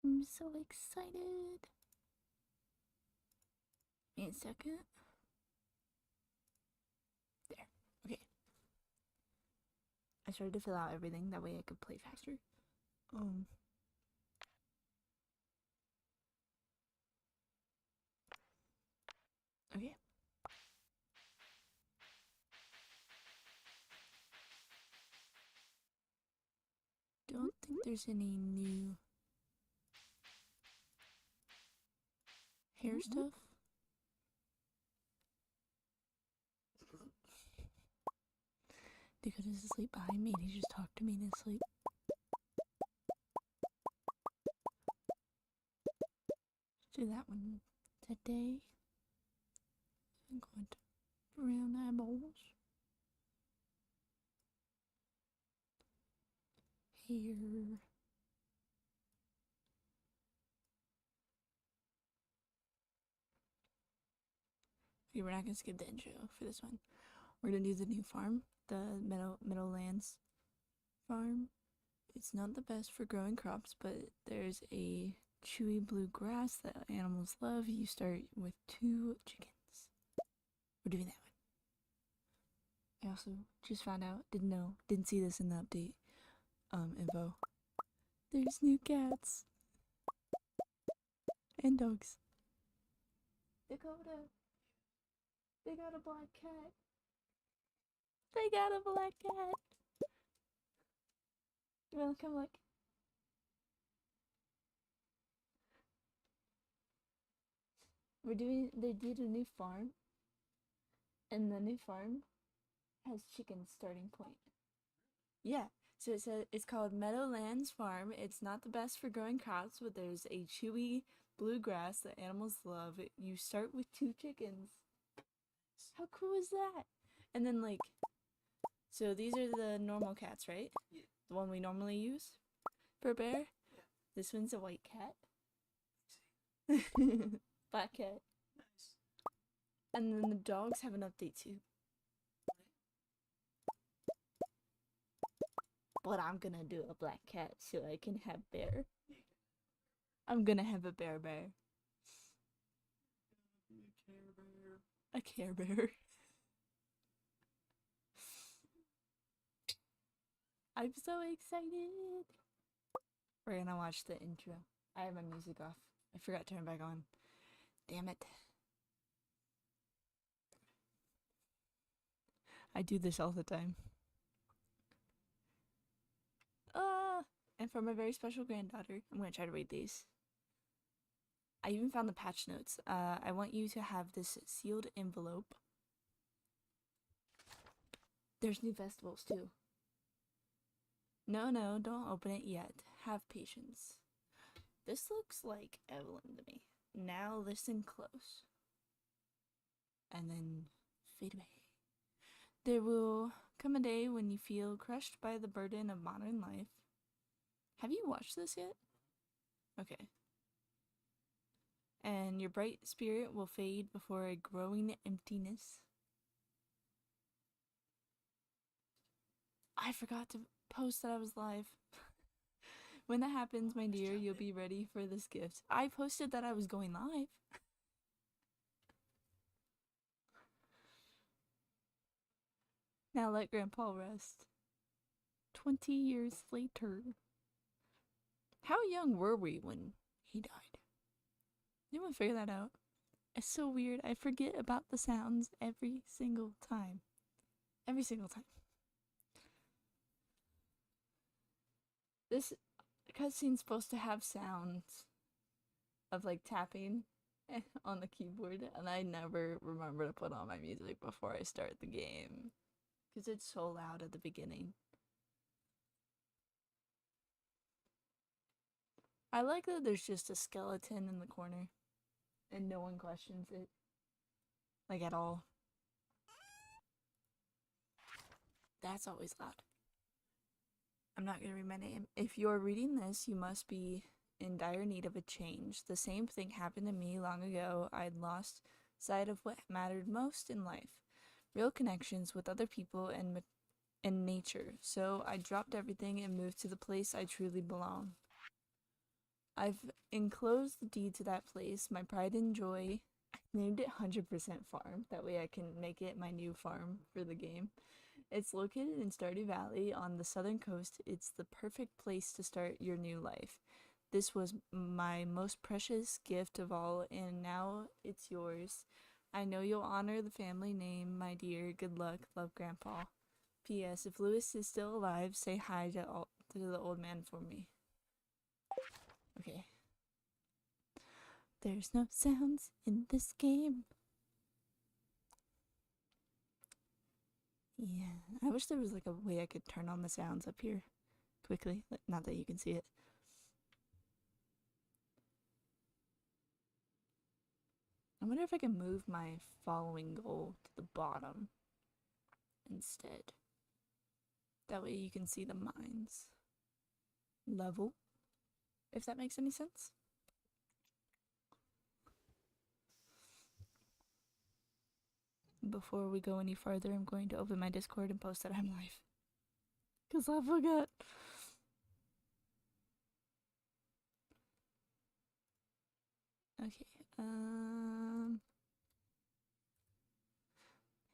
I'm so excited. Wait a second. There. Okay. I started to fill out everything, that way I could play faster. Okay. Don't think there's any new hair stuff. Dakota is asleep behind me and he just talked to me in his sleep. Let's do that one today. I'm going to brown eyeballs. Hair. Okay, we're not gonna skip the intro for this one. We're gonna do the new farm, the Meadowlands farm. It's not the best for growing crops, but there's a chewy blue grass that animals love. You start with 2 chickens. We're doing that one. I also just found out, didn't see this in the update info. There's new cats and dogs. Dakota, they got a black cat. They got a black cat. You wanna come look? They did a new farm, and the new farm has chickens starting point. Yeah, so it's called Meadowlands Farm. It's not the best for growing crops, but there's a chewy blue grass that animals love. You start with 2 chickens. How cool is that? And then so these are the normal cats, right? Yeah. The one we normally use for a bear. Yeah. This one's a white cat. Black cat. Nice. And then the dogs have an update too. But I'm gonna do a black cat so I can have bear. I'm gonna have a bear. A Care Bear. I'm so excited. We're gonna watch the intro. I have my music off. I forgot to turn it back on. Damn it. I do this all the time. And for my very special granddaughter, I'm gonna try to read these. I even found the patch notes. I want you to have this sealed envelope. There's new festivals too. No, don't open it yet. Have patience. This looks like Evelyn to me. Now listen close. And then fade away. There will come a day when you feel crushed by the burden of modern life. Have you watched this yet? Okay. And your bright spirit will fade before a growing emptiness. I forgot to post that I was live. When that happens, my dear, you'll be ready for this gift. I posted that I was going live. Now let Grandpa rest. 20 years later. How young were we when he died? Anyone figure that out? It's so weird. I forget about the sounds every single time. Every single time. This cutscene's supposed to have sounds of tapping on the keyboard, and I never remember to put on my music before I start the game because it's so loud at the beginning. I like that there's just a skeleton in the corner and no one questions it at all. That's always loud. I'm not gonna read my name. If you're reading this, you must be in dire need of a change. The same thing happened to me long ago. I'd lost sight of what mattered most in life, real connections with other people and nature. So I dropped everything and moved to the place I truly belong. I've enclosed the deed to that place, my pride and joy. I named it 100% Farm. That way I can make it my new farm for the game. It's located in Stardew Valley on the southern coast. It's the perfect place to start your new life. This was my most precious gift of all, and now it's yours. I know you'll honor the family name, my dear. Good luck. Love, Grandpa. P.S. If Lewis is still alive, say hi to the old man for me. Okay. There's no sounds in this game. Yeah, I wish there was like a way I could turn on the sounds up here quickly. Not that you can see it. I wonder if I can move my following goal to the bottom instead. That way you can see the mines level, if that makes any sense. Before we go any further, I'm going to open my Discord and post that I'm live. Because I forgot. Okay,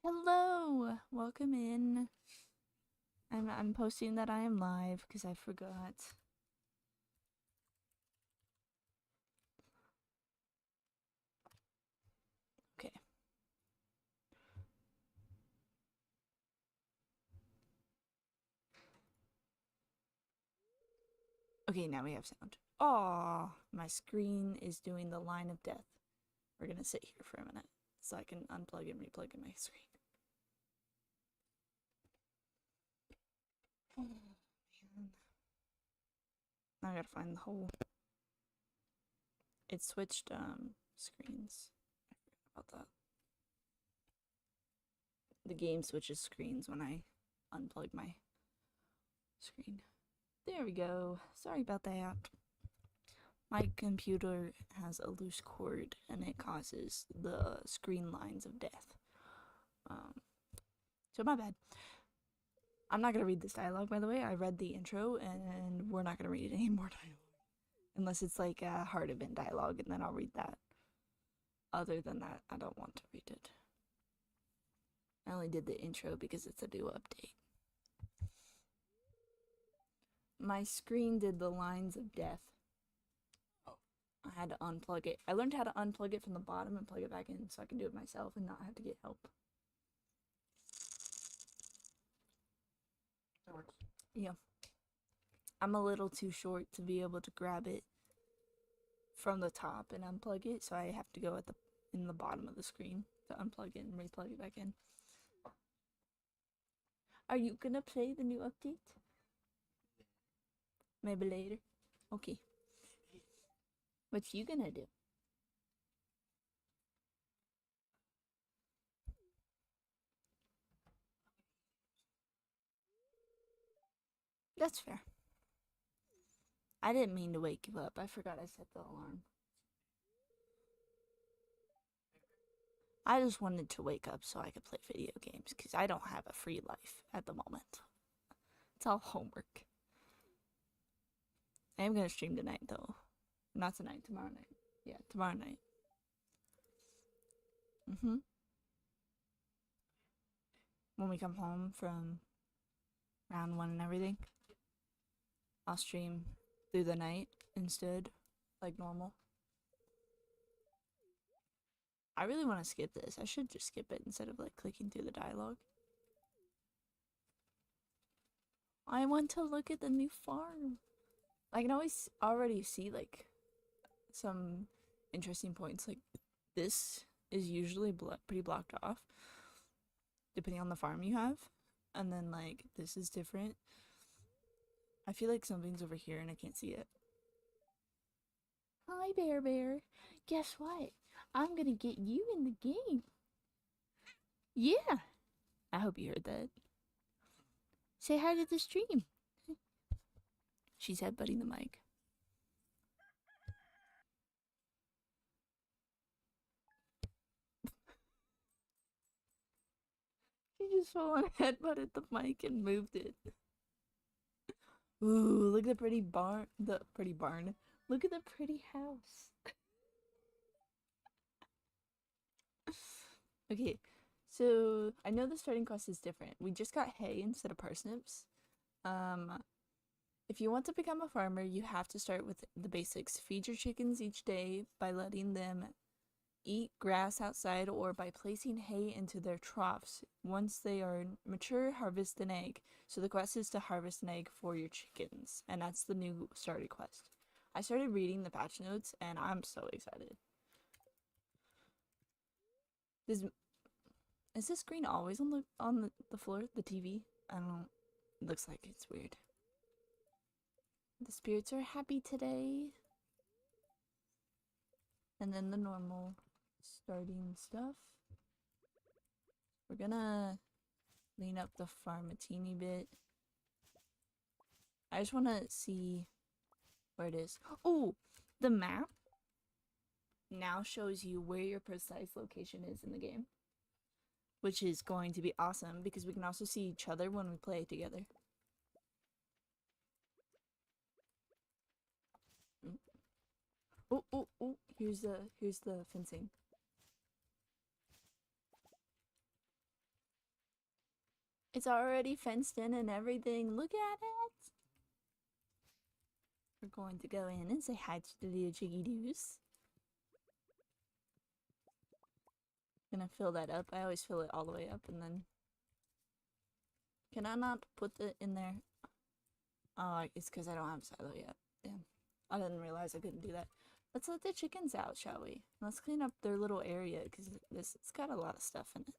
hello! Welcome in. I'm posting that I am live because I forgot. Okay. Okay, now we have sound. Oh, my screen is doing the line of death. We're gonna sit here for a minute so I can unplug and replug in my screen. Oh, man. Now I gotta find the hole. It switched screens. I forgot about that. The game switches screens when I unplug my screen. There we go. Sorry about that. My computer has a loose cord and it causes the screen lines of death. So my bad. I'm not gonna read this dialogue, by the way. I read the intro and we're not gonna read any more dialogue. Unless it's like a hard event dialogue and then I'll read that. Other than that, I don't want to read it. I only did the intro because it's a new update. My screen did the lines of death. I had to unplug it. I learned how to unplug it from the bottom and plug it back in so I can do it myself and not have to get help. That works. Yeah. I'm a little too short to be able to grab it from the top and unplug it, so I have to go in the bottom of the screen to unplug it and replug it back in. Are you gonna play the new update? Maybe later. Okay. What you gonna do? That's fair. I didn't mean to wake you up. I forgot I set the alarm. I just wanted to wake up so I could play video games because I don't have a free life at the moment. It's all homework. I am gonna stream tonight though. Not tonight, tomorrow night. Yeah, tomorrow night. When we come home from round 1 and everything, I'll stream through the night instead, like normal. I really want to skip this. I should just skip it instead of like clicking through the dialogue. I want to look at the new farm. I can always already see like some interesting points. Like this is usually pretty blocked off, depending on the farm you have. And then like this is different. I feel like something's over here and I can't see it. Hi, Bear Bear. Guess what? I'm gonna get you in the game. Yeah. I hope you heard that. Say hi to the stream. She's headbutting the mic. She just full on headbutted the mic and moved it. Ooh, look at the pretty barn. Look at the pretty house. Okay, so I know the starting cost is different. We just got hay instead of parsnips. Um, if you want to become a farmer, you have to start with the basics. Feed your chickens each day by letting them eat grass outside or by placing hay into their troughs. Once they are mature, harvest an egg. So the quest is to harvest an egg for your chickens, and that's the new starter quest. I started reading the patch notes and I'm so excited. This is this screen always on the floor, the TV? I don't know. It looks like it's weird. The spirits are happy today. And then the normal starting stuff. We're gonna clean up the farm a teeny bit. I just want to see where it is. Oh, the map now shows you where your precise location is in the game, which is going to be awesome because we can also see each other when we play together. Oh, oh, oh, here's the fencing. It's already fenced in and everything. Look at it. We're going to go in and say hi to the little chiggy doos. Gonna fill that up. I always fill it all the way up and then. Can I not put it in there? Oh, it's because I don't have silo yet. Damn. I didn't realize I couldn't do that. Let's let the chickens out, shall we? Let's clean up their little area because it's got a lot of stuff in it.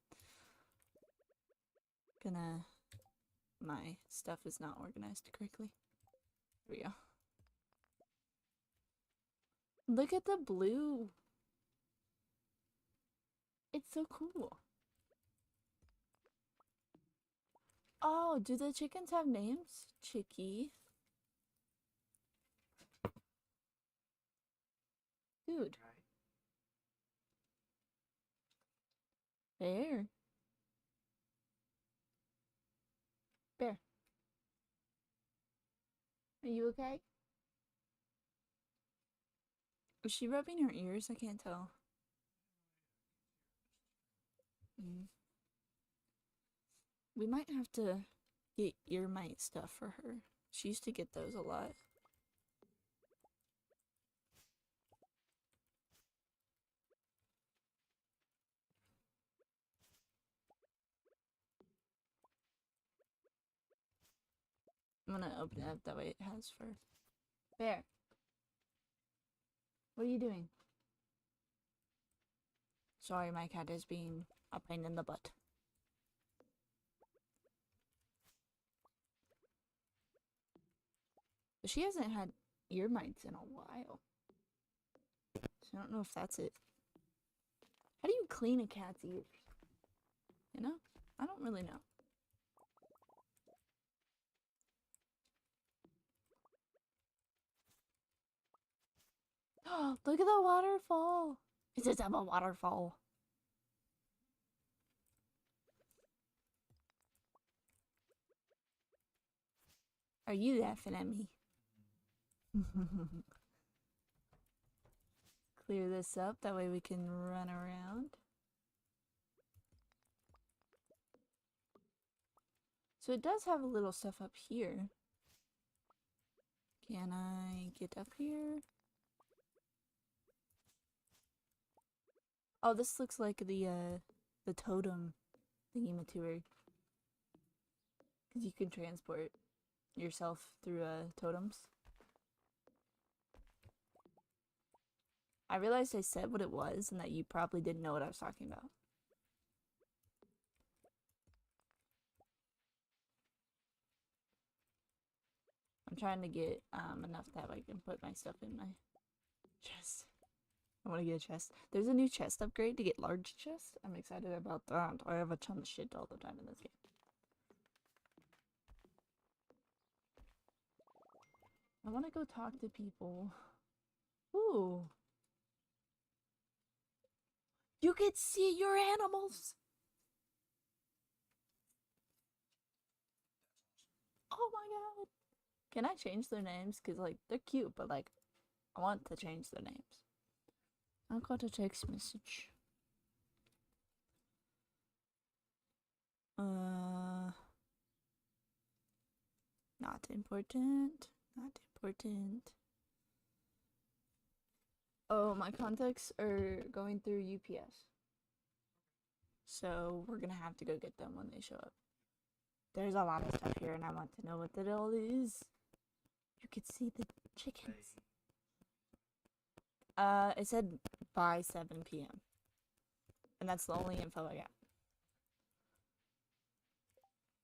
My stuff is not organized correctly. There we go. Look at the blue. It's so cool. Oh, do the chickens have names? Chicky. Dude. Bear. Bear. Are you okay? Is she rubbing her ears? I can't tell. We might have to get ear mite stuff for her. She used to get those a lot. I'm gonna open it up that way it has fur. Bear. What are you doing? Sorry, my cat is being a pain in the butt. But she hasn't had ear mites in a while. So I don't know if that's it. How do you clean a cat's ears? You know? I don't really know. Oh, look at the waterfall. It's a double waterfall. Are you laughing at me? Clear this up, that way we can run around. So it does have a little stuff up here. Can I get up here? Oh, this looks like the totem thingy-ma-tour. Because you can transport yourself through totems. I realized I said what it was and that you probably didn't know what I was talking about. I'm trying to get enough that I can put my stuff in my chest. I want to get a chest. There's a new chest upgrade to get large chests. I'm excited about that. I have a ton of shit all the time in this game. I want to go talk to people. Ooh. You can see your animals. Oh my god. Can I change their names? Because, like, they're cute, but, like, I want to change the names. I got a text message. Not important. Not important. Oh, my contacts are going through UPS. So we're gonna have to go get them when they show up. There's a lot of stuff here and I want to know what it all is. You could see the chickens. It said by 7 p.m. And that's the only info I got.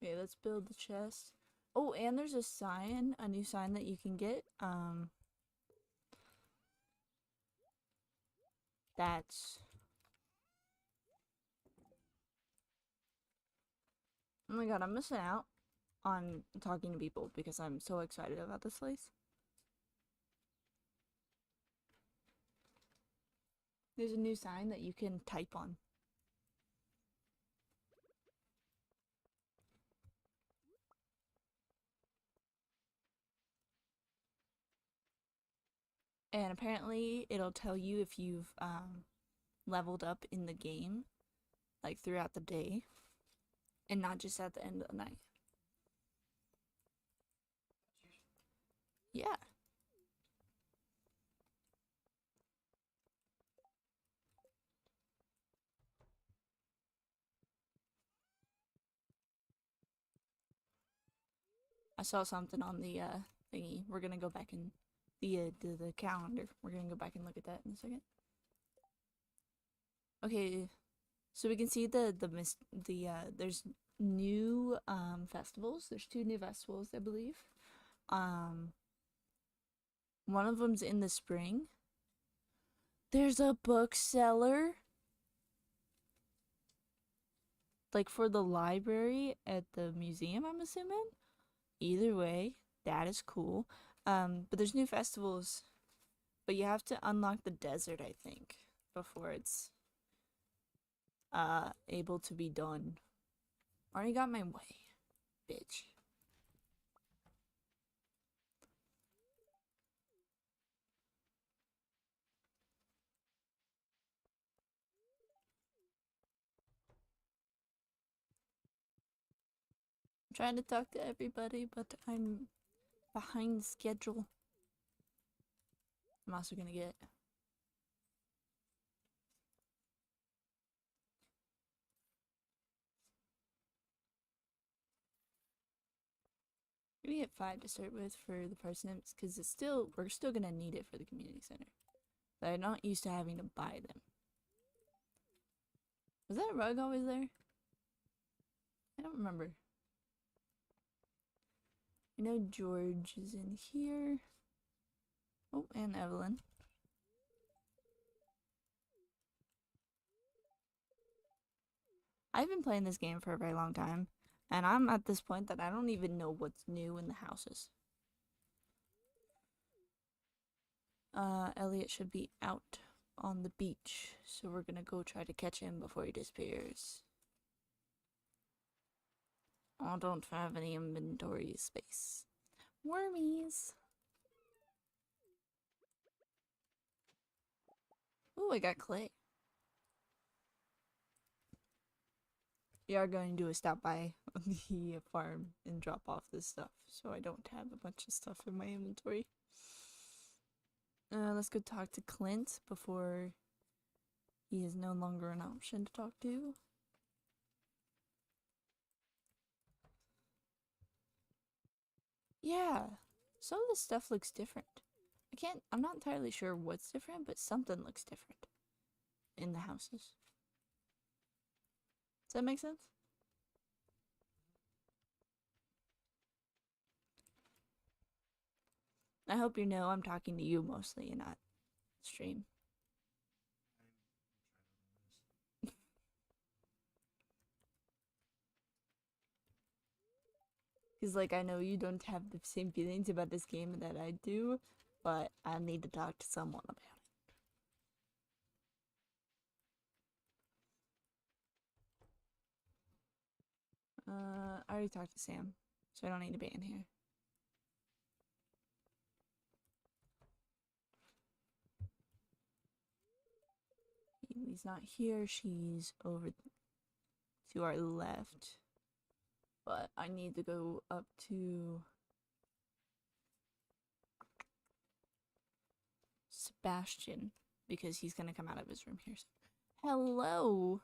Okay, let's build the chest. Oh, and there's a sign, a new sign that you can get. That's... Oh my god, I'm missing out on talking to people because I'm so excited about this place. There's a new sign that you can type on. And apparently it'll tell you if you've leveled up in the game, like throughout the day, and not just at the end of the night. Yeah. I saw something on the thingy. We're gonna go back in the calendar. We're gonna go back and look at that in a second. Okay, so we can see there's new festivals. There's 2 new festivals, I believe. One of them's in the spring. There's a bookseller, like for the library at the museum, I'm assuming. Either way, that is cool. But there's new festivals, but you have to unlock the desert, I think, before it's able to be done. Already got my way, bitch. I'm trying to talk to everybody, but I'm behind schedule. I'm also gonna get maybe get 5 to start with for the parsnips, because we're still gonna need it for the community center. But I'm not used to having to buy them. Was that rug always there? I don't remember. I know George is in here. Oh, and Evelyn. I've been playing this game for a very long time, and I'm at this point that I don't even know what's new in the houses. Elliot should be out on the beach, so we're gonna go try to catch him before he disappears. I don't have any inventory space. Wormies! Ooh, I got clay. We are going to do a stop by the farm and drop off this stuff, so I don't have a bunch of stuff in my inventory. Let's go talk to Clint before he is no longer an option to talk to. Yeah, some of the stuff looks different. I'm not entirely sure what's different, but something looks different in the houses. Does that make sense? I hope you know I'm talking to you mostly and not stream. Because, like, I know you don't have the same feelings about this game that I do, but I need to talk to someone about it. I already talked to Sam, so I don't need to be in here. She's not here. She's over to our left. But I need to go up to Sebastian because he's gonna come out of his room here. So. Hello.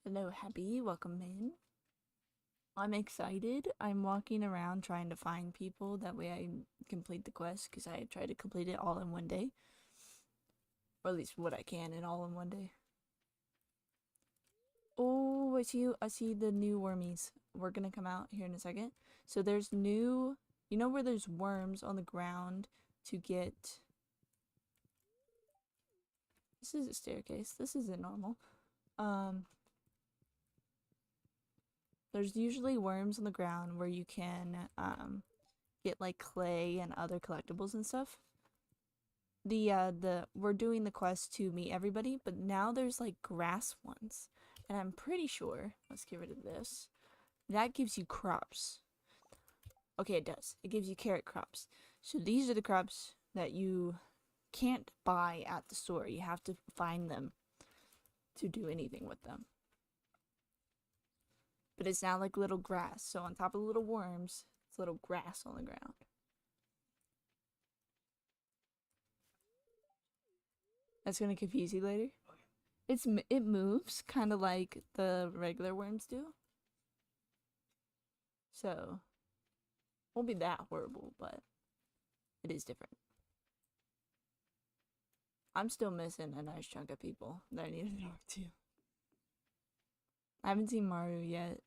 Hello, Happy. Welcome in. I'm excited. I'm walking around trying to find people. That way I complete the quest because I tried to complete it all in one day. Or at least what I can in all in one day. Oh, I see the new wormies. We're gonna come out here in a second. So there's new, you know where there's worms on the ground to get. This is a staircase. This isn't normal. There's usually worms on the ground where you can get like clay and other collectibles and stuff. We're doing the quest to meet everybody, but now there's like grass ones. And I'm pretty sure, let's get rid of this. That gives you crops. Okay, it does. It gives you carrot crops. So these are the crops that you can't buy at the store. You have to find them to do anything with them. But it's now like little grass. So on top of the little worms, it's little grass on the ground. That's gonna confuse you later. It moves kind of like the regular worms do. So, won't be that horrible, but it is different. I'm still missing a nice chunk of people that I need to talk to. I haven't seen Maru yet.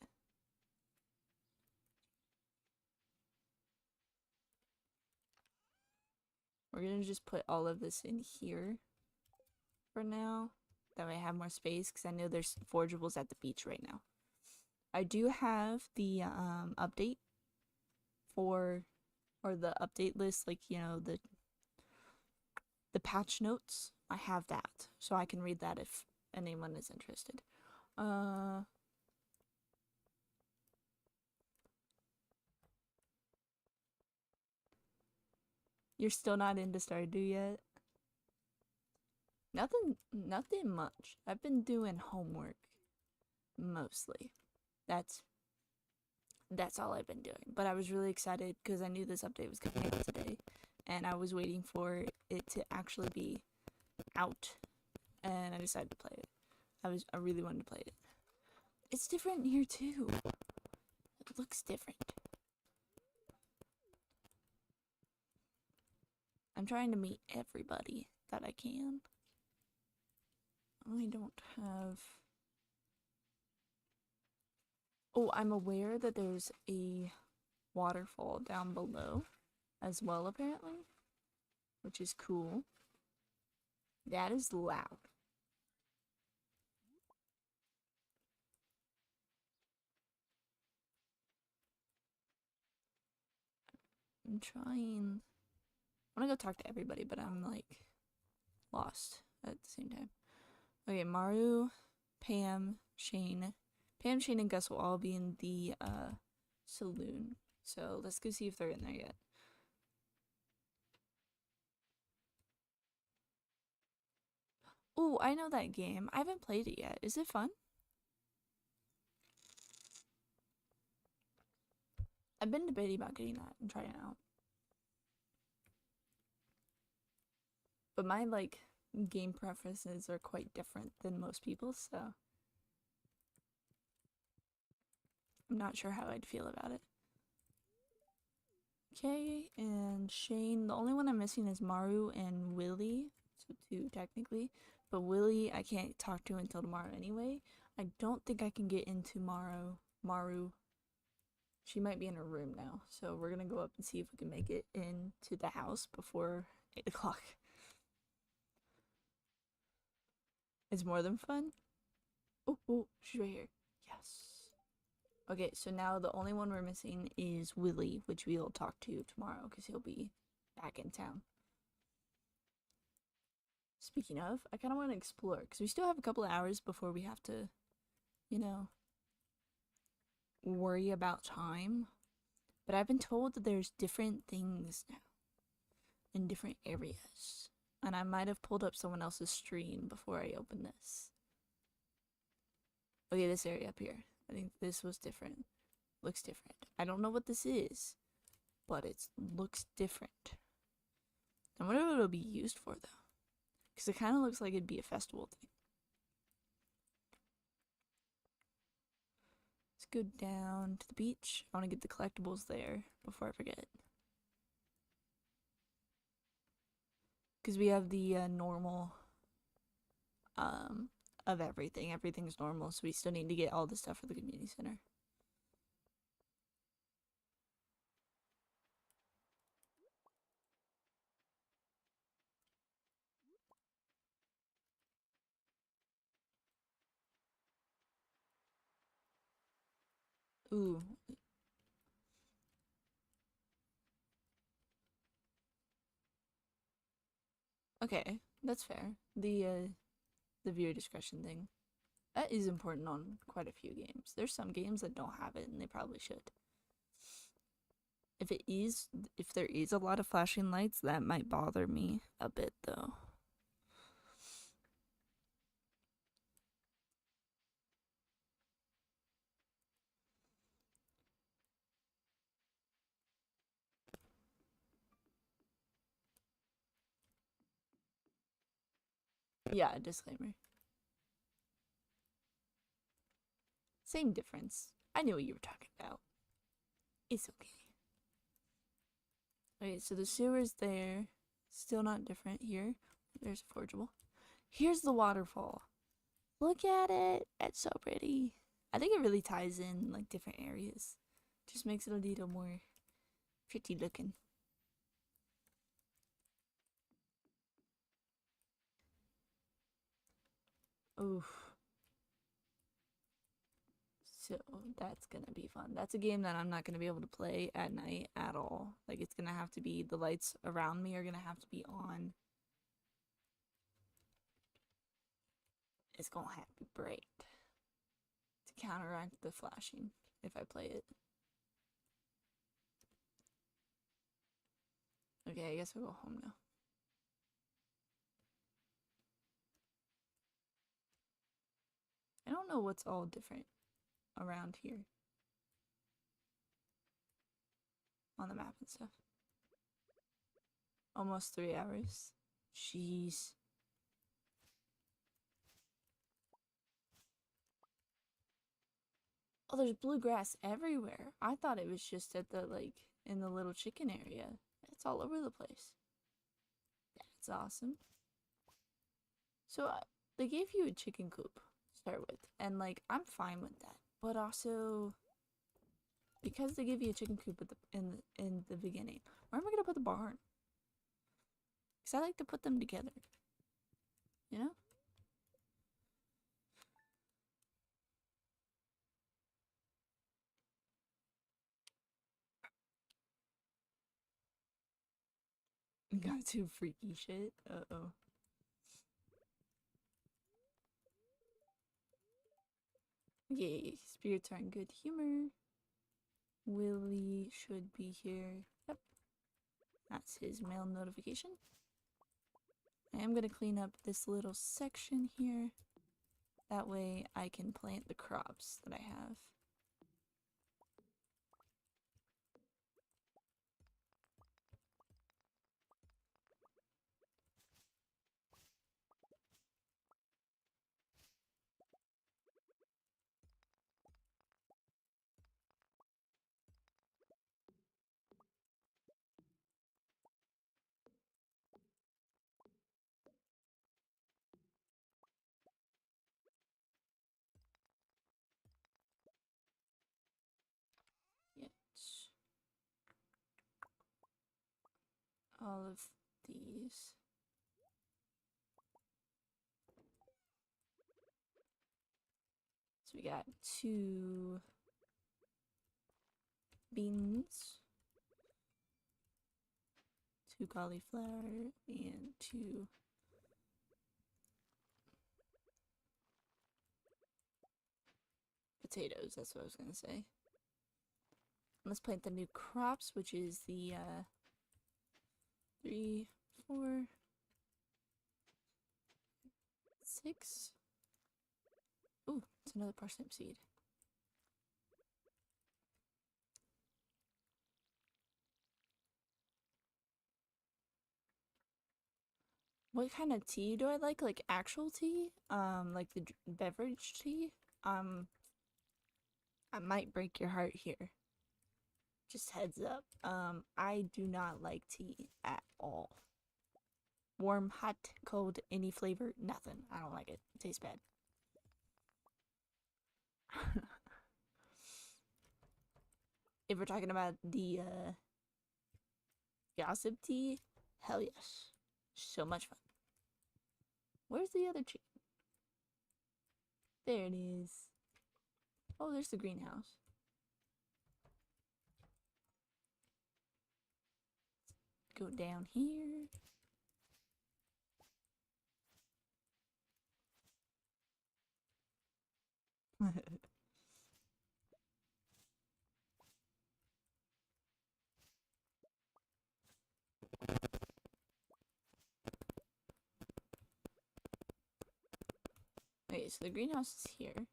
We're gonna just put all of this in here for now. That way I have more space because I know there's forgeables at the beach right now. I do have the update for, or the update list, like, you know, the patch notes. I have that, so I can read that if anyone is interested. You're still not into Stardew yet? Nothing much. I've been doing homework mostly. That's all I've been doing. But I was really excited because I knew this update was coming out today, and I was waiting for it to actually be out, and I decided to play it. I really wanted to play it. It's different here too. It looks different. I'm trying to meet everybody that I can. I don't have... Oh, I'm aware that there's a waterfall down below as well, apparently, which is cool. That is loud. I'm trying... I want to go talk to everybody, but I'm like lost at the same time. Okay, Maru, Pam, Shane. Pam, Shane, and Gus will all be in the saloon. So let's go see if they're in there yet. Oh, I know that game. I haven't played it yet. Is it fun? I've been debating about getting that and trying it out. But my, like, game preferences are quite different than most people's, so I'm not sure how I'd feel about it. Okay, and Shane, the only one I'm missing is Maru and Willy, so two technically, but Willy I can't talk to until tomorrow anyway. I don't think I can get into Maru. She might be in her room now, so we're gonna go up and see if we can make it into the house before 8 o'clock. It's more than fun. Oh, she's right here. Yes. Okay, so now the only one we're missing is Willy, which we'll talk to tomorrow because he'll be back in town. Speaking of, I kind of want to explore because we still have a couple of hours before we have to, you know, worry about time. But I've been told that there's different things now in different areas. And I might have pulled up someone else's stream before I opened this. Okay, this area up here. I think this was different. Looks different. I don't know what this is, but it looks different. I wonder what it'll be used for, though. Because it kind of looks like it'd be a festival thing. Let's go down to the beach. I want to get the collectibles there before I forget. Because we have the normal of everything. Everything's normal, so we still need to get all the stuff for the community center. Ooh. Okay, that's fair. The viewer discretion thing. That is important on quite a few games. There's some games that don't have it and they probably should. If there is a lot of flashing lights, that might bother me a bit though. Yeah, disclaimer. Same difference. I knew what you were talking about. It's okay. Okay, so the sewer's there. Still not different here. There's a forgeable. Here's the waterfall. Look at it. It's so pretty. I think it really ties in like different areas. Just makes it a little more pretty looking. Oof. So that's gonna be fun. That's a game that I'm not gonna be able to play at night at all. Like it's gonna have to be the lights around me are gonna have to be on. It's gonna have to be bright to counteract the flashing if I play it. Okay, I guess I'll go home now. I don't know what's all different around here on the map and stuff. Almost 3 hours. Jeez. Oh, there's bluegrass everywhere. I thought it was just at the, like, in the little chicken area. It's all over the place. That's awesome. So, they gave you a chicken coop to start with. And, like, I'm fine with that. But also, because they give you a chicken coop at in the beginning, where am I gonna put the barn? Because I like to put them together. You know? Got too freaky shit. Uh-oh. Yay, spirits are in good humor. Willie should be here. Yep. That's his mail notification. I am gonna clean up this little section here. That way I can plant the crops that I have. Yet. All of these. So we got 2 beans, 2 cauliflower, and 2 potatoes. That's what I was gonna say. Let's plant the new crops, which is the 3, 4, 6. Ooh, it's another parsnip seed. What kind of tea do I like? Like actual tea? Like the beverage tea? I might break your heart here. Just heads up. I do not like tea at all. Warm, hot, cold, any flavor, nothing. I don't like it. It tastes bad. If we're talking about the gossip tea, hell yes. So much fun. Where's the other tree? There it is. Oh, there's the greenhouse. Go down here. Okay, so the greenhouse is here.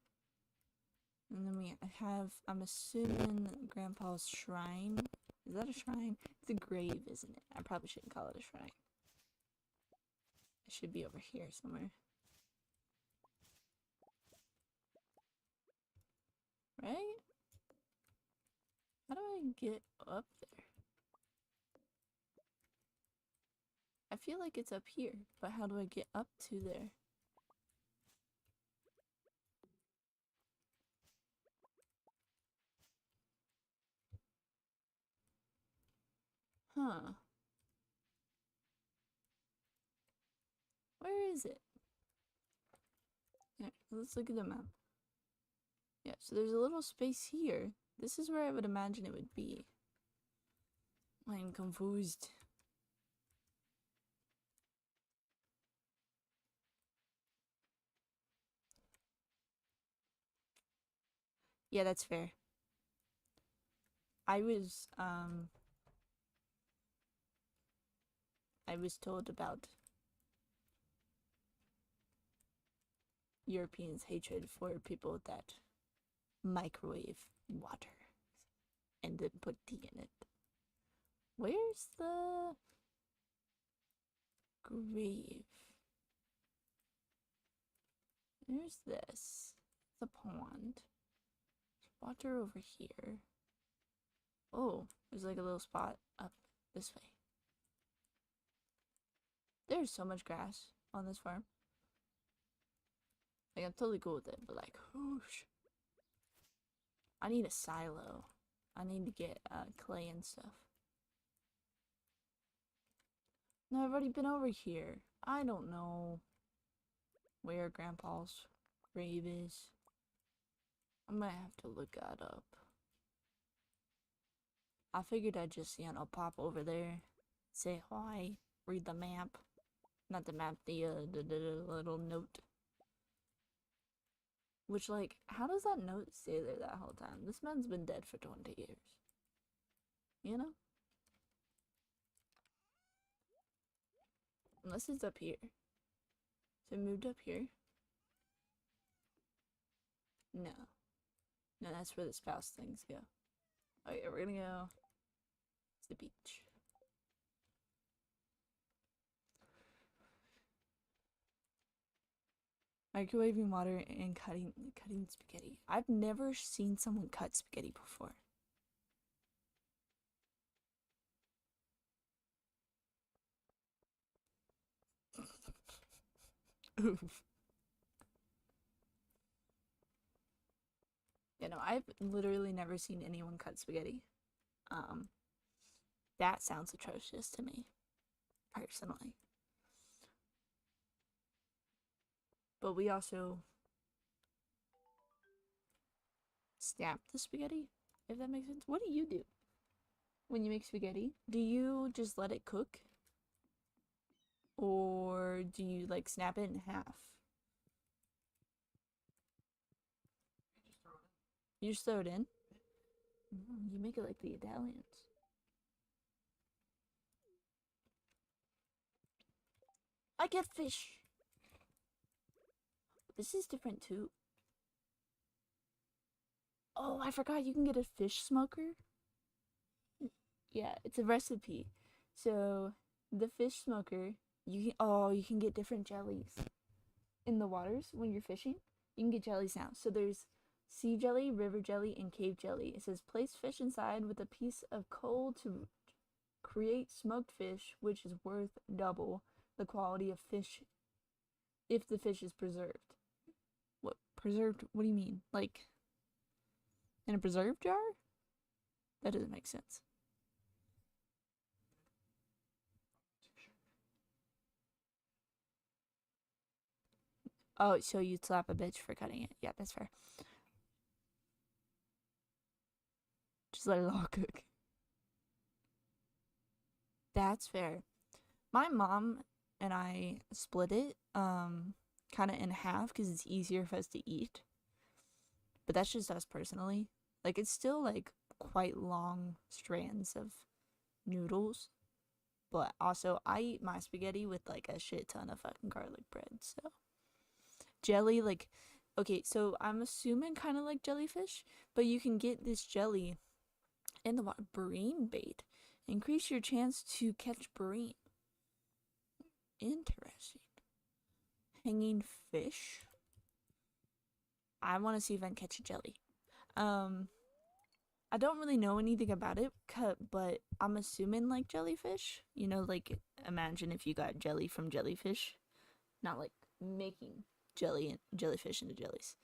And then we have, I'm assuming, Grandpa's shrine. Is that a shrine? It's a grave, isn't it? I probably shouldn't call it a shrine. It should be over here somewhere. Right? How do I get up there? I feel like it's up here, but how do I get up to there? Huh. Where is it? Here, let's look at the map. Yeah, so there's a little space here. This is where I would imagine it would be. I'm confused. Yeah, that's fair. I was told about Europeans' hatred for people that microwave water and then put tea in it. Where's the grave? There's this. The pond. Water over here. Oh, there's like a little spot up this way. There's so much grass on this farm. Like, I'm totally cool with it, but like, whoosh. I need a silo. I need to get clay and stuff. No, I've already been over here. I don't know where Grandpa's grave is. I might have to look that up. I figured I'd just, pop over there, say hi, read the map. Not the map, the little note. Which, like, how does that note stay there that whole time? This man's been dead for 20 years. You know? Unless it's up here. So I moved up here. No. No, that's where the spouse things go. Okay, we're gonna go to the beach. Microwaving water and cutting spaghetti. I've never seen someone cut spaghetti before. Oof. You know, I've literally never seen anyone cut spaghetti. That sounds atrocious to me, personally. But we also snap the spaghetti, if that makes sense. What do you do when you make spaghetti? Do you just let it cook? Or do you, like, snap it in half? You just throw it in? You make it like the Italians. I get fish. This is different too. Oh, I forgot you can get a fish smoker. Yeah, it's a recipe. So the fish smoker, you can get different jellies in the waters when you're fishing. You can get jellies now. So there's sea jelly, river jelly, and cave jelly. It says place fish inside with a piece of coal to create smoked fish, which is worth double the quality of fish if the fish is preserved. What preserved? What do you mean? Like in a preserve jar? That doesn't make sense. Oh, so you'd slap a bitch for cutting it. Yeah, that's fair. Just let it all cook. That's fair. My mom and I split it kind of in half because it's easier for us to eat. But that's just us personally. Like it's still like quite long strands of noodles. But also I eat my spaghetti with like a shit ton of fucking garlic bread. So jelly, like, okay, so I'm assuming kind of like jellyfish, but you can get this jelly in the water. Bream bait. Increase your chance to catch bream. Interesting. Hanging fish. I want to see if I can catch a jelly. I don't really know anything about it, but I'm assuming like jellyfish. You know, like imagine if you got jelly from jellyfish, not like making jellyfish into jellies.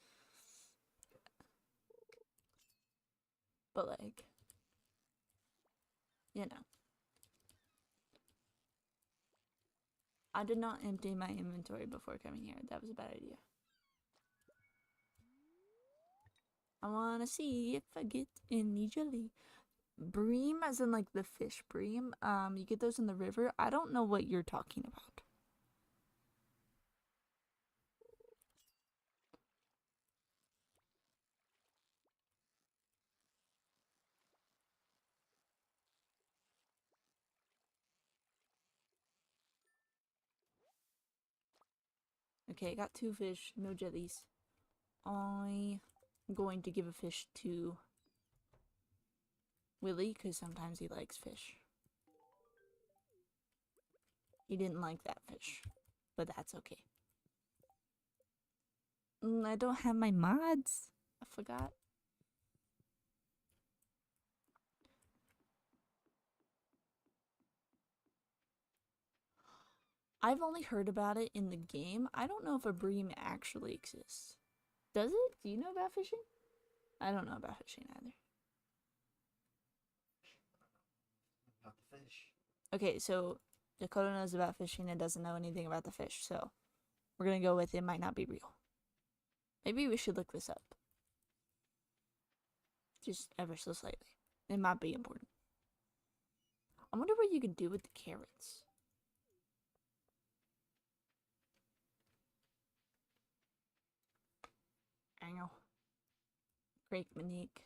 But like, you know, I did not empty my inventory before coming here. That was a bad idea. I wanna see if I get any jelly. Bream, as in like the fish bream. You get those in the river. I don't know what you're talking about. Okay, I got 2 fish, no jellies. I'm going to give a fish to Willie because sometimes he likes fish. He didn't like that fish, but that's okay. I don't have my mods. I forgot. I've only heard about it in the game. I don't know if a bream actually exists. Does it? Do you know about fishing? I don't know about fishing either. About the fish. Okay, so Dakota knows about fishing and doesn't know anything about the fish, so we're gonna go with it might not be real. Maybe we should look this up. Just ever so slightly. It might be important. I wonder what you could do with the carrots. Ow. Great, Monique.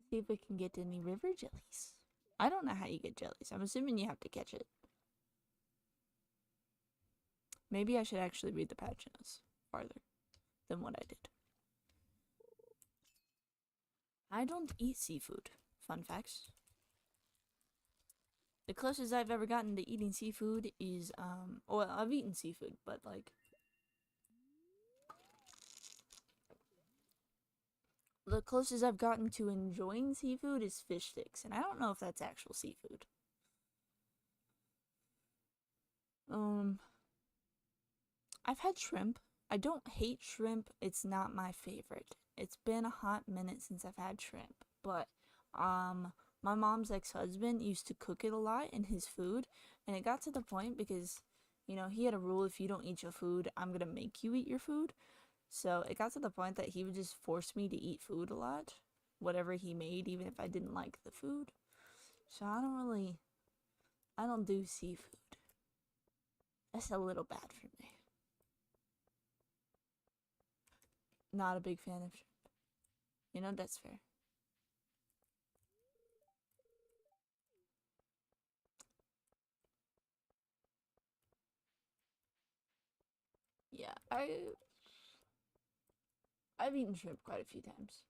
See if we can get any river jellies. I don't know how you get jellies. I'm assuming you have to catch it. Maybe I should actually read the patch notes farther than what I did. I don't eat seafood. Fun facts. The closest I've ever gotten to eating seafood is, well, I've eaten seafood, but like, the closest I've gotten to enjoying seafood is fish sticks, and I don't know if that's actual seafood. I've had shrimp. I don't hate shrimp. It's not my favorite. It's been a hot minute since I've had shrimp, but my mom's ex-husband used to cook it a lot in his food, and it got to the point because he had a rule: if you don't eat your food, I'm going to make you eat your food. So it got to the point that he would just force me to eat food a lot, whatever he made, even if I didn't like the food. So I don't do seafood. That's a little bad for me. Not a big fan of shrimp. That's fair. Yeah, I've eaten shrimp quite a few times.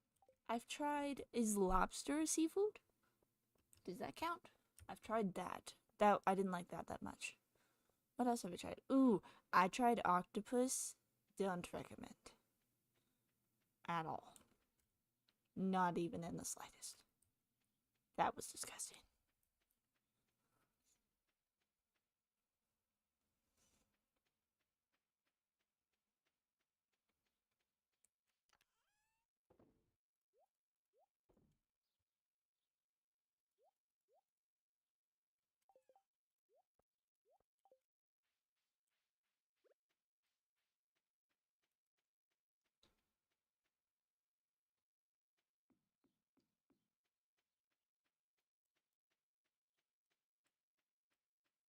I've tried, is lobster a seafood? Does that count? I've tried that. That I didn't like that much. What else have I tried? Ooh, I tried octopus. Don't recommend. At all. Not even in the slightest. That was disgusting.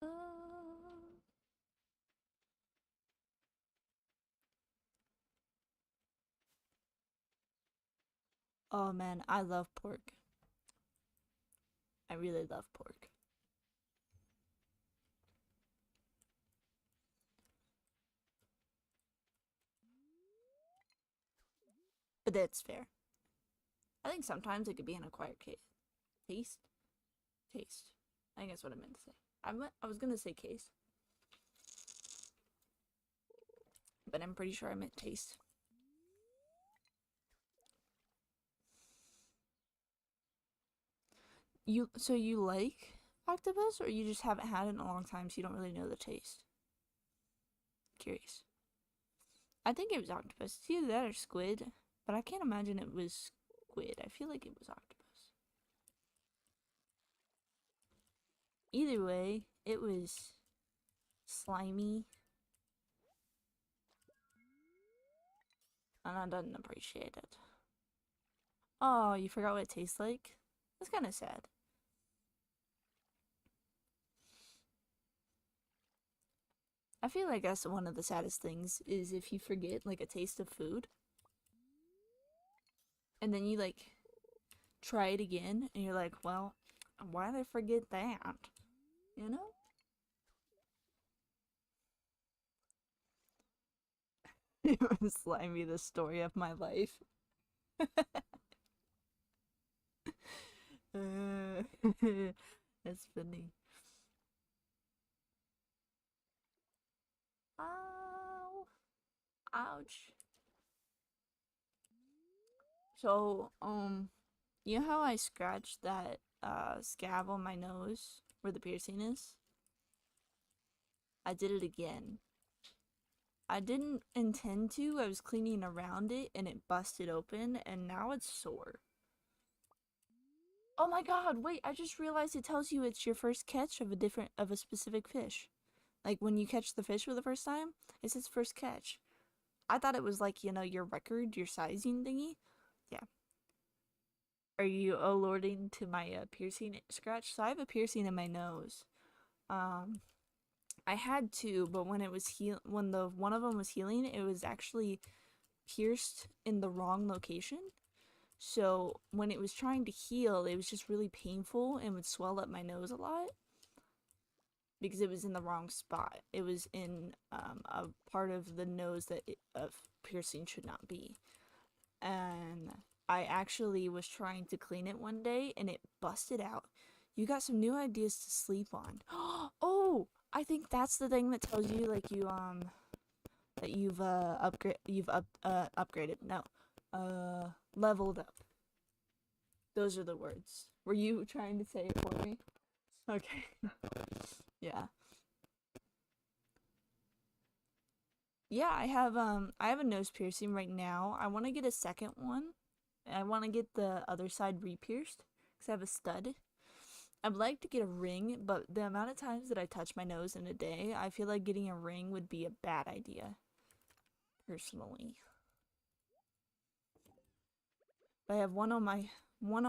Uh, oh man, I love pork. I really love pork. But that's fair. I think sometimes it could be an acquired taste. Taste. I think that's what I meant to say. I was gonna say case, but I'm pretty sure I meant taste. So you like octopus, or you just haven't had it in a long time, so you don't really know the taste? Curious. I think it was octopus. It's either that or squid, but I can't imagine it was squid. I feel like it was octopus. Either way, it was slimy, and I didn't appreciate it. Oh, you forgot what it tastes like? That's kind of sad. I feel like that's one of the saddest things is if you forget like a taste of food and then you like try it again and you're like, well, why did I forget that? You know? It was slimy, the story of my life. That's funny. Ow. Ouch. So, you know how I scratched that scab on my nose where the piercing is? I did it again. I didn't intend to. I was cleaning around it and it busted open and now it's sore. Oh my god, wait, I just realized it tells you it's your first catch of a specific fish. Like when you catch the fish for the first time, it says first catch. I thought it was like, your record, your sizing thingy. Yeah. Are you alerting to my piercing scratch? So I have a piercing in my nose. Um I had two, but when it was when the one of them was healing, it was actually pierced in the wrong location. So when it was trying to heal, it was just really painful and would swell up my nose a lot because it was in the wrong spot. It was in a part of the nose that of piercing should not be. And I actually was trying to clean it one day and it busted out. You got some new ideas to sleep on. Oh, I think that's the thing that tells you like that upgraded. No. Leveled up. Those are the words. Were you trying to say it for me? Okay. Yeah. Yeah, I have a nose piercing right now. I want to get a second one. I want to get the other side re-pierced because I have a stud. I'd like to get a ring, but the amount of times that I touch my nose in a day, I feel like getting a ring would be a bad idea, personally. But I have one on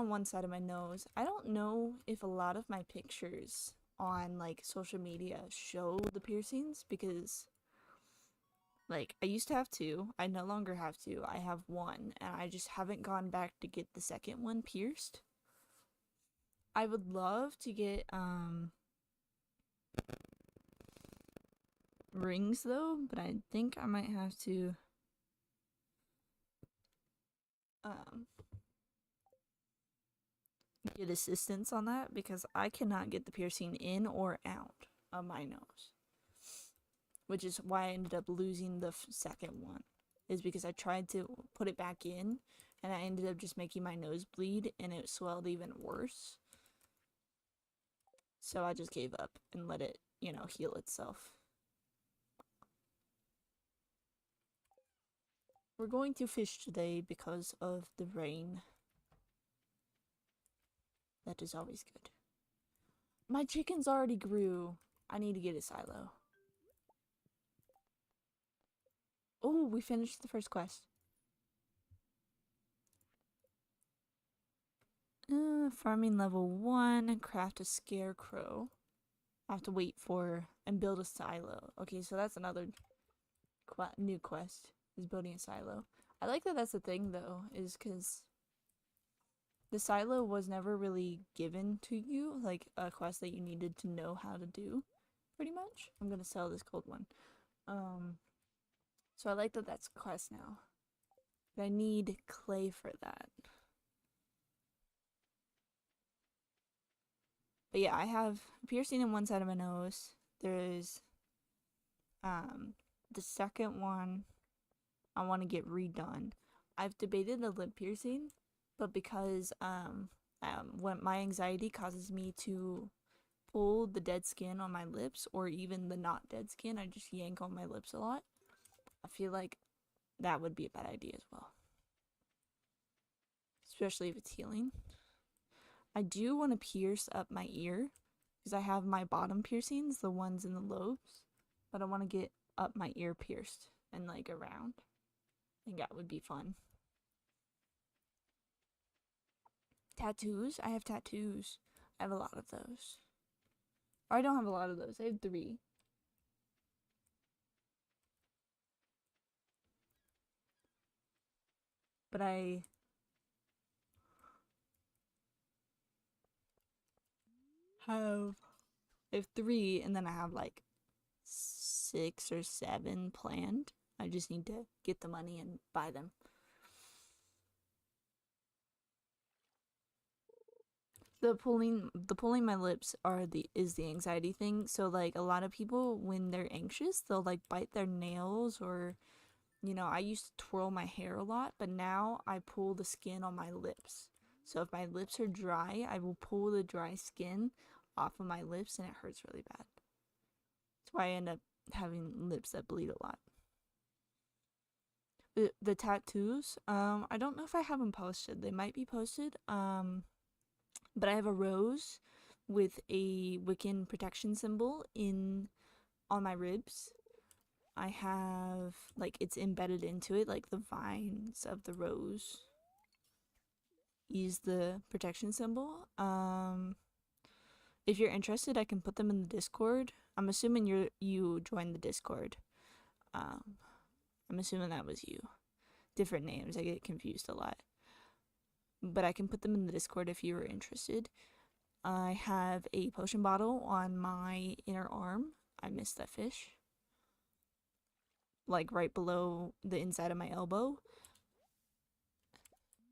one side of my nose. I don't know if a lot of my pictures on like social media show the piercings because like I used to have two. I no longer have two. I have one and I just haven't gone back to get the second one pierced. I would love to get rings though, but I think I might have to get assistance on that because I cannot get the piercing in or out of my nose, which is why I ended up losing the second one, is because I tried to put it back in and I ended up just making my nose bleed and it swelled even worse. So I just gave up and let it, heal itself. We're going to fish today because of the rain. That is always good. My chickens already grew. I need to get a silo. Oh, we finished the first quest. Farming level 1, craft a scarecrow. I have to wait for and build a silo. Okay, so that's another new quest, is building a silo. I like that that's a thing though, is because the silo was never really given to you, like a quest that you needed to know how to do, pretty much. I'm gonna sell this gold one. So I like that that's a quest now. But I need clay for that. But yeah, I have piercing in one side of my nose. There's the second one I want to get redone. I've debated the lip piercing, but because when my anxiety causes me to pull the dead skin on my lips, or even the not dead skin, I just yank on my lips a lot. I feel like that would be a bad idea as well, especially if it's healing. I do want to pierce up my ear because I have my bottom piercings, the ones in the lobes, but I want to get up my ear pierced and like around. I think that would be fun. Tattoos? I have tattoos. I have a lot of those. Or I don't have a lot of those. I have 3. But I have 3, and then I have like 6 or 7 planned. I just need to get the money and buy them. The pulling my lips is the anxiety thing. So like a lot of people, when they're anxious, they'll like bite their nails, or I used to twirl my hair a lot, but now I pull the skin on my lips. So if my lips are dry, I will pull the dry skin off of my lips and it hurts really bad. That's why I end up having lips that bleed a lot. The tattoos, I don't know if I have them posted. They might be posted. But I have a rose with a Wiccan protection symbol on my ribs. I have, like, it's embedded into it, like the vines of the rose use the protection symbol. If you're interested, I can put them in the Discord. I'm assuming you joined the Discord. I'm assuming that was you. Different names, I get confused a lot. But I can put them in the Discord if you are interested. I have a potion bottle on my inner arm. I missed that fish. Like right below the inside of my elbow.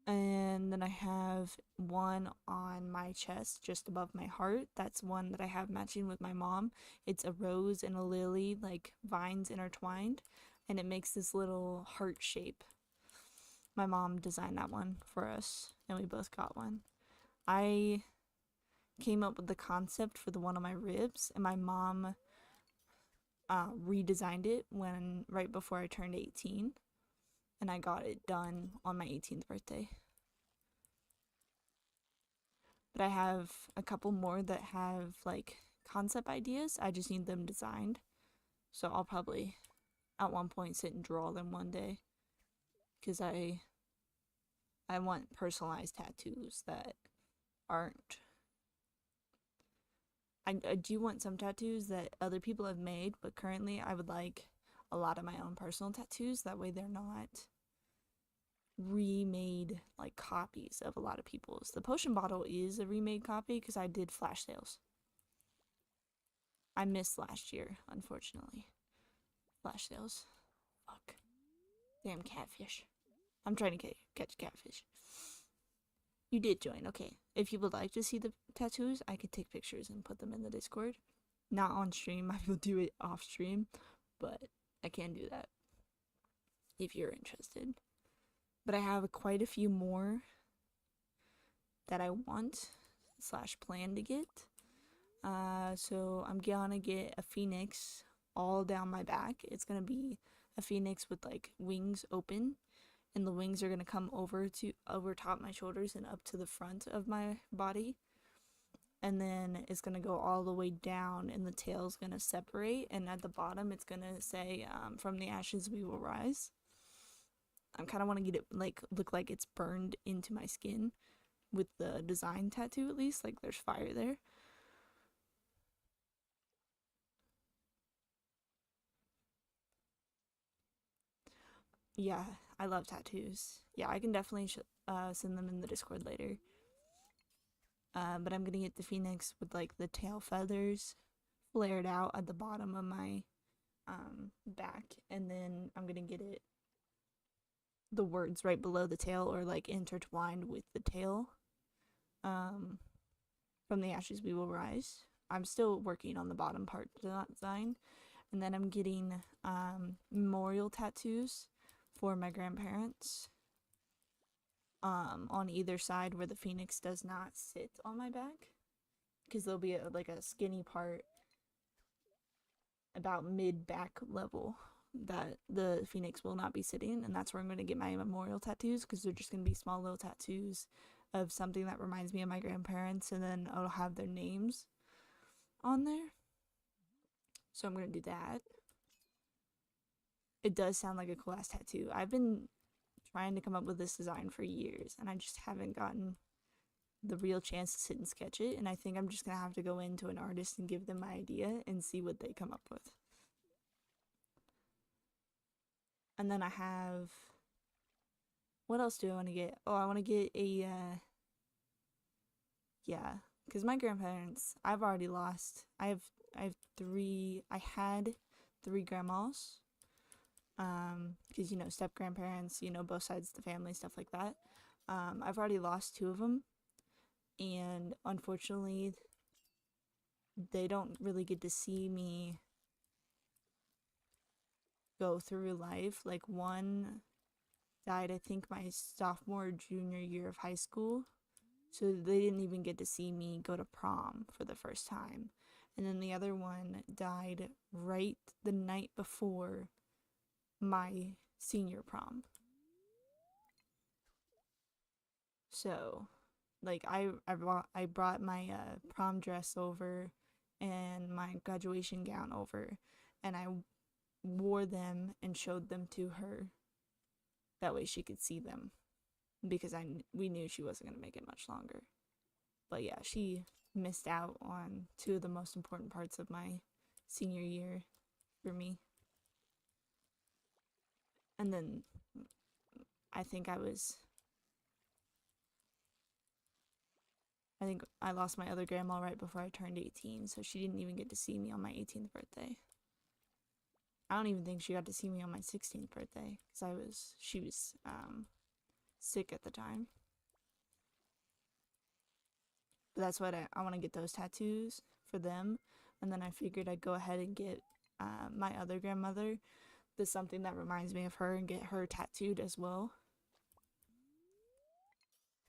And then I have one on my chest just above my heart. That's one that I have matching with my mom. It's a rose and a lily, like vines intertwined, and it makes this little heart shape. My mom designed that one for us, and we both got one. I came up with the concept for the one on my ribs, and my mom redesigned it right before I turned 18, and I got it done on my 18th birthday. But I have a couple more that have like concept ideas. I just need them designed. So I'll probably at one point sit and draw them one day, because I want personalized tattoos that aren't. I do want some tattoos that other people have made, but currently I would like a lot of my own personal tattoos. That way they're not remade like copies of a lot of people's. The potion bottle is a remade copy because I did flash sales. I missed last year, unfortunately. flash sales. Fuck. Damn catfish. I'm trying to catch catfish. You did join, okay. If you would like to see the tattoos, I could take pictures and put them in the Discord. Not on stream, I will do it off stream, but I can do that if you're interested. But I have quite a few more that I want / plan to get. So I'm gonna get a phoenix all down my back. It's gonna be a phoenix with like wings open, and the wings are gonna come over top my shoulders and up to the front of my body. And then it's gonna go all the way down, and the tail's gonna separate, and at the bottom it's gonna say from the ashes we will rise. I kind of want to get it like look like it's burned into my skin with the design tattoo, at least like there's fire there. Yeah, I love tattoos. Yeah, I can definitely send them in the Discord later. But I'm gonna get the phoenix with like the tail feathers flared out at the bottom of my back, and then I'm gonna get it the words right below the tail or like intertwined with the tail. From the ashes we will rise. I'm still working on the bottom part design, and then I'm getting memorial tattoos for my grandparents on either side where the phoenix does not sit on my back, because there'll be like a skinny part about mid back level that the phoenix will not be sitting, and that's where I'm going to get my memorial tattoos, because they're just going to be small little tattoos of something that reminds me of my grandparents, and then I'll have their names on there. So I'm going to do that. It does sound like a cool ass tattoo. I've been trying to come up with this design for years, and I just haven't gotten the real chance to sit and sketch it, and I think I'm just going to have to go into an artist and give them my idea and see what they come up with. And then I have, what else do I want to get? Oh, I want to get a yeah, because my grandparents, I've already lost. I had 3 grandmas, because you know, step grandparents, you know, both sides of the family, stuff like that. I've already lost 2 of them, and unfortunately they don't really get to see me go through life. Like, one died, I think, my sophomore or junior year of high school, so they didn't even get to see me go to prom for the first time. And then the other one died right the night before my senior prom. So, like, I brought my prom dress over and my graduation gown over, and I wore them and showed them to her. That way she could see them, because we knew she wasn't going to make it much longer. But yeah, she missed out on 2 of the most important parts of my senior year for me. And then I think I lost my other grandma right before I turned 18, so she didn't even get to see me on my 18th birthday. I don't even think she got to see me on my 16th birthday, because she was sick at the time. But that's what I want to get those tattoos for them, and then I figured I'd go ahead and get my other grandmother something that reminds me of her, and get her tattooed as well,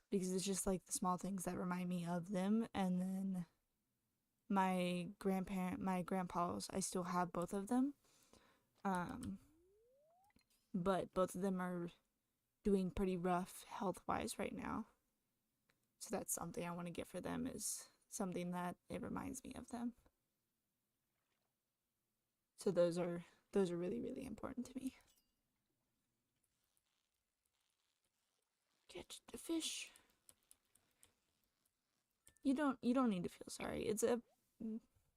because it's just like the small things that remind me of them. And then my grandpa's, I still have both of them, but both of them are doing pretty rough health-wise right now, so that's something I want to get for them, is something that it reminds me of them. So those are really, really important to me. Catch the fish. You don't need to feel sorry. It's a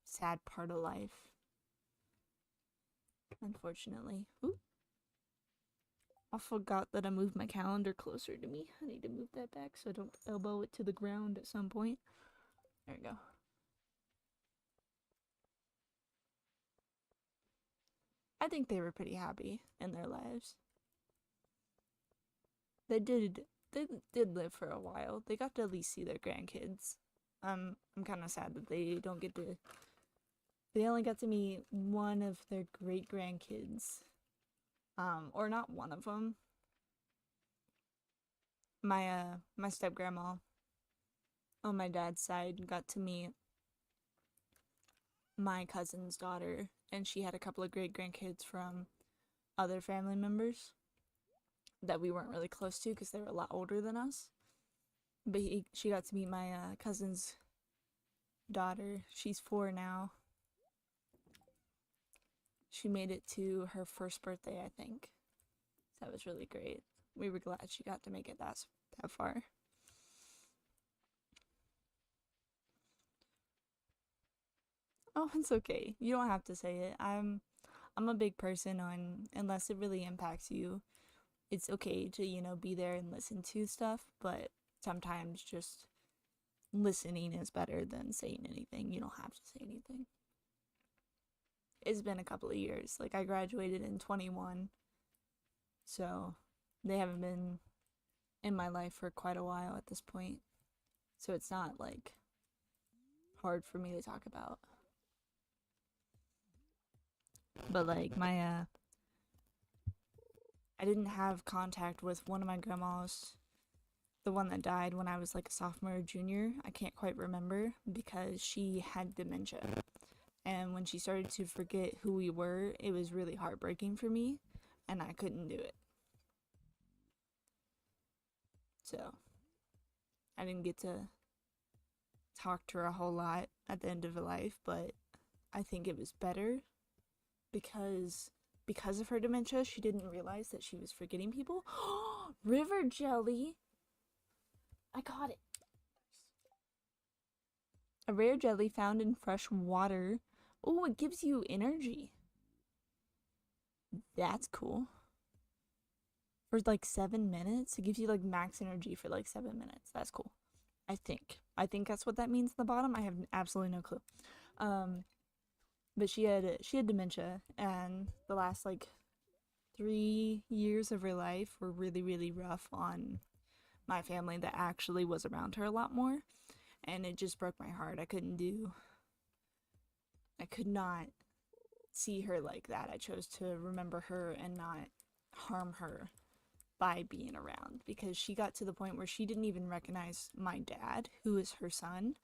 sad part of life, unfortunately. Ooh. I forgot that I moved my calendar closer to me. I need to move that back so I don't elbow it to the ground at some point. There we go. I think they were pretty happy in their lives. They did live for a while. They got to at least see their grandkids. I'm kind of sad that they don't get to. They only got to meet one of their great grandkids. Or not one of them. My step grandma on my dad's side got to meet my cousin's daughter, and she had a couple of great grandkids from other family members that we weren't really close to because they were a lot older than us. But she got to meet my cousin's daughter. She's 4 now. She made it to her first birthday, I think. So that was really great. We were glad she got to make it that far. Oh, it's okay. You don't have to say it. I'm a big person on unless it really impacts you. It's okay to, be there and listen to stuff, but sometimes just listening is better than saying anything. You don't have to say anything. It's been a couple of years. Like, I graduated in 21, so they haven't been in my life for quite a while at this point. So it's not, like, hard for me to talk about. But, like, I didn't have contact with one of my grandmas, the one that died when I was like a sophomore or junior. I can't quite remember because she had dementia. And when she started to forget who we were, it was really heartbreaking for me, and I couldn't do it. So, I didn't get to talk to her a whole lot at the end of her life, but I think it was better because of her dementia, she didn't realize that she was forgetting people. River jelly. I got it. A rare jelly found in fresh water. Oh, it gives you energy. That's cool. For like 7 minutes, it gives you like max energy for like 7 minutes. That's cool. I think that's what that means at the bottom. I have absolutely no clue. But she had dementia, and the last like 3 years of her life were really, really rough on my family that actually was around her a lot more, and it just broke my heart. I could not see her like that. I chose to remember her and not harm her by being around, because she got to the point where she didn't even recognize my dad, who is her son.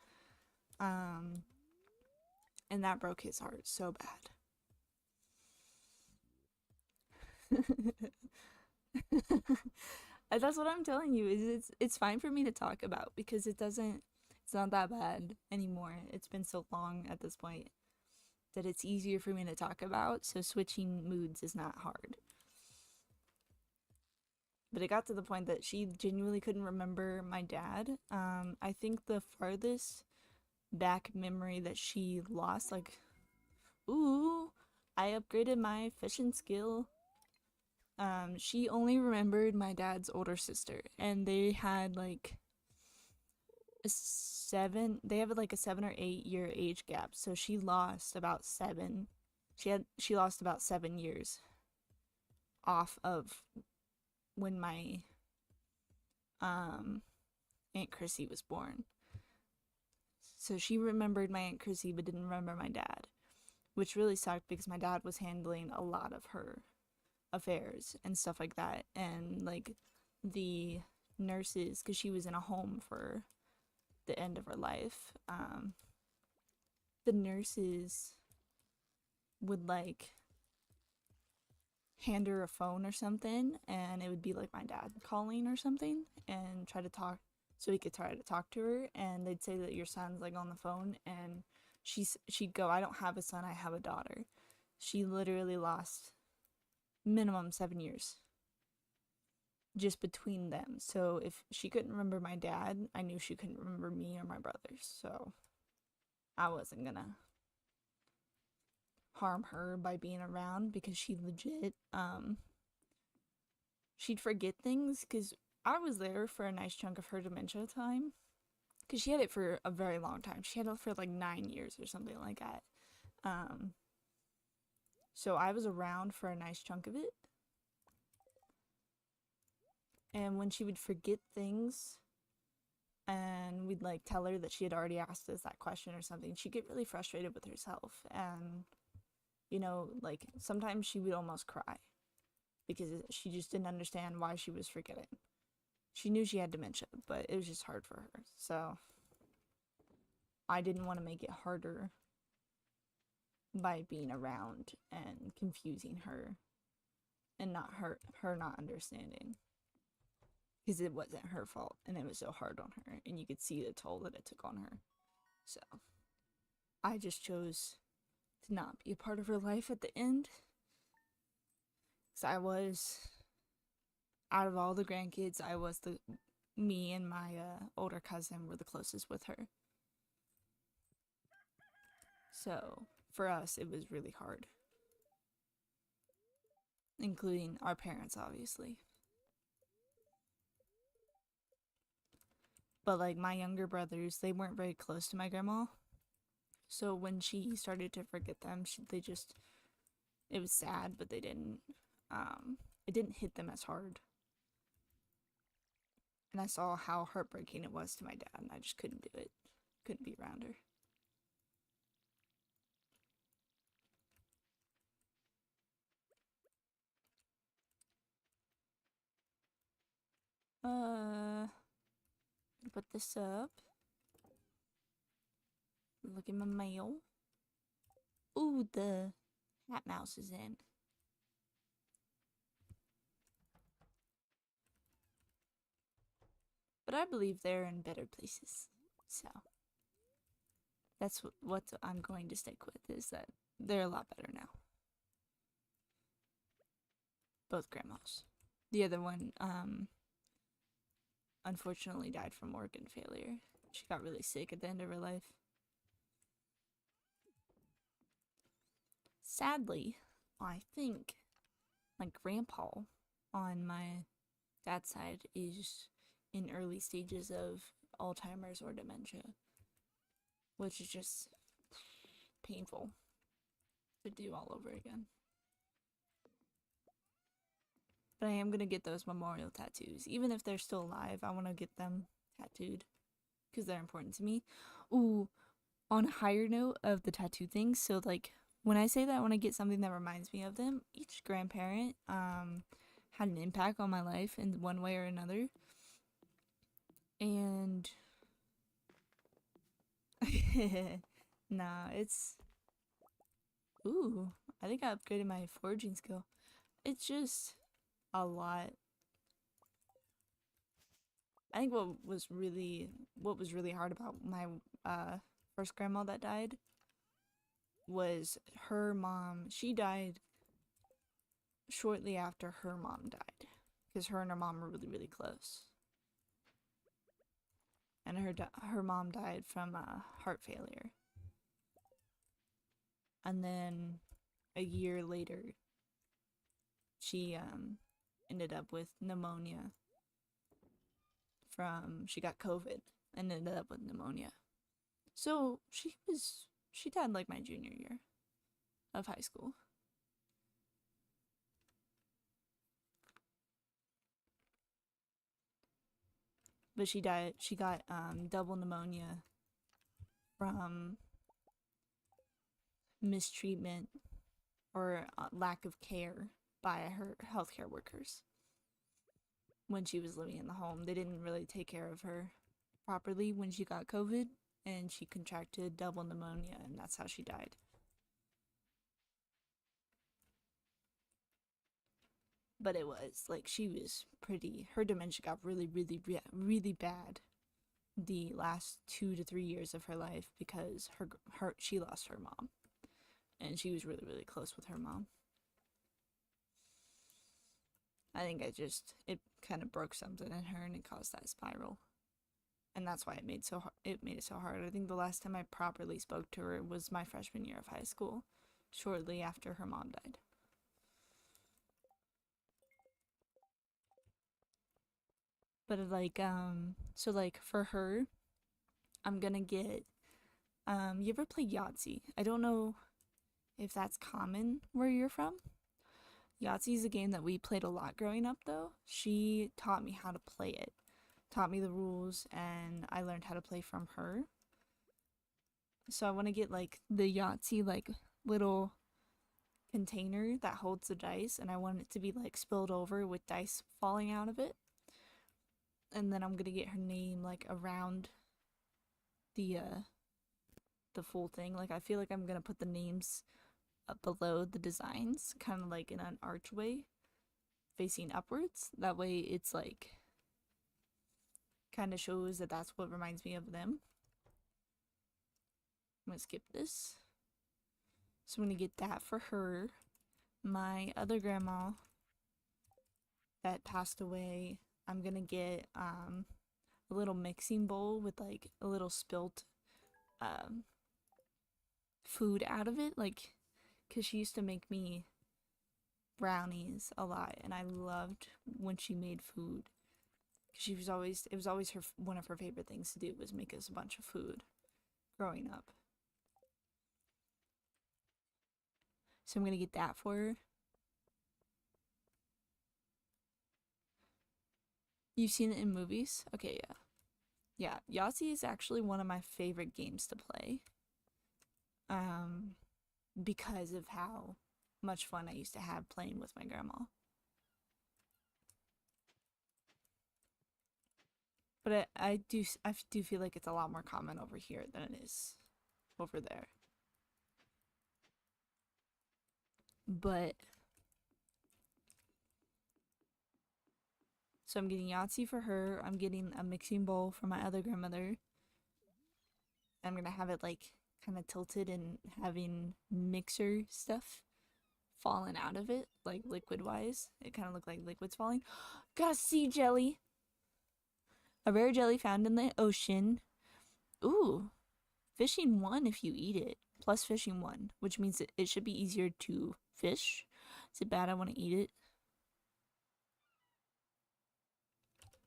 And that broke his heart so bad. That's what I'm telling you, is it's fine for me to talk about because it's not that bad anymore. It's been so long at this point that it's easier for me to talk about, so switching moods is not hard. But it got to the point that she genuinely couldn't remember my dad. I think the farthest back memory that she lost, like, ooh, I upgraded my fishing skill. She only remembered my dad's older sister, and they had like they have like a 7 or 8 year age gap, so she lost about 7. She lost about 7 years off of when my Aunt Chrissy was born. So she remembered my Aunt Chrissy but didn't remember my dad, which really sucked because my dad was handling a lot of her affairs and stuff like that. And like the nurses, because she was in a home for the end of her life, the nurses would like hand her a phone or something, and it would be like my dad calling or something, and try to talk, so he could try to talk to her, and they'd say that your son's like on the phone, and she'd go, I don't have a son, I have a daughter. She literally lost minimum 7 years just between them. So if she couldn't remember my dad, I knew she couldn't remember me or my brothers. So I wasn't gonna harm her by being around, because she legit she'd forget things, because I was there for a nice chunk of her dementia time, because she had it for a very long time. She had it for like 9 years or something like that. So I was around for a nice chunk of it. And when she would forget things and we'd like tell her that she had already asked us that question or something, she'd get really frustrated with herself. And, you know, like sometimes she would almost cry because she just didn't understand why she was forgetting. She knew she had dementia, but it was just hard for her. So I didn't want to make it harder by being around and confusing her and not her not understanding, because it wasn't her fault and it was so hard on her and you could see the toll that it took on her. So I just chose to not be a part of her life at the end, because I was, out of all the grandkids, me and my older cousin were the closest with her. So for us it was really hard, including our parents obviously. But like my younger brothers, they weren't very close to my grandma. So when she started to forget them, it was sad, but it didn't hit them as hard. And I saw how heartbreaking it was to my dad, and I just couldn't do it. Couldn't be around her. Put this up. Look at my mail. Ooh, the cat mouse is in. But I believe they're in better places. So that's what I'm going to stick with, is that they're a lot better now. Both grandmas. The other one, unfortunately died from organ failure. She got really sick at the end of her life. Sadly, I think my grandpa on my dad's side is in early stages of Alzheimer's or dementia, which is just painful to do all over again. But I am gonna get those memorial tattoos. Even if they're still alive, I want to get them tattooed because they're important to me. Ooh, on a higher note of the tattoo things, so like when I say that I want to get something that reminds me of them, each grandparent had an impact on my life in one way or another. And nah, it's ooh, I think I upgraded my foraging skill. It's just a lot. I think what was really hard about my first grandma that died was her mom. She died shortly after her mom died, because her and her mom were really close. And her mom died from heart failure. And then a year later, she ended up with pneumonia. She got COVID and ended up with pneumonia. So she died like my junior year of high school. But she got double pneumonia from mistreatment or lack of care by her healthcare workers. When she was living in the home, they didn't really take care of her properly when she got COVID, and she contracted double pneumonia, and that's how she died. But it was like her dementia got really bad the last 2 to 3 years of her life, because she lost her mom, and she was really close with her mom. I think it kind of broke something in her, and it caused that spiral, and that's why it made it so hard. I think the last time I properly spoke to her was my freshman year of high school, shortly after her mom died. But so like for her, I'm gonna get, you ever play Yahtzee? I don't know if that's common where you're from. Yahtzee is a game that we played a lot growing up, though. She taught me how to play it, taught me the rules, and I learned how to play from her. So I want to get like the Yahtzee like little container that holds the dice, and I want it to be like spilled over with dice falling out of it. And then I'm gonna get her name like around the full thing. Like I feel like I'm gonna put the names up below the designs, kind of like in an archway facing upwards. That way it's like kind of shows that that's what reminds me of them. I'm gonna skip this. So I'm gonna get that for her. My other grandma that passed away, I'm gonna get a little mixing bowl with like a little spilt um food out of it, like because she used to make me brownies a lot, and I loved when she made food. She was always it was always her one of her favorite things to do was make us a bunch of food growing up. So I'm gonna get that for her. You've seen it in movies? Okay, yeah. Yeah, Yahtzee is actually one of my favorite games to play. Um, because of how much fun I used to have playing with my grandma. But I do feel like it's a lot more common over here than it is over there. But so I'm getting Yahtzee for her. I'm getting a mixing bowl for my other grandmother. I'm gonna have it like kind of tilted and having mixer stuff falling out of it, like liquid wise. It kind of looked like liquids falling. Got a sea jelly. A rare jelly found in the ocean. Ooh, fishing 1 if you eat it. Plus fishing 1, which means it should be easier to fish. Is it bad I want to eat it?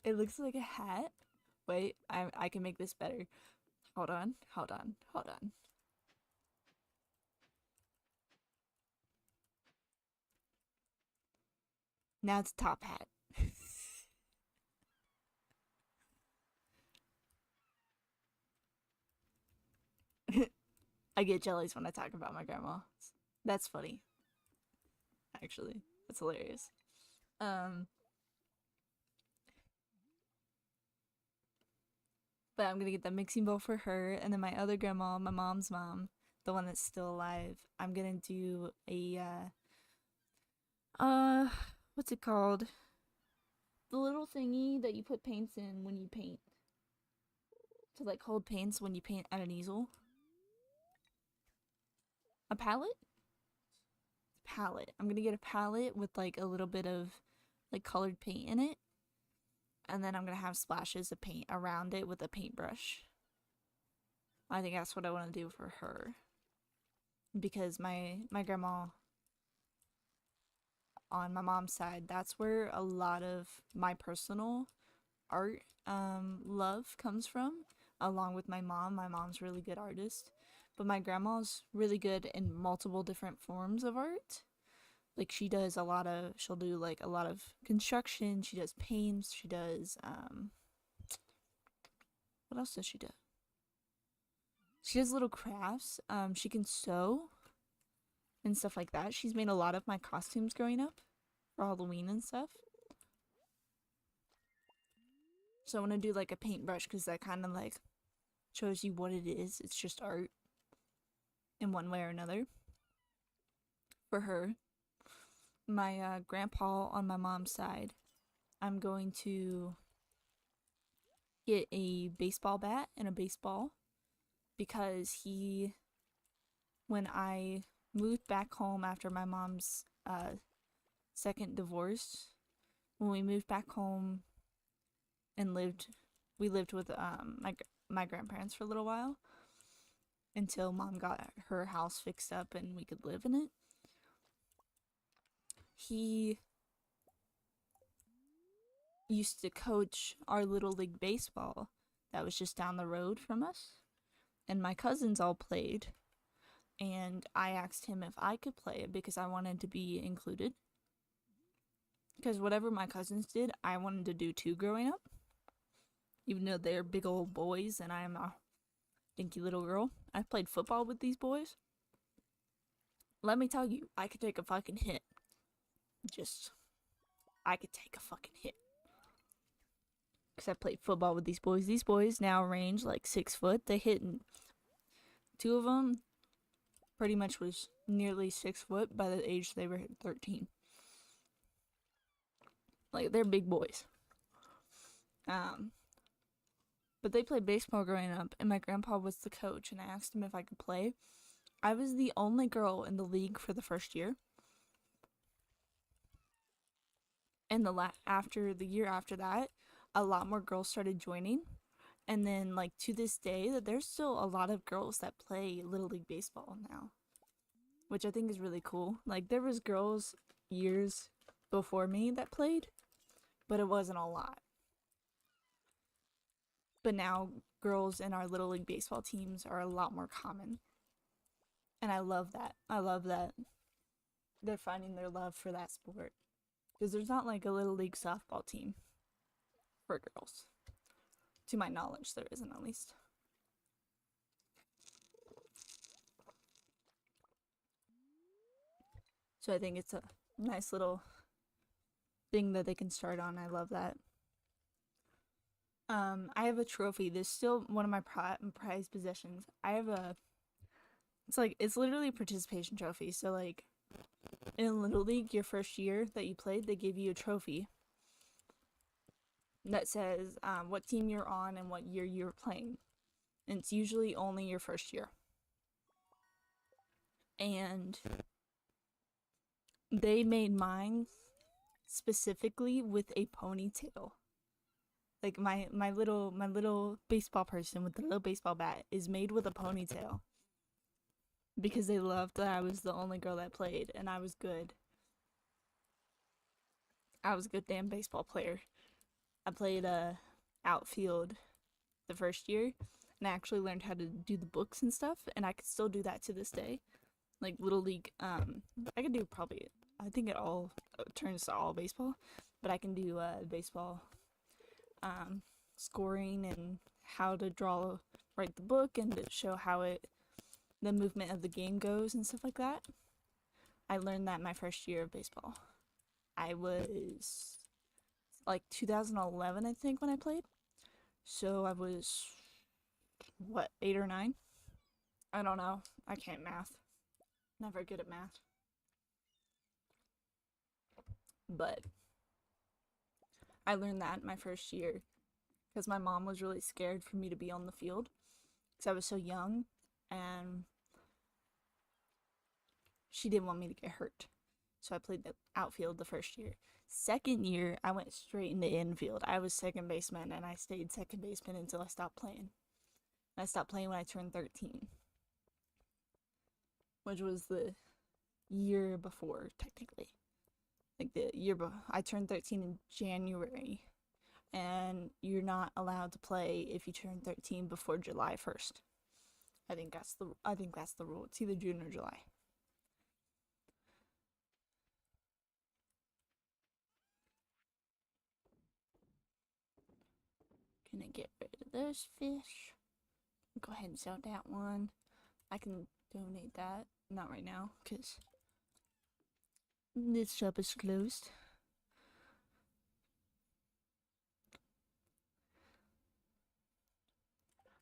It looks like a hat. Wait, I can make this better. Hold on, hold on, hold on. Now it's a top hat. I get jellies when I talk about my grandma. That's funny, actually. That's hilarious. Um, but I'm gonna get the mixing bowl for her, and then my other grandma, my mom's mom, the one that's still alive. I'm gonna do a uh, what's it called? The little thingy that you put paints in when you paint to like hold paints when you paint at an easel. A palette? Palette. I'm gonna get a palette with like a little bit of like colored paint in it, and then I'm gonna have splashes of paint around it with a paintbrush. I think that's what I want to do for her because my grandma on my mom's side, that's where a lot of my personal art love comes from, along with my mom. My mom's a really good artist, but my grandma's really good in multiple different forms of art. Like she'll do like a lot of construction, she does paints, she does what else does she do? She does little crafts. She can sew and stuff like that. She's made a lot of my costumes growing up for Halloween and stuff. So I want to do like a paintbrush because that kind of like shows you what it is. It's just art in one way or another. For her, my grandpa on my mom's side, I'm going to get a baseball bat and a baseball because when I moved back home after my mom's second divorce, when we moved back home and we lived with my grandparents for a little while until mom got her house fixed up and we could live in it. He used to coach our little league baseball that was just down the road from us, and my cousins all played. and I asked him if I could play it because I wanted to be included. Because whatever my cousins did, I wanted to do too growing up. Even though they're big old boys and I'm a dinky little girl, I played football with these boys. Let me tell you, I could take a fucking hit. I could take a fucking hit. Because I played football with these boys. These boys now range like 6 foot. They hit, two of them pretty much was nearly 6 foot by the age they were 13. Like, they're big boys. But they played baseball growing up, and my grandpa was the coach, and I asked him if I could play. I was the only girl in the league for the first year. And after the year after that, a lot more girls started joining. And then, like, to this day, that there's still a lot of girls that play Little League Baseball now, which I think is really cool. Like, there was girls years before me that played, but it wasn't a lot. But now, girls in our Little League Baseball teams are a lot more common. And I love that. I love that they're finding their love for that sport. Because there's not like a Little League softball team for girls. To my knowledge, there isn't, at least. So I think it's a nice little thing that they can start on. I love that. I have a trophy. This is still one of my prized possessions. It's literally a participation trophy. So, like, in Little League, your first year that you played, they give you a trophy that says what team you're on and what year you're playing. And it's usually only your first year. And they made mine specifically with a ponytail. Like, my little baseball person with the little baseball bat is made with a ponytail. Because they loved that I was the only girl that played, and I was good. I was a good damn baseball player. I played outfield the first year, and I actually learned how to do the books and stuff, and I could still do that to this day. Like, Little League, I could do probably, I think it all turns to all baseball, but I can do baseball scoring and how to write the book and to show how the movement of the game goes and stuff like that. I learned that my first year of baseball. I was like 2011, I think, when I played. So I was, 8 or 9? I don't know. I can't math. Never good at math. But I learned that my first year because my mom was really scared for me to be on the field because I was so young, and she didn't want me to get hurt. So I played the outfield the first year. Second year, I went straight into infield. I was second baseman, and I stayed second baseman until I stopped playing. I stopped playing when I turned 13, which was the year before, technically. Like, the year before, I turned 13 in January, and you're not allowed to play if you turn 13 before July 1st. I think that's the rule. It's either June or July. Gonna get rid of this fish. Go ahead and sell that one. I can donate that. Not right now, because this shop is closed.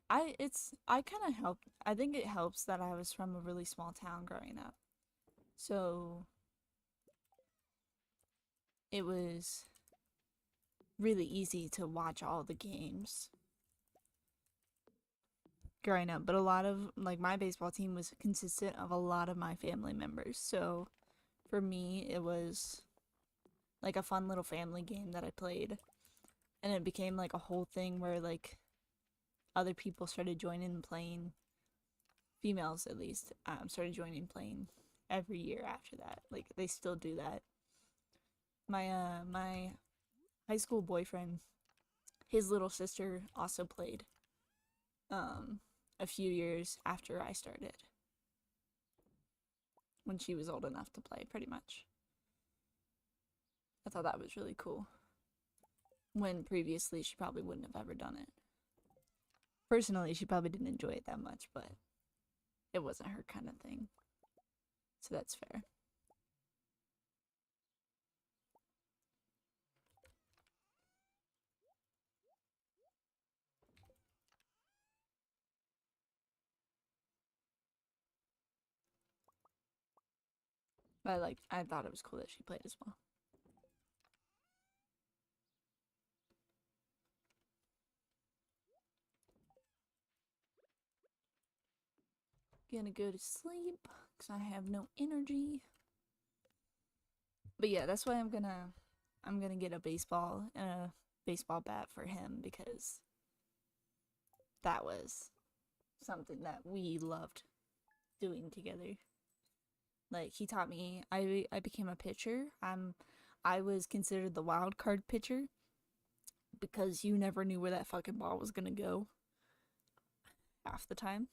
I kind of helped. I think it helps that I was from a really small town growing up. So it was really easy to watch all the games growing up. But a lot of, like, my baseball team was consistent of a lot of my family members. So for me, it was like a fun little family game that I played. And it became like a whole thing where, like, other people started joining and playing. Females, at least, started joining playing every year after that. Like, they still do that. My high school boyfriend, his little sister also played a few years after I started. when she was old enough to play, pretty much. I thought that was really cool. When previously she probably wouldn't have ever done it. Personally, she probably didn't enjoy it that much, but it wasn't her kind of thing. So that's fair. But I thought it was cool that she played as well. Gonna go to sleep because I have no energy. But yeah, that's why I'm gonna get a baseball and a baseball bat for him, because that was something that we loved doing together. Like, he taught me. I became a pitcher. I was considered the wild card pitcher because you never knew where that fucking ball was gonna go half the time.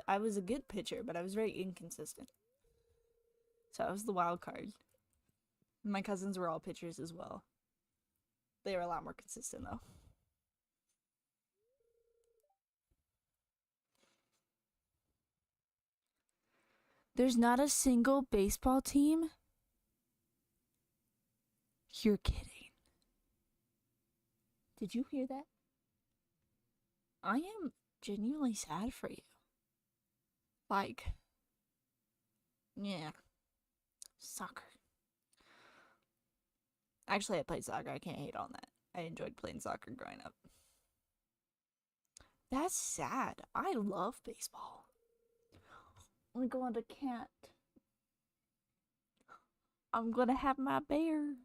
I was a good pitcher, but I was very inconsistent. So I was the wild card. My cousins were all pitchers as well. They were a lot more consistent though. There's not a single baseball team? You're kidding. Did you hear that? I am genuinely sad for you. Like, yeah. Soccer. Actually, I played soccer. I can't hate on that. I enjoyed playing soccer growing up. That's sad. I love baseball. I'm going to cat. I'm gonna have my bear.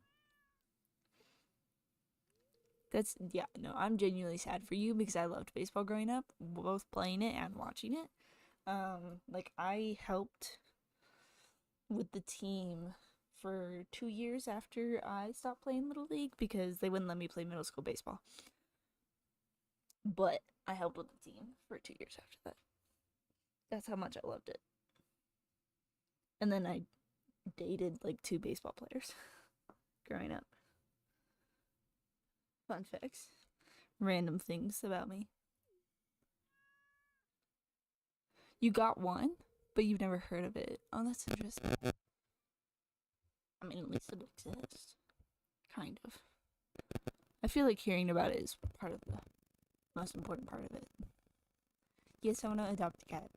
That's, yeah, no, I'm genuinely sad for you because I loved baseball growing up, both playing it and watching it. I helped with the team for 2 years after I stopped playing Little League because they wouldn't let me play middle school baseball. But I helped with the team for 2 years after that. That's how much I loved it. And then I dated like 2 baseball players growing up. Fun facts. Random things about me. You got one, but you've never heard of it. Oh, that's interesting. I mean, at least it exists. Kind of. I feel like hearing about it is part of the most important part of it. Yes, I want to adopt a cat.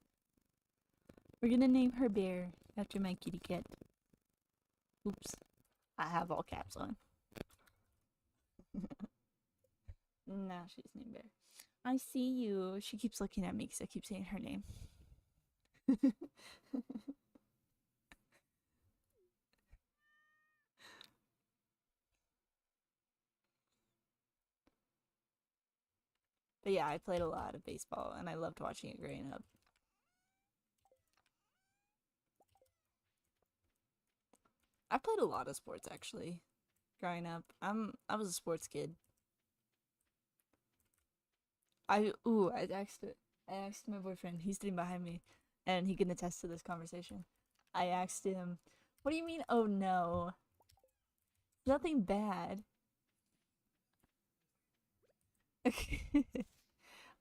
We're gonna name her Bear after my kitty cat. Oops. I have all caps on. Now she's named Bear. I see you. She keeps looking at me because I keep saying her name. But yeah, I played a lot of baseball and I loved watching it growing up. I played a lot of sports actually growing up. I was a sports kid. I asked my boyfriend, he's sitting behind me, and he can attest to this conversation. I asked him, "What do you mean, oh no? Nothing bad."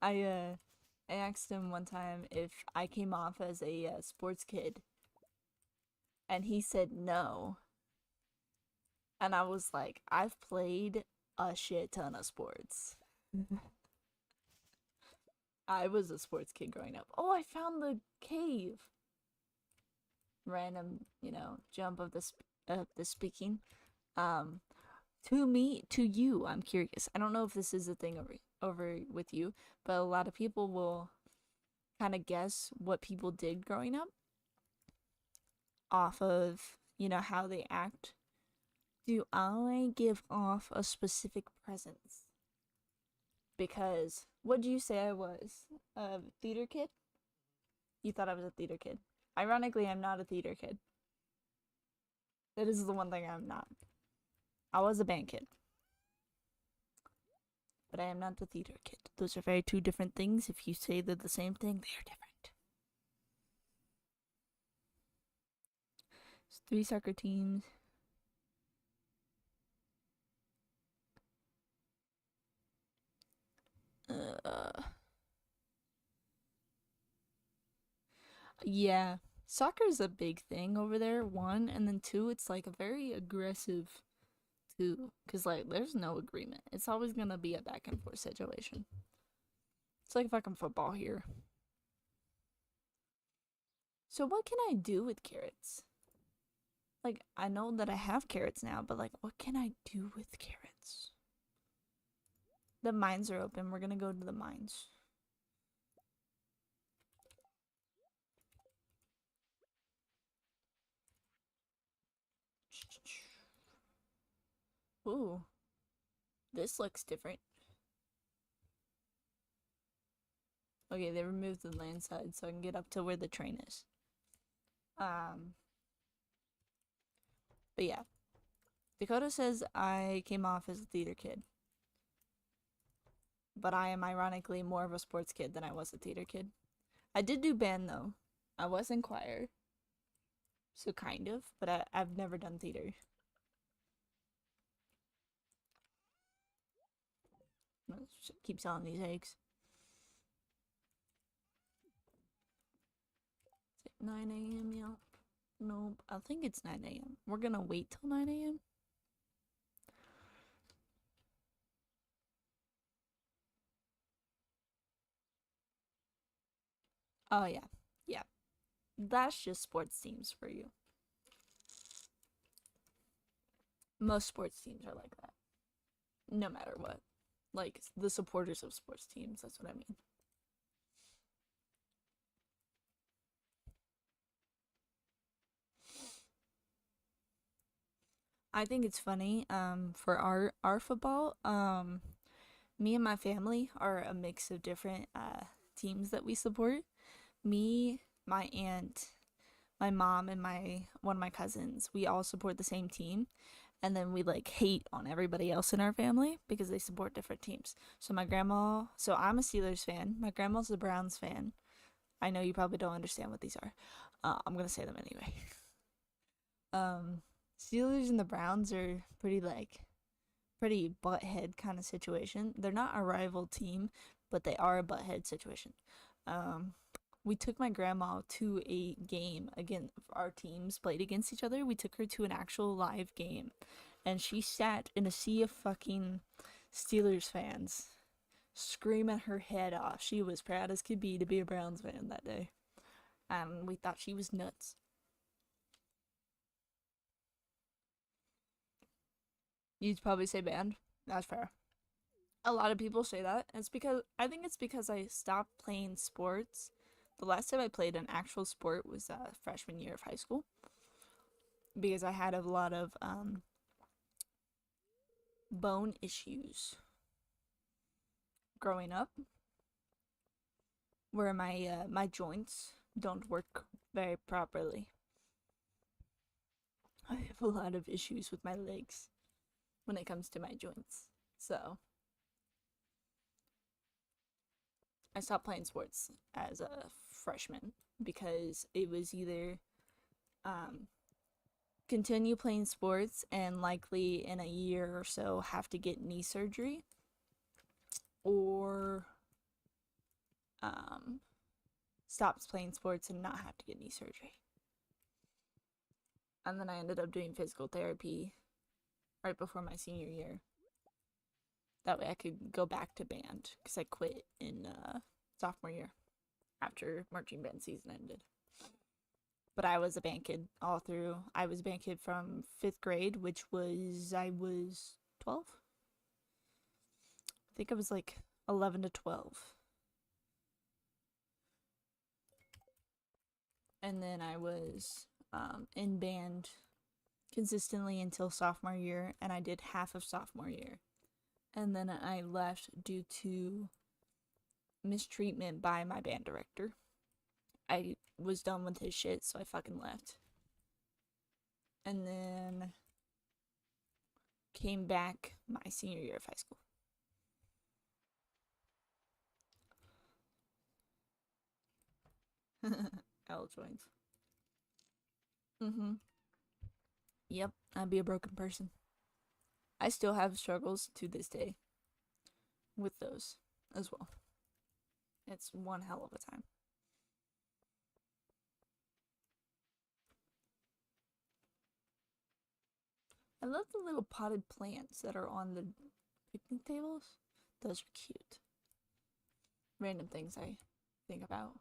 I uh I asked him one time if I came off as a sports kid, and he said no. And I was like, I've played a shit ton of sports. I was a sports kid growing up. Oh, I found the cave. Random, jump of the speaking. Um, to you, I'm curious. I don't know if this is a thing over with you, but a lot of people will kind of guess what people did growing up off of, how they act. Do I give off a specific presence? Because what do you say I was? A theater kid? You thought I was a theater kid. Ironically, I'm not a theater kid. That is the one thing I'm not. I was a band kid. But I am not a theater kid. Those are very two different things. If you say they're the same thing, they are different. 3 soccer teams. Yeah, soccer is a big thing over there. One, and then two, it's like a very aggressive too, because like there's no agreement. It's always gonna be a back and forth situation. It's like fucking football here. So what can I do with carrots? Like I know that I have carrots now, but like what can I do with carrots? The mines are open. We're gonna go to the mines. Ooh, this looks different. Okay, they removed the landslide so I can get up to where the train is. But yeah. Dakota says I came off as a theater kid. But I am ironically more of a sports kid than I was a theater kid. I did do band though. I was in choir. So kind of, but I've never done theater. Let's keep selling these eggs. 9 a.m. Yep. Nope. I think it's 9 a.m. We're gonna wait till 9 a.m. Oh yeah. Yeah. That's just sports teams for you. Most sports teams are like that. No matter what. Like the supporters of sports teams, that's what I mean. I think it's funny, for our football, me and my family are a mix of different teams that we support. Me, my aunt, my mom, and my one of my cousins, we all support the same team, and then we like hate on everybody else in our family because they support different teams. So my grandma, so I'm a Steelers fan. My grandma's a Browns fan. I know you probably don't understand what these are. I'm gonna say them anyway. um, Steelers and the Browns are pretty butthead kind of situation. They're not a rival team, but they are a butthead situation. Um, we took my grandma to a game again. Our teams played against each other. We took her to an actual live game, and she sat in a sea of fucking Steelers fans, screaming her head off. She was proud as could be to be a Browns fan that day, and we thought she was nuts. You'd probably say band. That's fair. A lot of people say that. It's because I think it's because I stopped playing sports. The last time I played an actual sport was freshman year of high school because I had a lot of bone issues growing up, where my joints don't work very properly. I have a lot of issues with my legs when it comes to my joints. So I stopped playing sports as a freshman because it was either um, continue playing sports and likely in a year or so have to get knee surgery, or um, stops playing sports and not have to get knee surgery. And then I ended up doing physical therapy right before my senior year. That way I could go back to band because I quit in sophomore year after marching band season ended. But I was a band kid all through. I was a band kid from 5th grade, which was I was 12. I think I was like 11 to 12. And then I was in band consistently until sophomore year, and I did half of sophomore year. And then I left due to mistreatment by my band director. I was done with his shit, so I fucking left. And then came back my senior year of high school. L joints. Mm-hmm. Yep, I'd be a broken person. I still have struggles to this day with those as well. It's one hell of a time. I love the little potted plants that are on the picnic tables. Those are cute. Random things I think about.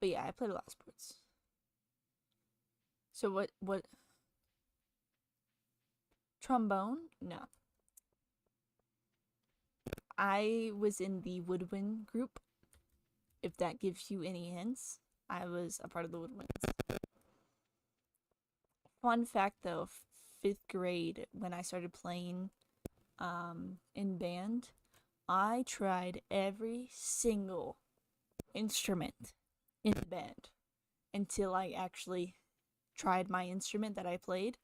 But yeah, I played a lot of sports. So what trombone? No. I was in the woodwind group. If that gives you any hints, I was a part of the woodwinds. Fun fact though, 5th grade when I started playing in band, I tried every single instrument in the band until I actually tried my instrument that I played,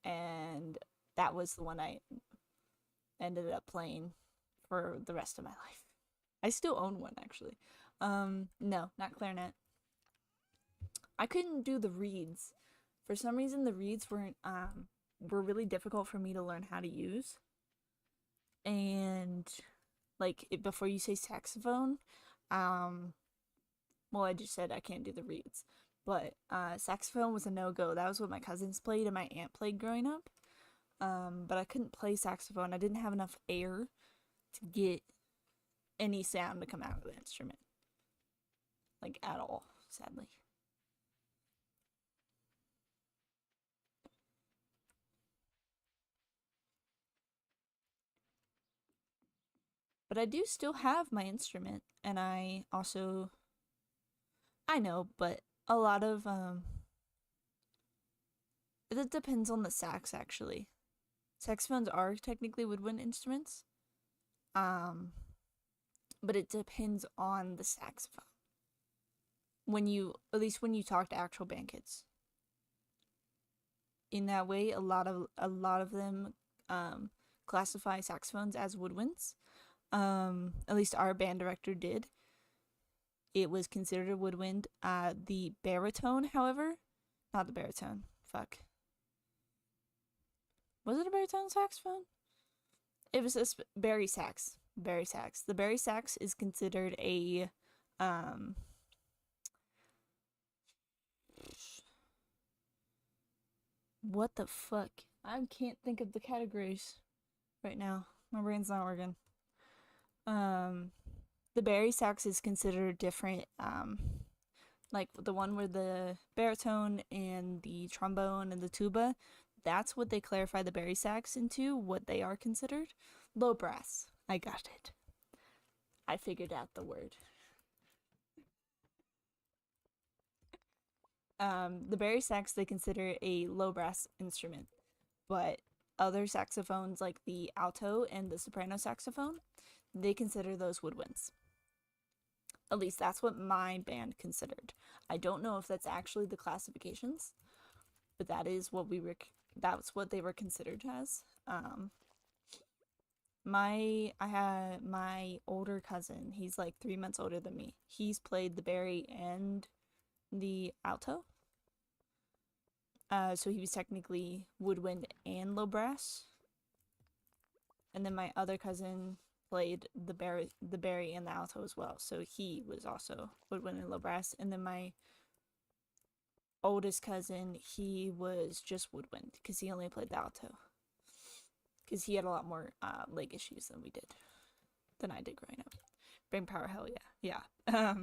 and that was the one I ended up playing for the rest of my life. I still own one actually. No, not clarinet. I couldn't do the reeds. For some reason the reeds were really difficult for me to learn how to use. And like before you say saxophone, well, I just said I can't do the reeds, but saxophone was a no-go. That was what my cousins played and my aunt played growing up. But I couldn't play saxophone. I didn't have enough air to get any sound to come out of the instrument, like at all, sadly. But I do still have my instrument, and I know, but a lot of it depends on the sax actually. Saxophones are technically woodwind instruments. Um but it depends on the saxophone. At least when you talk to actual band kids. In that way, a lot of them classify saxophones as woodwinds. At least our band director did. It was considered a woodwind. The baritone, however, not the baritone. Fuck. Was it a baritone saxophone? It was a bari sax. Bari sax. The bari sax is considered a what the fuck? I can't think of the categories right now. My brain's not working. The bari sax is considered different. Like the one where the baritone and the trombone and the tuba, that's what they clarify the bari sax into, what they are considered. Low brass. I got it. I figured out the word. The bari sax they consider a low brass instrument, but other saxophones like the alto and the soprano saxophone, they consider those woodwinds. At least that's what my band considered. I don't know if that's actually the classifications, but that's what they were considered as. I had my older cousin. He's like 3 months older than me. He's played the bari and the alto. So he was technically woodwind and low brass. And then my other cousin played the bari and the alto as well. So he was also woodwind and low brass. And then my oldest cousin, he was just woodwind because he only played the alto. Because he had a lot more leg issues than I did growing up. Brain power, hell yeah. Yeah.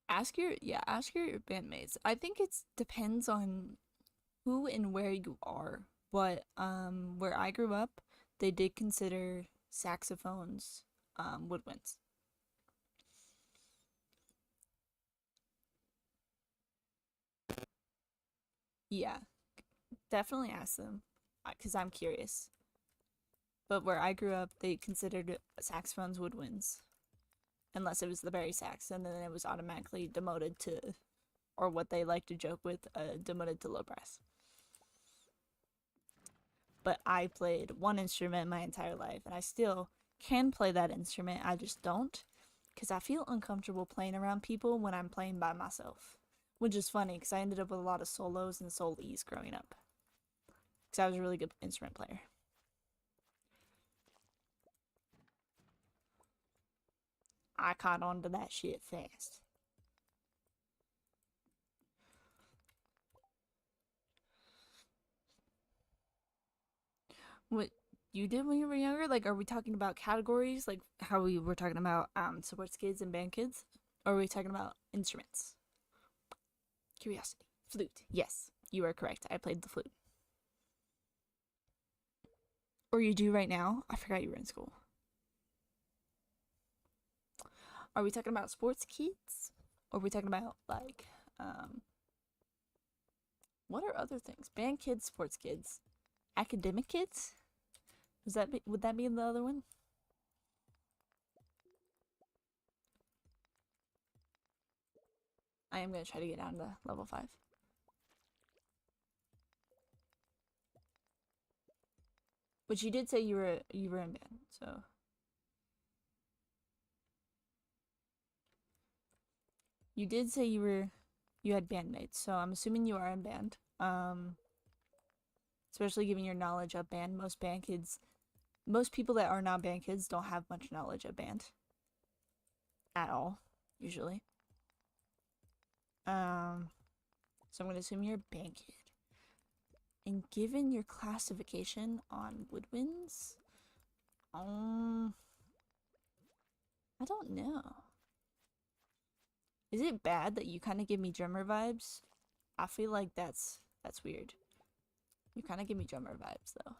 Ask your bandmates. I think it depends on who and where you are. But where I grew up, they did consider saxophones woodwinds. Yeah, definitely ask them because I'm curious. But where I grew up, they considered saxophones woodwinds unless it was the bari sax, and then it was automatically demoted to, or what they like to joke with, demoted to low brass. But I played one instrument my entire life, and I still can play that instrument. I just don't, because I feel uncomfortable playing around people when I'm playing by myself. Which is funny, because I ended up with a lot of solos and solis growing up. Because I was a really good instrument player. I caught on to that shit fast. What you did when you were younger? Like, are we talking about categories? Like how we were talking about sports kids and band kids? Or are we talking about instruments? Curiosity. Flute. Yes, you are correct. I played the flute. Or you do right now? I forgot you were in school. Are we talking about sports kids? Or are we talking about like what are other things? Band kids, sports kids, academic kids? Would that be the other one? I am gonna try to get down to level 5. But you did say you were in band, so you did say you had bandmates, so I'm assuming you are in band. Especially given your knowledge of band, most people that are not band kids don't have much knowledge of band at all, usually. So I'm gonna assume you're a band kid. And given your classification on woodwinds, I don't know. Is it bad that you kind of give me drummer vibes? I feel like that's weird. You kind of give me drummer vibes though.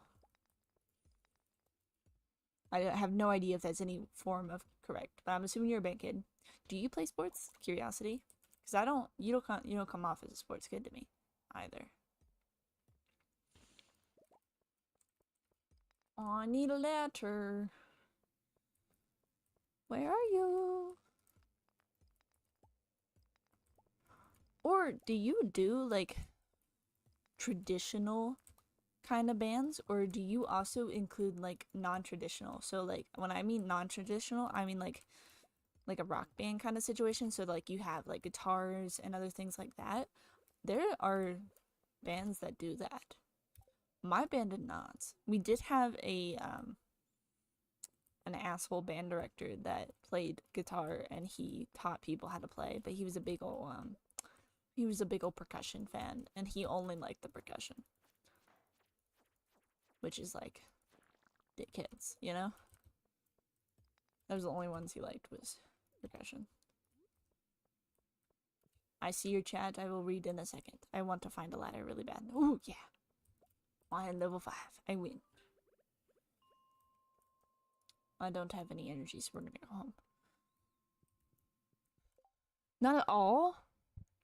I have no idea if that's any form of correct, but I'm assuming you're a band kid. Do you play sports? Curiosity, because I don't. You don't come off as a sports kid to me, either. Oh, I need a letter. Where are you? Or do you do like traditional kind of bands, or do you also include like non-traditional? So like when I mean non-traditional, I mean like a rock band kind of situation. So like you have like guitars and other things like that. There are bands that do that. My band did not. We did have an asshole band director that played guitar and he taught people how to play, but he was a big old percussion fan and he only liked the percussion. Which is like dickheads, you know? That was the only ones he liked was percussion. I see your chat. I will read in a second. I want to find a ladder really bad. Oh yeah. I am level 5. I win. I don't have any energy, so we're gonna go home. Not at all.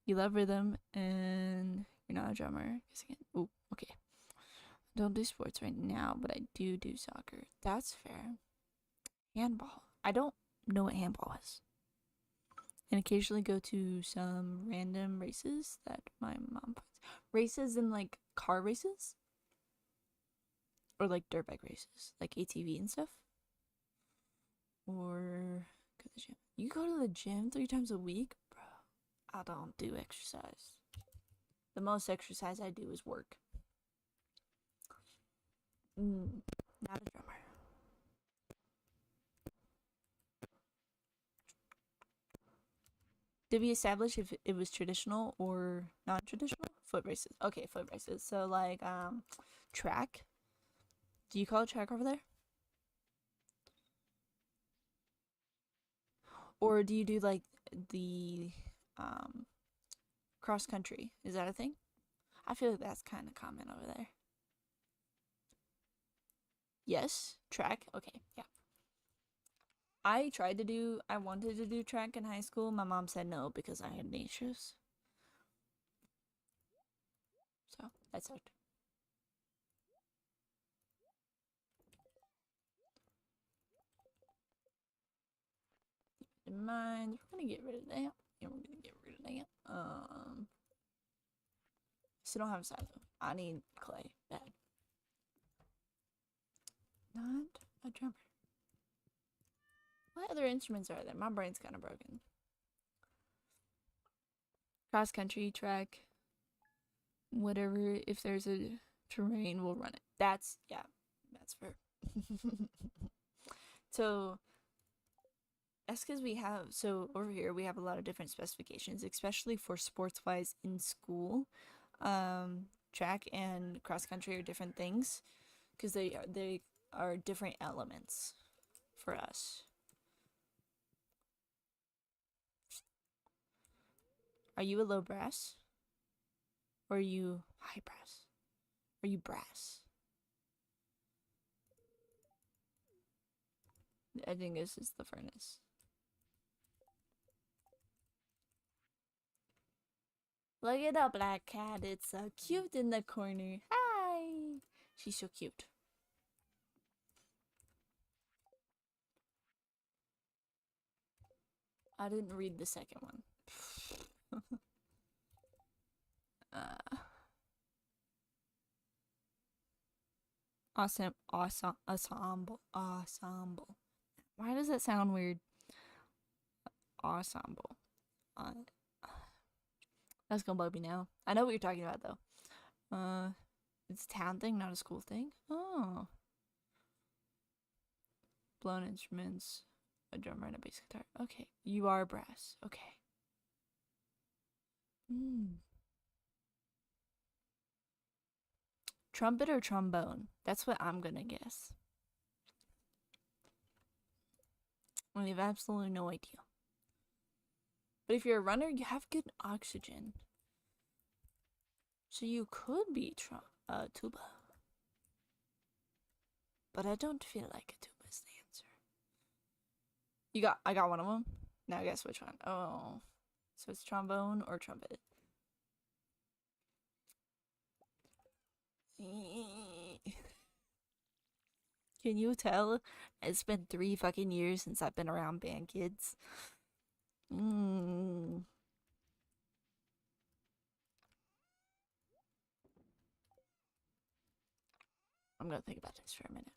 You love rhythm and you're not a drummer. Guess again. Oh, okay. Don't do sports right now, but I do soccer. That's fair. Handball. I don't know what handball is. And occasionally go to some random races that my mom puts. Races in like car races? Or like dirt bike races, like ATV and stuff? Or go to the gym. You go to the gym 3 times a week? Bro, I don't do exercise. The most exercise I do is work. Not a drummer. Did we establish if it was traditional or non-traditional? Foot races. Okay, foot races. So like track. Do you call it track over there? Or do you do like the cross country? Is that a thing? I feel like that's kind of common over there. Yes, track. Okay, yeah. I wanted to do track in high school. My mom said no because I had knee issues. So that sucked. In mind, we're gonna get rid of that. Yeah, we're gonna get rid of that. Still don't have a silo. I need clay. Bad. Not a drummer. What other instruments are there? My brain's kind of broken. Cross country, track, whatever. If there's a terrain, we'll run it. That's fair. So that's because over here we have a lot of different specifications, especially for sports wise in school. Track and cross country are different things because they are different elements for us. Are you a low brass? Or are you high brass? Are you brass? I think this is the furnace. Look at the black cat. It's so cute in the corner. Hi! She's so cute. I didn't read the second one. Ensemble. Why does that sound weird? Ensemble. That's gonna bug me now. I know what you're talking about though. It's a town thing, not a school thing. Oh. Blown instruments, a drummer and a bass guitar. Okay, you are brass. Okay. Trumpet or trombone? That's what I'm gonna guess. I have absolutely no idea. But if you're a runner, you have good oxygen. So you could be tuba. But I don't feel like a tuba is the answer. I got one of them. Now guess which one. Oh. So it's trombone or trumpet. Can you tell? It's been 3 fucking years since I've been around band kids. I'm gonna think about this for a minute.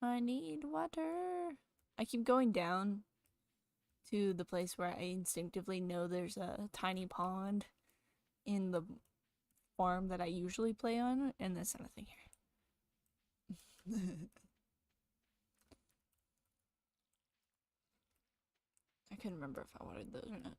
I need water. I keep going down to the place where I instinctively know there's a tiny pond in the farm that I usually play on, and there's nothing here. I couldn't remember if I wanted those or not.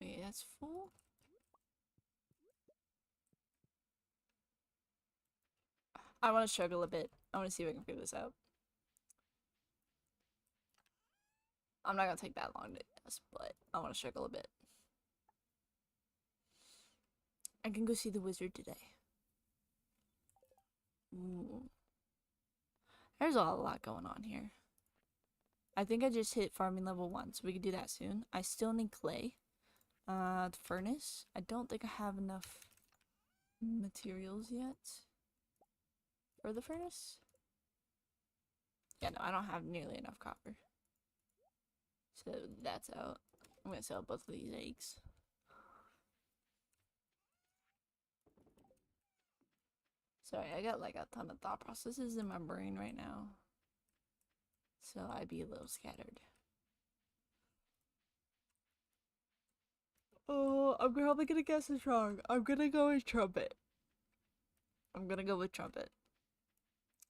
Okay, that's full. I want to struggle a bit. I want to see if I can figure this out. I'm not gonna take that long to guess, but I want to struggle a bit. I can go see the wizard today. Ooh. There's a lot going on here. I think I just hit farming level 1, so we can do that soon. I still need clay. The furnace. I don't think I have enough materials yet for the furnace. Yeah, no, I don't have nearly enough copper. So that's out. I'm gonna sell both of these eggs. Sorry, I got like a ton of thought processes in my brain right now. So I'd be a little scattered. Oh, I'm probably gonna guess this wrong. I'm gonna go with trumpet.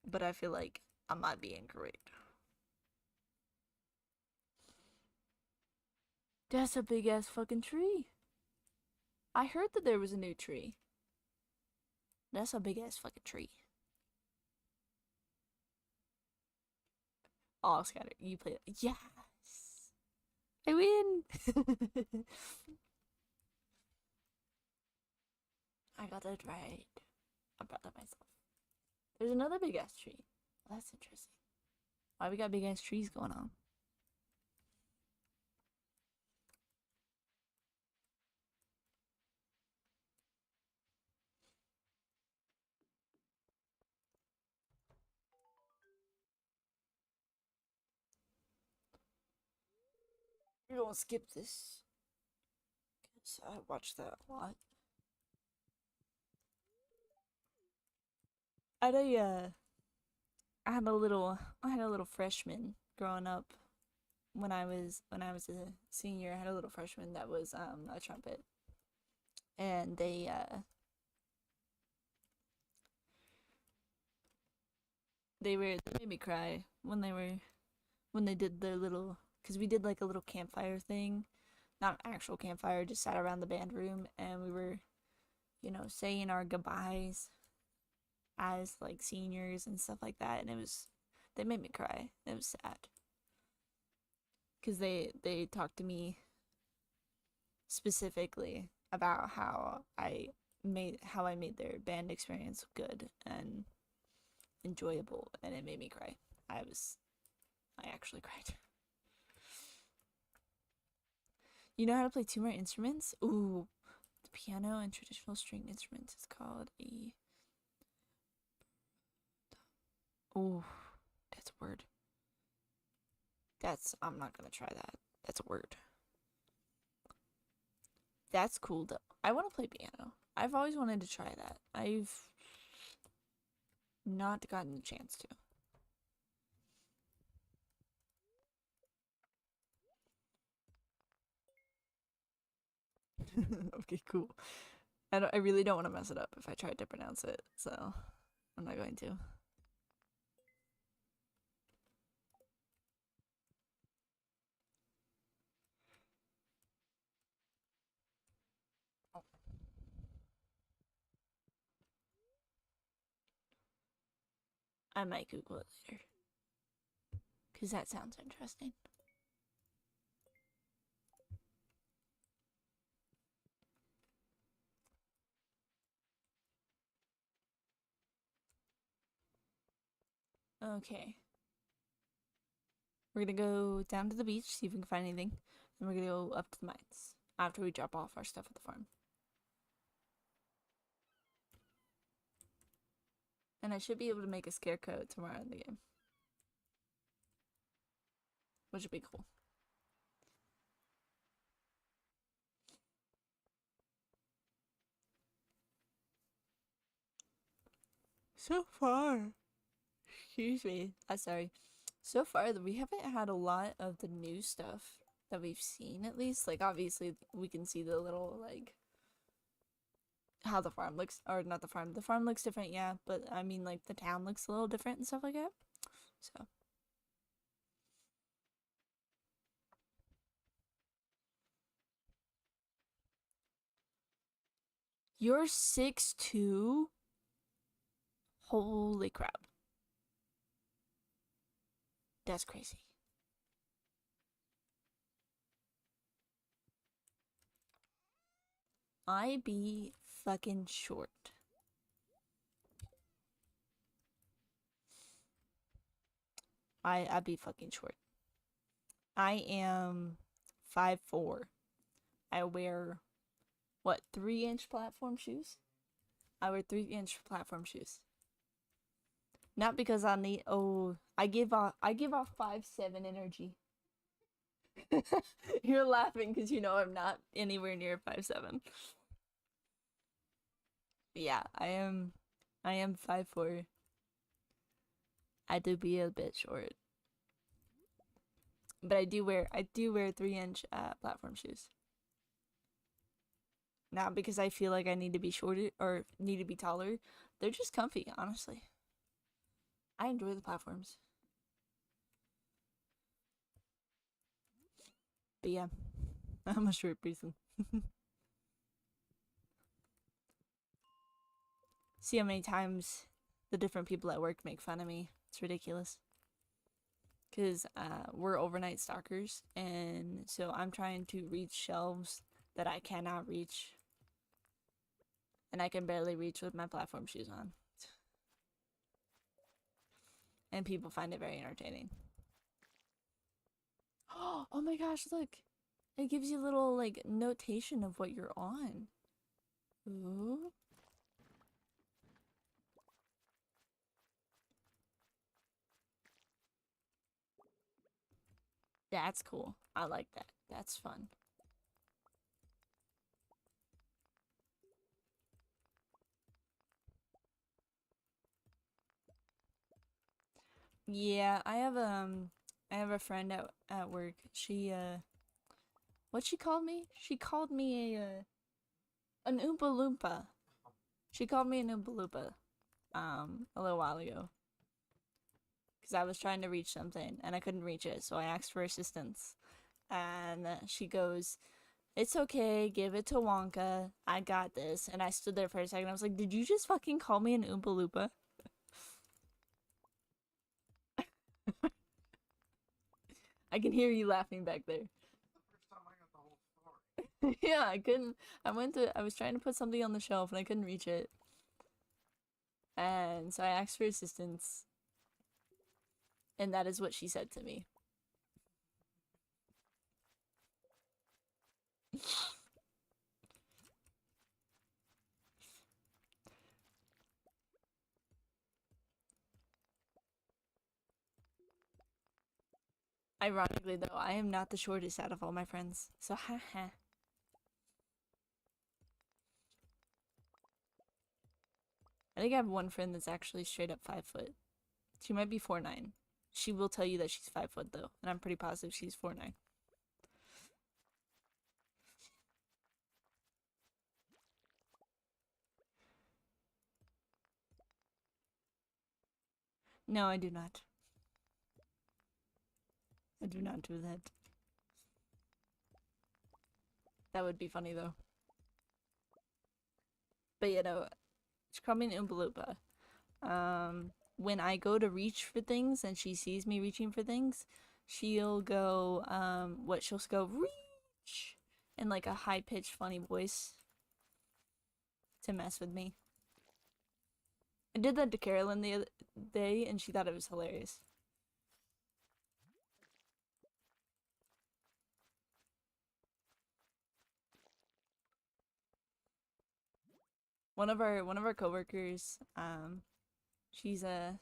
But I feel like I might be incorrect. That's a big ass fucking tree. I heard that there was a new tree. That's a big ass fucking tree. Oh, Scatter, you played it. Yes! I win! I got it right. I'm proud of myself. There's another big ass tree. Well, that's interesting. Why we got big ass trees going on? We're gonna skip this. Cause I watched that a lot. I had a I had a little freshman growing up when I was a senior. I had a little freshman that was a trumpet, and they made me cry when they did their little, because we did like a little campfire thing, not an actual campfire, just sat around the band room and we were, saying our goodbyes as like seniors and stuff like that, and they made me cry. It was sad because they talked to me specifically about how I made their band experience good and enjoyable, and it made me cry. I actually cried. You know how to play two more instruments? Ooh, the piano and traditional string instruments is called a. Ooh, that's a word. I'm not gonna try that. That's a word. That's cool though. I want to play piano. I've always wanted to try that. I've not gotten a chance to. Okay, cool. I really don't want to mess it up if I try to pronounce it, so I'm not going to. I might Google it later, because that sounds interesting. Okay. We're gonna go down to the beach, see if we can find anything. And we're gonna go up to the mines after we drop off our stuff at the farm. And I should be able to make a scarecrow tomorrow in the game, which would be cool. So far, excuse me. Sorry. So far, we haven't had a lot of the new stuff that we've seen, at least. Like, obviously, we can see the little, like, how the farm looks, or not the farm. The farm looks different, yeah, but I mean, like, the town looks a little different and stuff like that. So, you're 6'2"? Holy crap. That's crazy. I be fucking short. I be fucking short. I am 5'4". I wear what, 3-inch platform shoes? I wear 3-inch platform shoes. Not because I need. Oh, I give off 5'7" energy. You're laughing because you know I'm not anywhere near 5'7". Yeah, I am. I am 5'4". I do be a bit short, but I do wear 3-inch platform shoes. Not because I feel like I need to be shorter or need to be taller. They're just comfy, honestly. I enjoy the platforms. But yeah, I'm a short person. See how many times the different people at work make fun of me. It's ridiculous. Because we're overnight stalkers, and so I'm trying to reach shelves that I cannot reach. And I can barely reach with my platform shoes on. And people find it very entertaining. Oh my gosh, look. It gives you a little, like, notation of what you're on. Ooh. That's cool. I like that. That's fun. Yeah, I have a friend at work. What she called me? She called me an Oompa Loompa. She called me an Oompa Loompa a little while ago because I was trying to reach something and I couldn't reach it, so I asked for assistance. And she goes, "It's okay, give it to Wonka. I got this." And I stood there for a second. I was like, "Did you just fucking call me an Oompa Loompa?" I can hear you laughing back there. The first time I got the whole story. Yeah, I couldn't. I was trying to put something on the shelf and I couldn't reach it. And so I asked for assistance. And that is what she said to me. Ironically, though, I am not the shortest out of all my friends. So, haha. I think I have one friend that's actually straight up 5 foot. She might be 4'9". She will tell you that she's 5 foot, though. And I'm pretty positive she's 4'9". No, I do not. I do not do that. That would be funny, though. But, you know, she called me an Oompa Loompa. When I go to reach for things and she sees me reaching for things, she'll go, she'll go, reach! In like a high pitched, funny voice to mess with me. I did that to Carolyn the other day and she thought it was hilarious. One of our coworkers, she's a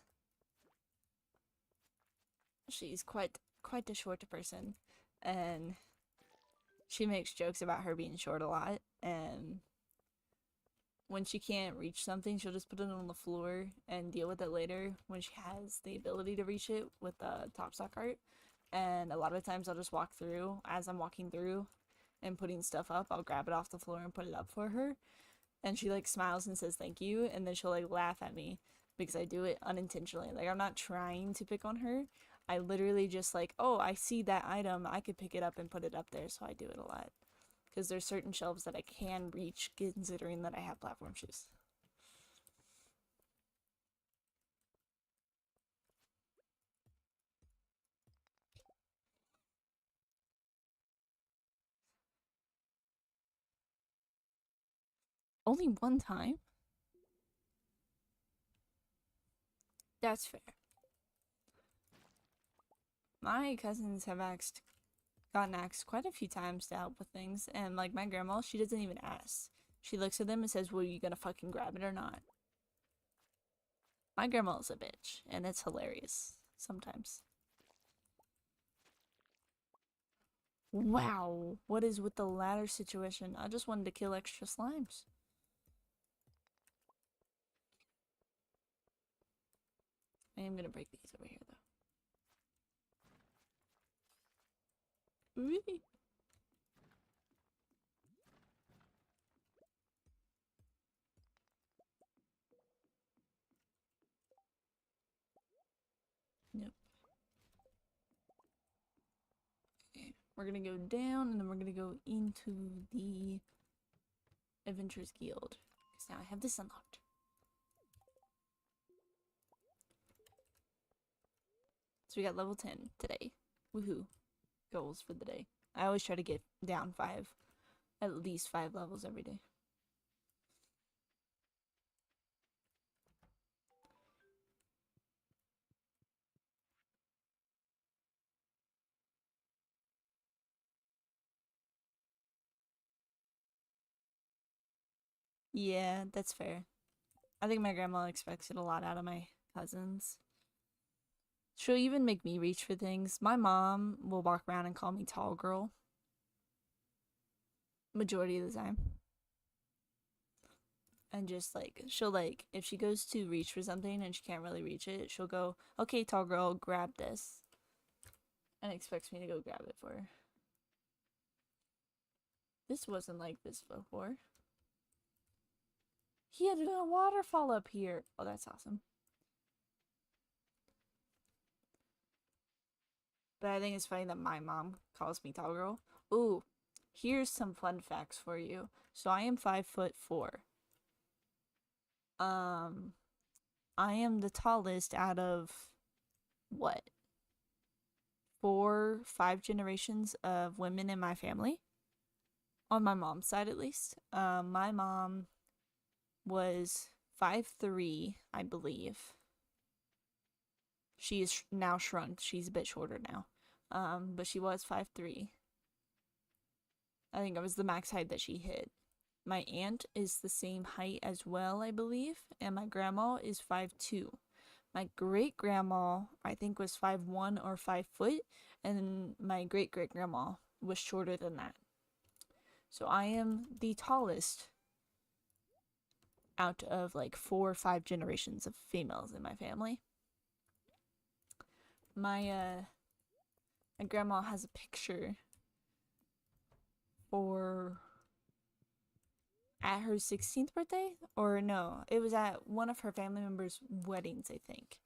she's quite the short person, and she makes jokes about her being short a lot. And when she can't reach something, she'll just put it on the floor and deal with it later when she has the ability to reach it with the top sock art. And a lot of times I'll just walk through as I'm walking through and putting stuff up. I'll grab it off the floor and put it up for her. And she like smiles and says thank you. And then she'll like laugh at me because I do it unintentionally. Like I'm not trying to pick on her. I literally just like, oh, I see that item. I could pick it up and put it up there. So I do it a lot because there's certain shelves that I can reach considering that I have platform shoes. Only one time? That's fair. My cousins have gotten asked quite a few times to help with things, and like my grandma, she doesn't even ask. She looks at them and says, "Well, you gonna fucking grab it or not?" My grandma's a bitch, and it's hilarious sometimes. Wow, what is with the ladder situation? I just wanted to kill extra slimes. I am gonna break these over here though. Really? Yep. Okay. We're gonna go down and then we're gonna go into the Adventurers Guild. Because now I have this unlocked. So we got level 10 today. Woohoo. Goals for the day. I always try to get down 5. At least 5 levels every day. Yeah, that's fair. I think my grandma expects it a lot out of my cousins. She'll even make me reach for things. My mom will walk around and call me tall girl. Majority of the time. And just like, she'll like, if she goes to reach for something and she can't really reach it, she'll go, okay, tall girl, grab this. And expects me to go grab it for her. This wasn't like this before. He had a waterfall up here. Oh, that's awesome. But I think it's funny that my mom calls me tall girl. Ooh, here's some fun facts for you. So I am 5'4". I am the tallest out of what? 4, 5 generations of women in my family. On my mom's side, at least. My mom was 5'3", I believe. She is now shrunk. She's a bit shorter now. But she was 5'3". I think it was the max height that she hit. My aunt is the same height as well, I believe, and my grandma is 5'2". My great grandma, I think, was 5'1" or 5 foot, and my great great grandma was shorter than that. So I am the tallest out of like 4 or 5 generations of females in my family. My grandma has a picture for at her 16th birthday, or no, it was at one of her family members' weddings, I think.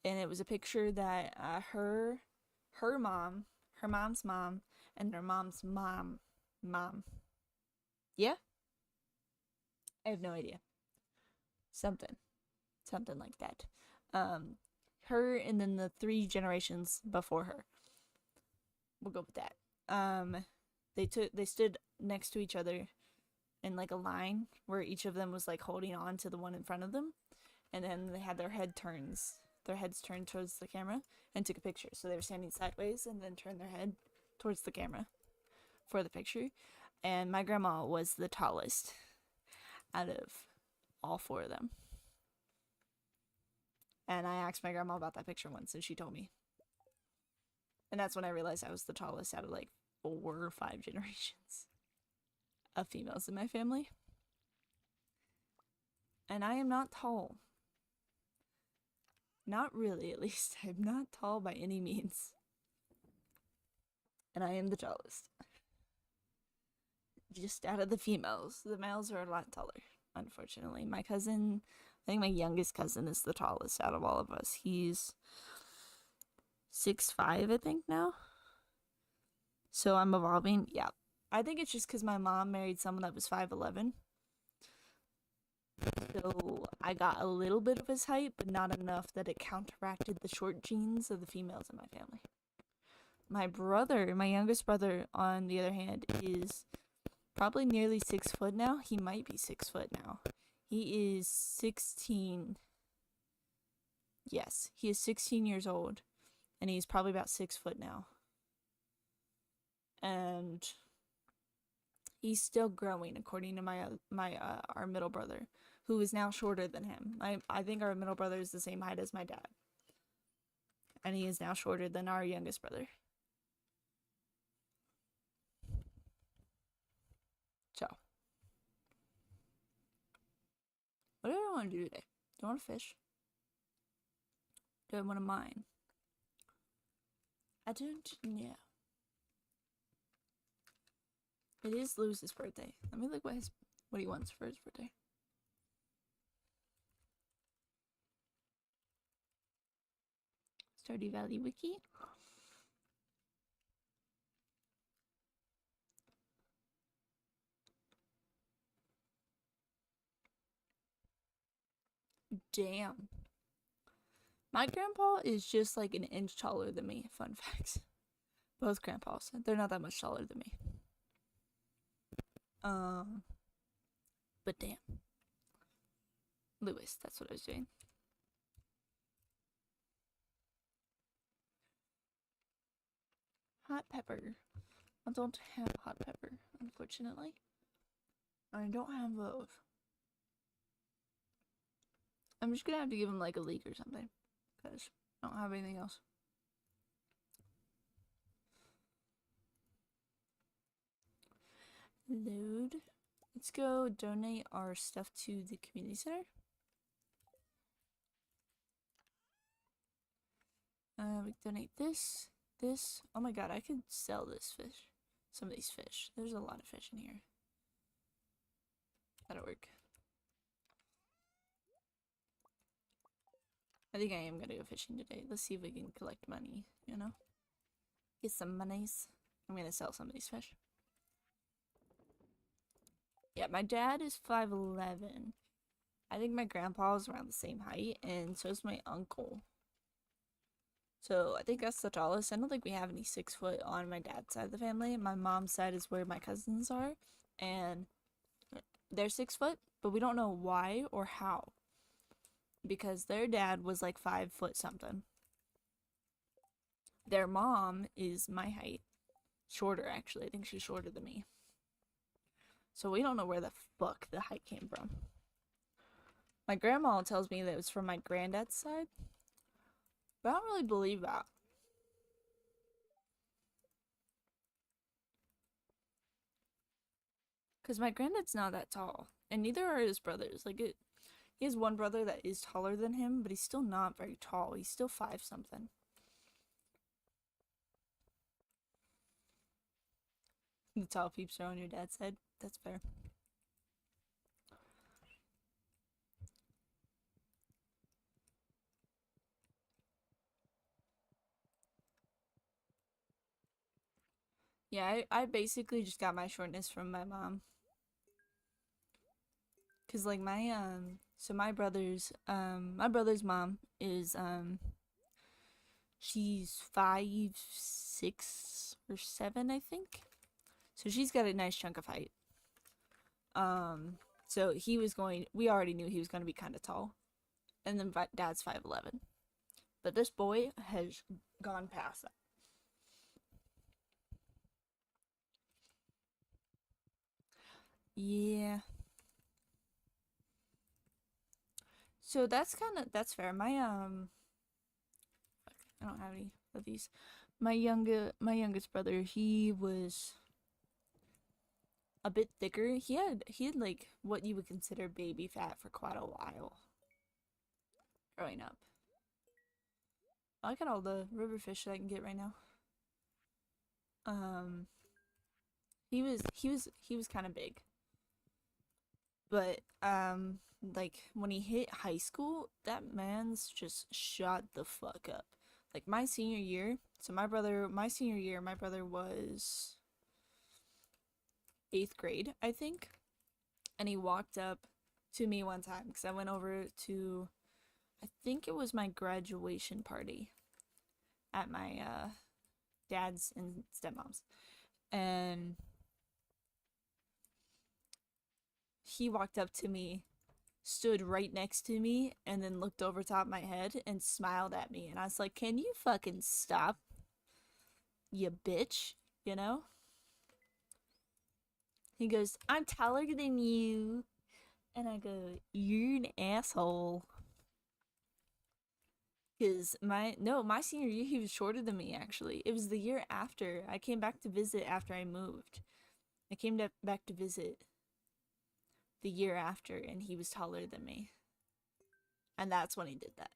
And it was a picture that her mom, her mom's mom, and her mom's mom. Yeah? I have no idea. Something like that. Her and then the 3 generations before her. We'll go with that. They stood next to each other in like a line where each of them was like holding on to the one in front of them, and then they had their heads turned towards the camera and took a picture. So they were standing sideways and then turned their head towards the camera for the picture. And my grandma was the tallest out of all 4 of them. And I asked my grandma about that picture once, and she told me. And that's when I realized I was the tallest out of like 4 or 5 generations of females in my family. And I am not tall. Not really, at least. I'm not tall by any means. And I am the tallest. Just out of the females. The males are a lot taller, unfortunately. My cousin, I think my youngest cousin is the tallest out of all of us. He's 6'5", I think, now. So I'm evolving. Yeah. I think it's just because my mom married someone that was 5'11". So I got a little bit of his height, but not enough that it counteracted the short genes of the females in my family. My brother, my youngest brother, on the other hand, is probably nearly 6 foot now. He might be 6 foot now. He is 16. Yes, he is 16 years old, and he's probably about 6 foot now. And he's still growing, according to our middle brother, who is now shorter than him. I think our middle brother is the same height as my dad, and he is now shorter than our youngest brother. So, what do I want to do today? Do I want to fish? Do I want to mine? I don't know. It is Lewis's birthday. Let me look what he wants for his birthday. Stardew Valley Wiki. Damn. My grandpa is just like an inch taller than me. Fun facts. Both grandpas. They're not that much taller than me. But damn. Lewis, that's what I was doing. Hot pepper. I don't have hot pepper, unfortunately. I don't have those. I'm just gonna have to give him like a leek or something, because I don't have anything else. Load. Let's go donate our stuff to the community center. We donate this. Oh my god, I could sell this fish. Some of these fish. There's a lot of fish in here. That'll work. I think I am gonna go fishing today. Let's see if we can collect money, you know? Get some monies. I'm gonna sell some of these fish. Yeah, my dad is 5'11". I think my grandpa is around the same height, and so is my uncle. So I think that's the tallest. I don't think we have any 6 foot on my dad's side of the family. My mom's side is where my cousins are, and they're 6 foot, but we don't know why or how. Because their dad was like 5 foot something. Their mom is my height. Shorter, actually. I think she's shorter than me. So we don't know where the fuck the height came from. My grandma tells me that it was from my granddad's side. But I don't really believe that. Because my granddad's not that tall. And neither are his brothers. He has one brother that is taller than him, but he's still not very tall. He's still 5 something. The tall peeps are on your dad's side. That's fair. Yeah, I basically just got my shortness from my mom. Cause like so my brother's mom is she's 5'6" or 7, I think. So she's got a nice chunk of height. So we already knew he was gonna be kind of tall, and then dad's 5'11", but this boy has gone past that. Yeah. So that's fair. I don't have any of these. My youngest brother, he was a bit thicker. He had like what you would consider baby fat for quite a while growing up. I look at all the river fish that I can get right now. He was kind of big. But like when he hit high school, that man's just shot the fuck up. Like my senior year, my senior year, my brother was 8th grade, I think. And he walked up to me one time because I went over to, I think it was my graduation party at my dad's and stepmom's. And he walked up to me, stood right next to me, and then looked over top my head and smiled at me. And I was like, can you fucking stop, you bitch? You know? He goes, I'm taller than you. And I go, you're an asshole. Because my senior year, he was shorter than me, actually. It was the year after. I came back to visit after I moved. I came back to visit the year after, and he was taller than me. And that's when he did that.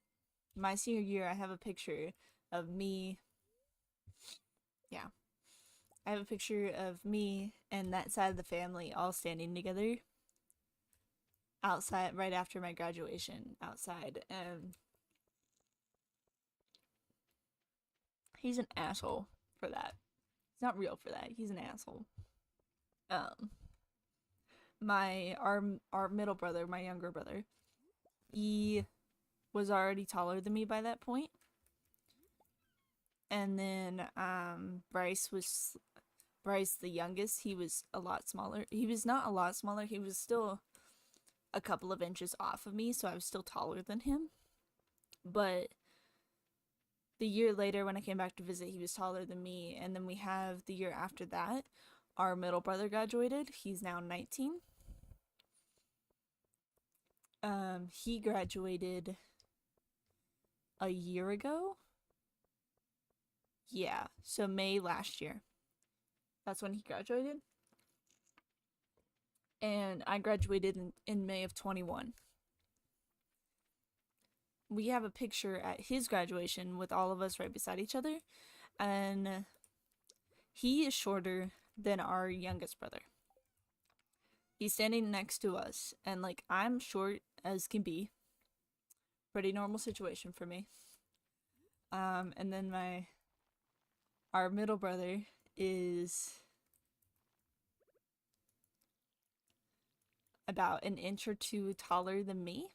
My senior year, I have a picture of me. Yeah. I have a picture of me and that side of the family all standing together outside right after my graduation outside. And he's an asshole for that. He's not real for that. He's an asshole. Our middle brother, my younger brother, he was already taller than me by that point. And then Bryce, the youngest, he was a lot smaller. He was not a lot smaller. He was still a couple of inches off of me, so I was still taller than him. But the year later, when I came back to visit, he was taller than me. And then we have the year after that, our middle brother graduated. He's now 19. He graduated a year ago. Yeah, so May last year. That's when he graduated. And I graduated in May of 21. We have a picture at his graduation with all of us right beside each other. And he is shorter than our youngest brother. He's standing next to us, and like I'm short as can be. Pretty normal situation for me. And then our middle brother is about an inch or two taller than me.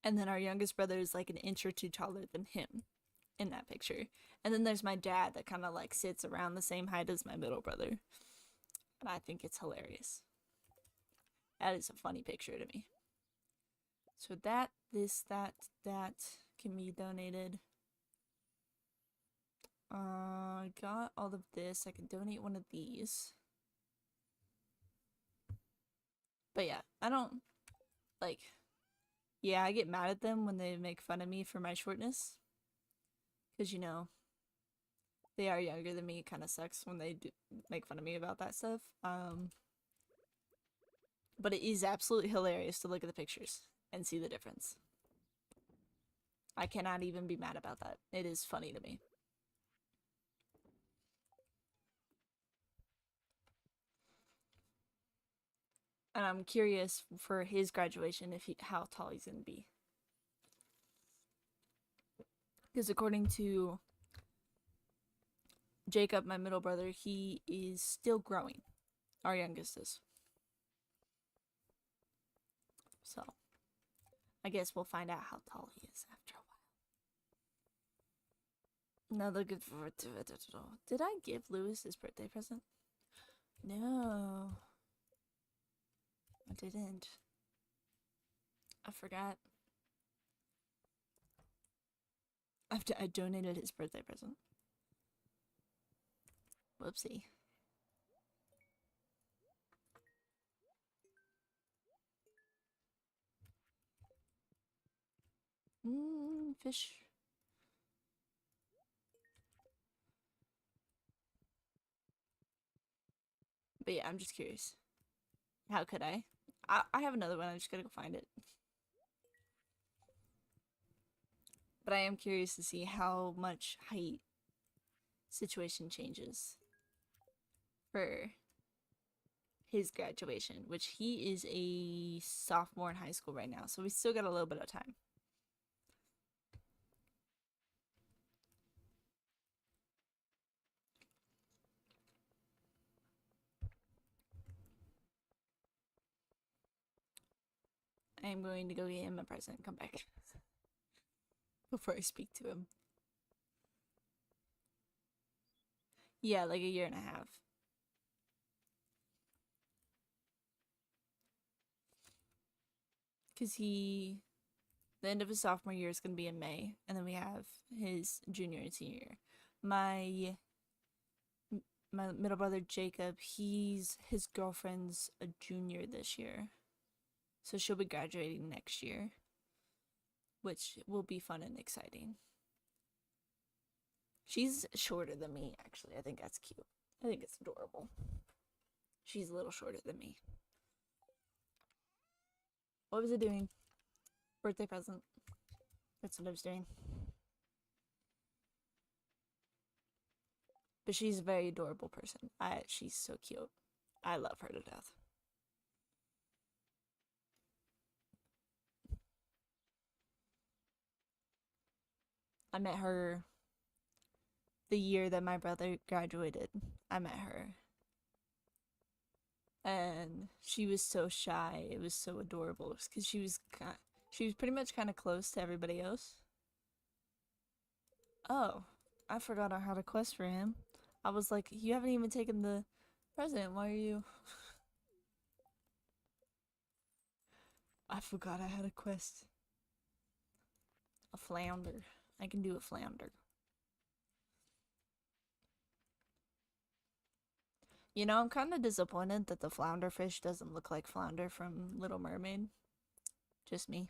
And then our youngest brother is like an inch or two taller than him in that picture. And then there's my dad that kind of like sits around the same height as my middle brother. And I think it's hilarious. That is a funny picture to me. So that can be donated. Got all of this. I can donate one of these. But yeah, I don't like. Yeah, I get mad at them when they make fun of me for my shortness. Because, you know, they are younger than me. It kind of sucks when they do make fun of me about that stuff. But it is absolutely hilarious to look at the pictures and see the difference. I cannot even be mad about that. It is funny to me. And I'm curious for his graduation how tall he's gonna be. Because according to Jacob, my middle brother, he is still growing. Our youngest is. So, I guess we'll find out how tall he is after a while. Another good. Did I give Lewis his birthday present? No. I didn't. I forgot. I donated his birthday present. Whoopsie. Fish. But yeah, I'm just curious. How could I? I have another one. I just gotta go find it. But I am curious to see how much height situation changes for his graduation, which he is a sophomore in high school right now, so we still got a little bit of time. I am going to go get him a present and come back before I speak to him. Yeah, like a year and a half. Because the end of his sophomore year is going to be in May, and then we have his junior and senior year. My middle brother Jacob, his girlfriend's a junior this year, so she'll be graduating next year, which will be fun and exciting. She's shorter than me, actually. I think that's cute. I think it's adorable. She's a little shorter than me. What was it doing? Birthday present. That's what I was doing. But she's a very adorable person. She's so cute. I love her to death. I met her the year that my brother graduated. I met her. And she was so shy. It was so adorable because she was pretty much kind of close to everybody else. Oh, I forgot I had a quest for him. I was like, you haven't even taken the present. Why are you? I forgot I had a quest. A flounder. I can do a flounder. You know, I'm kind of disappointed that the flounder fish doesn't look like Flounder from Little Mermaid. Just me.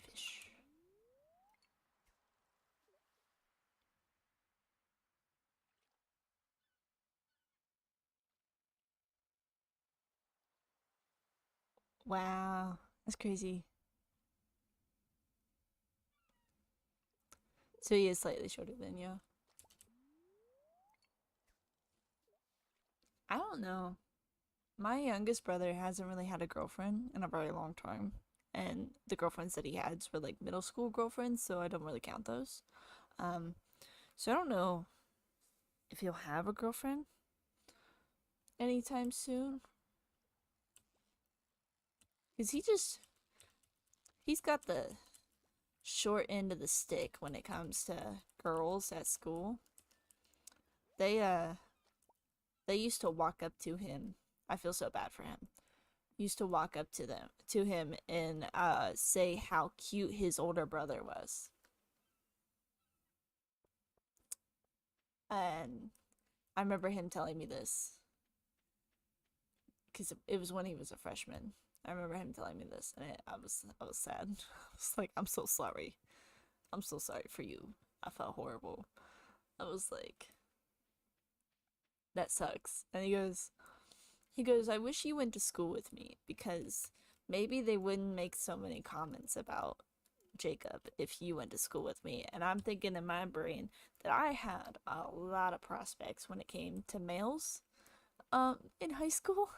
Fish. Wow, that's crazy. So he is slightly shorter than you. I don't know. My youngest brother hasn't really had a girlfriend in a very long time. And the girlfriends that he had were like middle school girlfriends, so I don't really count those. Um, so I don't know if he'll have a girlfriend anytime soon. Cause he's got the short end of the stick when it comes to girls at school. They they used to walk up to him. I feel so bad for him. Used to walk up to him and say how cute his older brother was. And I remember him telling me this because it was when he was a freshman. I remember him telling me this, and I was sad. I was like, I'm so sorry. I'm so sorry for you. I felt horrible. I was like, that sucks. And he goes, I wish you went to school with me because maybe they wouldn't make so many comments about Jacob if you went to school with me. And I'm thinking in my brain that I had a lot of prospects when it came to males in high school.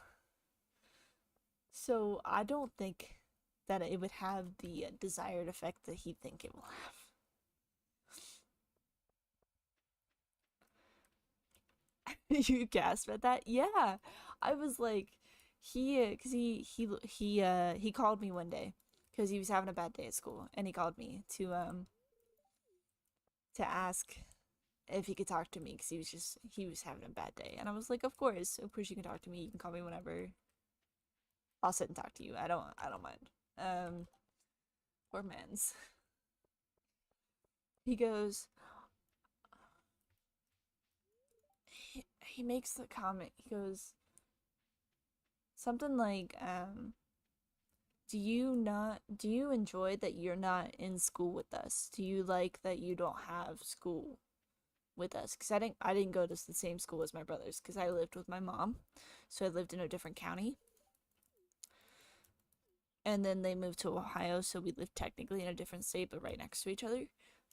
So I don't think that it would have the desired effect that he think it will have. You gasped at that? Yeah. I was like cuz he called me one day cuz he was having a bad day at school and he called me to ask if he could talk to me cuz he was having a bad day. And I was like, "Of course. Of course you can talk to me. You can call me whenever. I'll sit and talk to you. I don't mind." Poor man's. He goes he makes the comment. He goes something like do you enjoy that you're not in school with us? Do you like that you don't have school with us? Because I didn't go to the same school as my brothers because I lived with my mom, so I lived in a different county, and then they moved to Ohio, so we lived technically in a different state but right next to each other.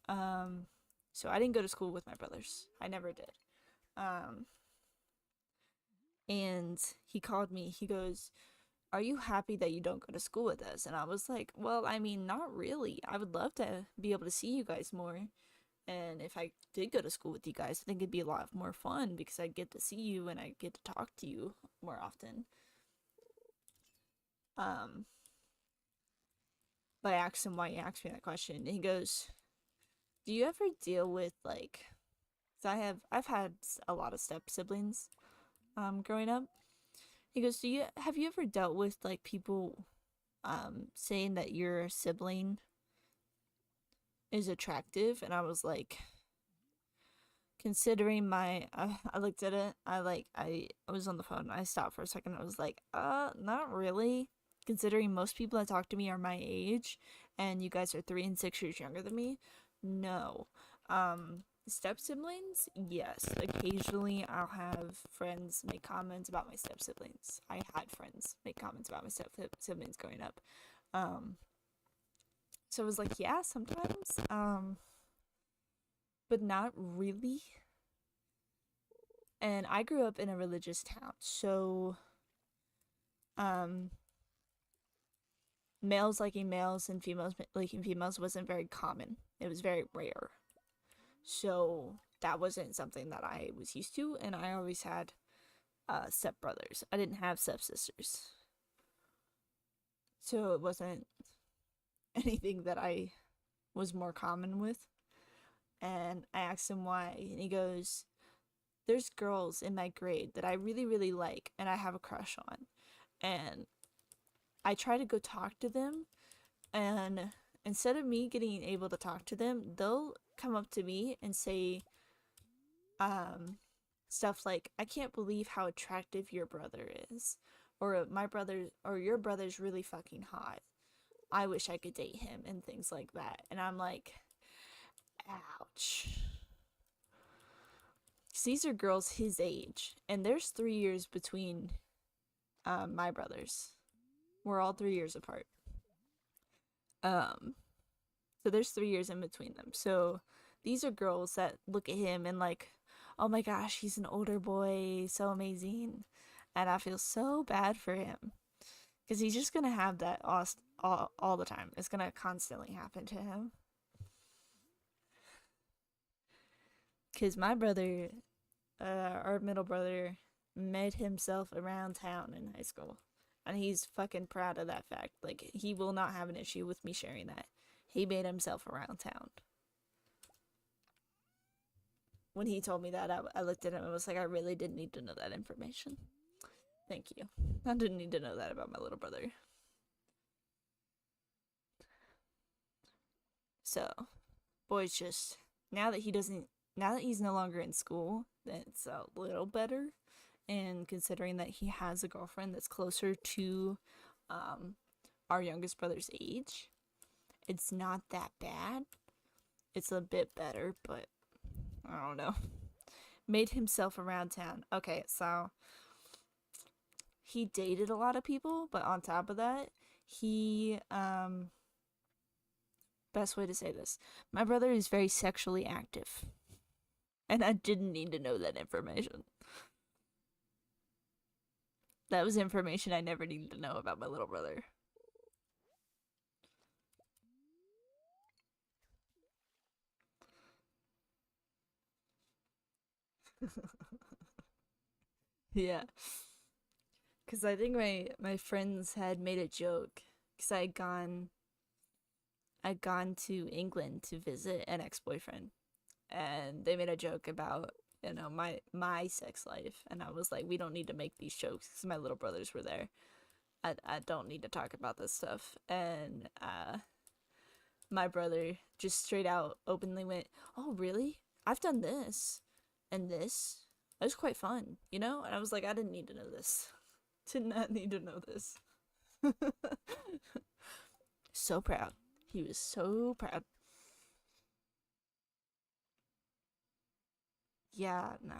Um, so I didn't go to school with my brothers. I never did. Um, and he called me. He goes, are you happy that you don't go to school with us? And I was like, well, I mean, not really. I would love to be able to see you guys more. And if I did go to school with you guys, I think it'd be a lot more fun because I get to see you and I get to talk to you more often. Um, but I asked him why he asked me that question. And he goes, do you ever deal with like, cause I've had a lot of step siblings, growing up. He goes, have you ever dealt with like people saying that your sibling is attractive? And I was like, considering my I looked at it, I was on the phone, I stopped for a second. I was like, not really, considering most people that talk to me are my age and you guys are 3 and 6 years younger than me. No. Step siblings, yes, occasionally I'll have friends make comments about my step siblings. I had friends make comments about my step siblings growing up. um so I was like, yeah, sometimes, but not really. And I grew up in a religious town, so um males liking males and females liking females wasn't very common. It was very rare. So that wasn't something that I was used to, and I always had step brothers. I didn't have stepsisters. So it wasn't anything that I was more common with. And I asked him why, and he goes, there's girls in my grade that I really, really like and I have a crush on. And I try to go talk to them, and instead of me getting able to talk to them, they'll come up to me and say um stuff like, I can't believe how attractive your brother is, or my brother, or your brother's really fucking hot. I wish I could date him and things like that. And I'm like, ouch. 'Cause these are girls his age, and there's 3 years between my brothers. We're all 3 years apart. Um, so there's 3 years in between them. So these are girls that look at him and like, oh my gosh, he's an older boy, so amazing. And I feel so bad for him because he's just gonna have that all the time. It's gonna constantly happen to him. Because my brother, our middle brother, made himself around town in high school. And he's fucking proud of that fact. Like, he will not have an issue with me sharing that. He made himself around town. When he told me that, I looked at him and was like, I really didn't need to know that information. Thank you. I didn't need to know that about my little brother. So, boy's just, now that he's no longer in school, it's a little better. And considering that he has a girlfriend that's closer to our youngest brother's age, it's not that bad. It's a bit better, but I don't know. Made himself around town. Okay, so he dated a lot of people, but on top of that, he best way to say this, my brother is very sexually active. And I didn't need to know that information. That was information I never needed to know about my little brother. Yeah. Because I think my friends had made a joke. Because I'd gone to England to visit an ex-boyfriend. And they made a joke about, my sex life. And I was like, we don't need to make these jokes because my little brothers were there. I don't need to talk about this stuff. And my brother just straight out openly went, oh, really? I've done this and this. It was quite fun, you know? And I was like, I didn't need to know this. Did not need to know this. So proud. He was so proud. Yeah, no,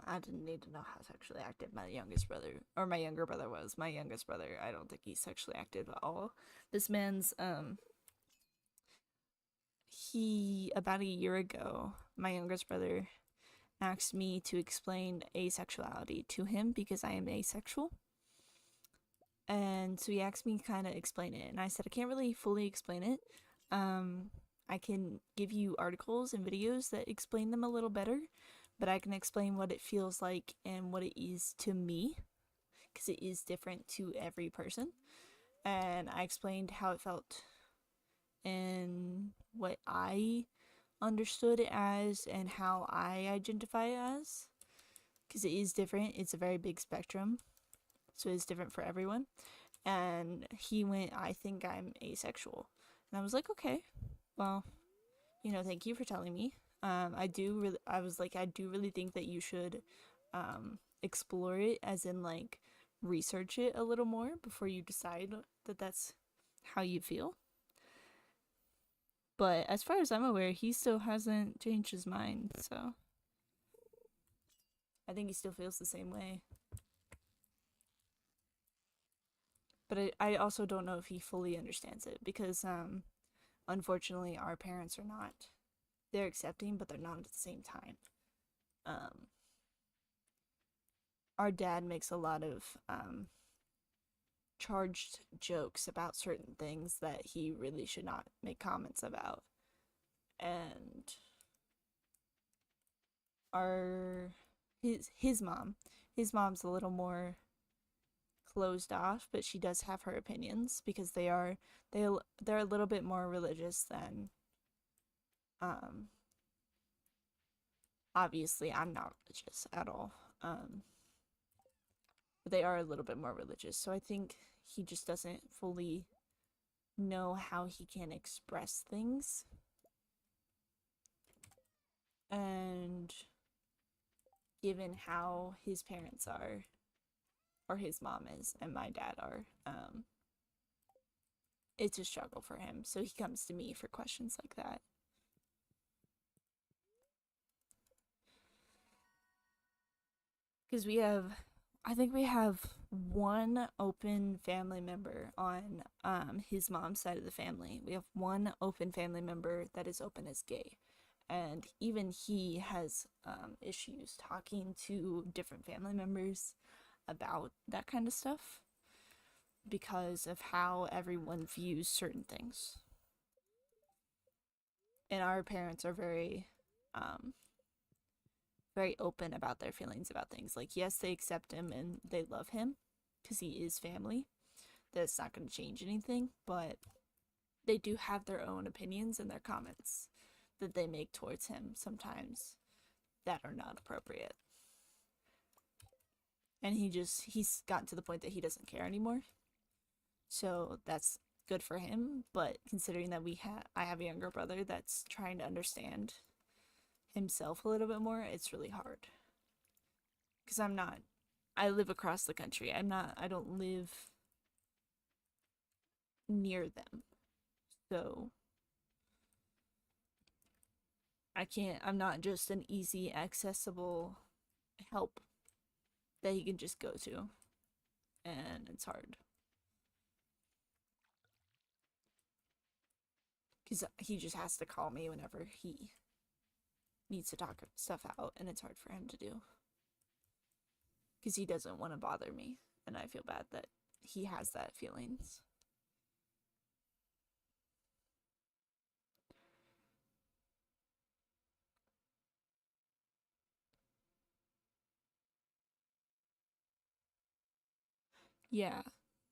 I didn't need to know how sexually active my youngest brother or my younger brother was. My youngest brother, I don't think he's sexually active at all. This man's he about a year ago, my youngest brother asked me to explain asexuality to him because I am asexual. And so he asked me to kind of explain it, and I said I can't really fully explain it. I can give you articles and videos that explain them a little better, but I can explain what it feels like and what it is to me because it is different to every person. And I explained how it felt and what I understood it as and how I identify it as because it is different. It's a very big spectrum, so it's different for everyone. And he went, I think I'm asexual. And I was like, okay, well, thank you for telling me. I was like, I do really think that you should explore it, as in like research it a little more before you decide that that's how you feel. But as far as I'm aware, he still hasn't changed his mind, so I think he still feels the same way. But I also don't know if he fully understands it because unfortunately our parents are not, they're accepting but they're not at the same time. um our dad makes a lot of charged jokes about certain things that he really should not make comments about. And our his mom's a little more closed off, but she does have her opinions because they're a little bit more religious than um obviously I'm not religious at all. But they are a little bit more religious. So I think he just doesn't fully know how he can express things. And given how his parents are, or his mom is, and my dad are, it's a struggle for him. So he comes to me for questions like that. Because I think we have one open family member on his mom's side of the family. We have one open family member that is open as gay. And even he has issues talking to different family members about that kind of stuff because of how everyone views certain things. And our parents are um, very open about their feelings about things. Like, yes, they accept him and they love him because he is family. That's not going to change anything, but they do have their own opinions and their comments that they make towards him sometimes that are not appropriate. And he's gotten to the point that he doesn't care anymore. So that's good for him, but considering that I have a younger brother that's trying to understand himself a little bit more, it's really hard. Cuz I live across the country. I don't live near them. So I'm not just an easy accessible help that he can just go to. And it's hard. Because he just has to call me whenever he needs to talk stuff out, and it's hard for him to do. Because he doesn't want to bother me, and I feel bad that he has that feelings. Yeah.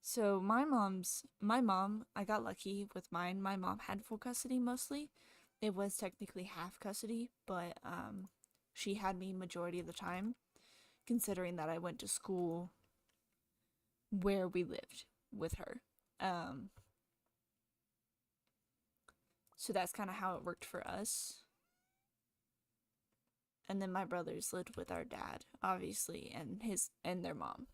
So my mom, I got lucky with mine. My mom had full custody mostly. It was technically half custody, but she had me majority of the time, considering that I went to school where we lived with her. Um so that's kind of how it worked for us. And then my brothers lived with our dad, obviously, and their mom.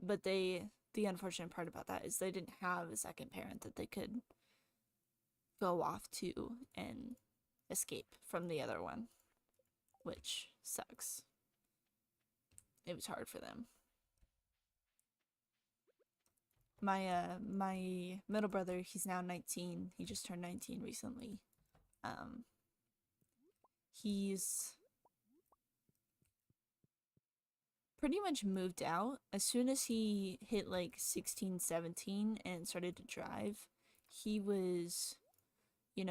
But the unfortunate part about that is they didn't have a second parent that they could go off to and escape from the other one, which sucks. It was hard for them. My middle brother, he's now 19. He just turned 19 recently. Um he's pretty much moved out as soon as he hit like 16, 17 and started to drive. He was,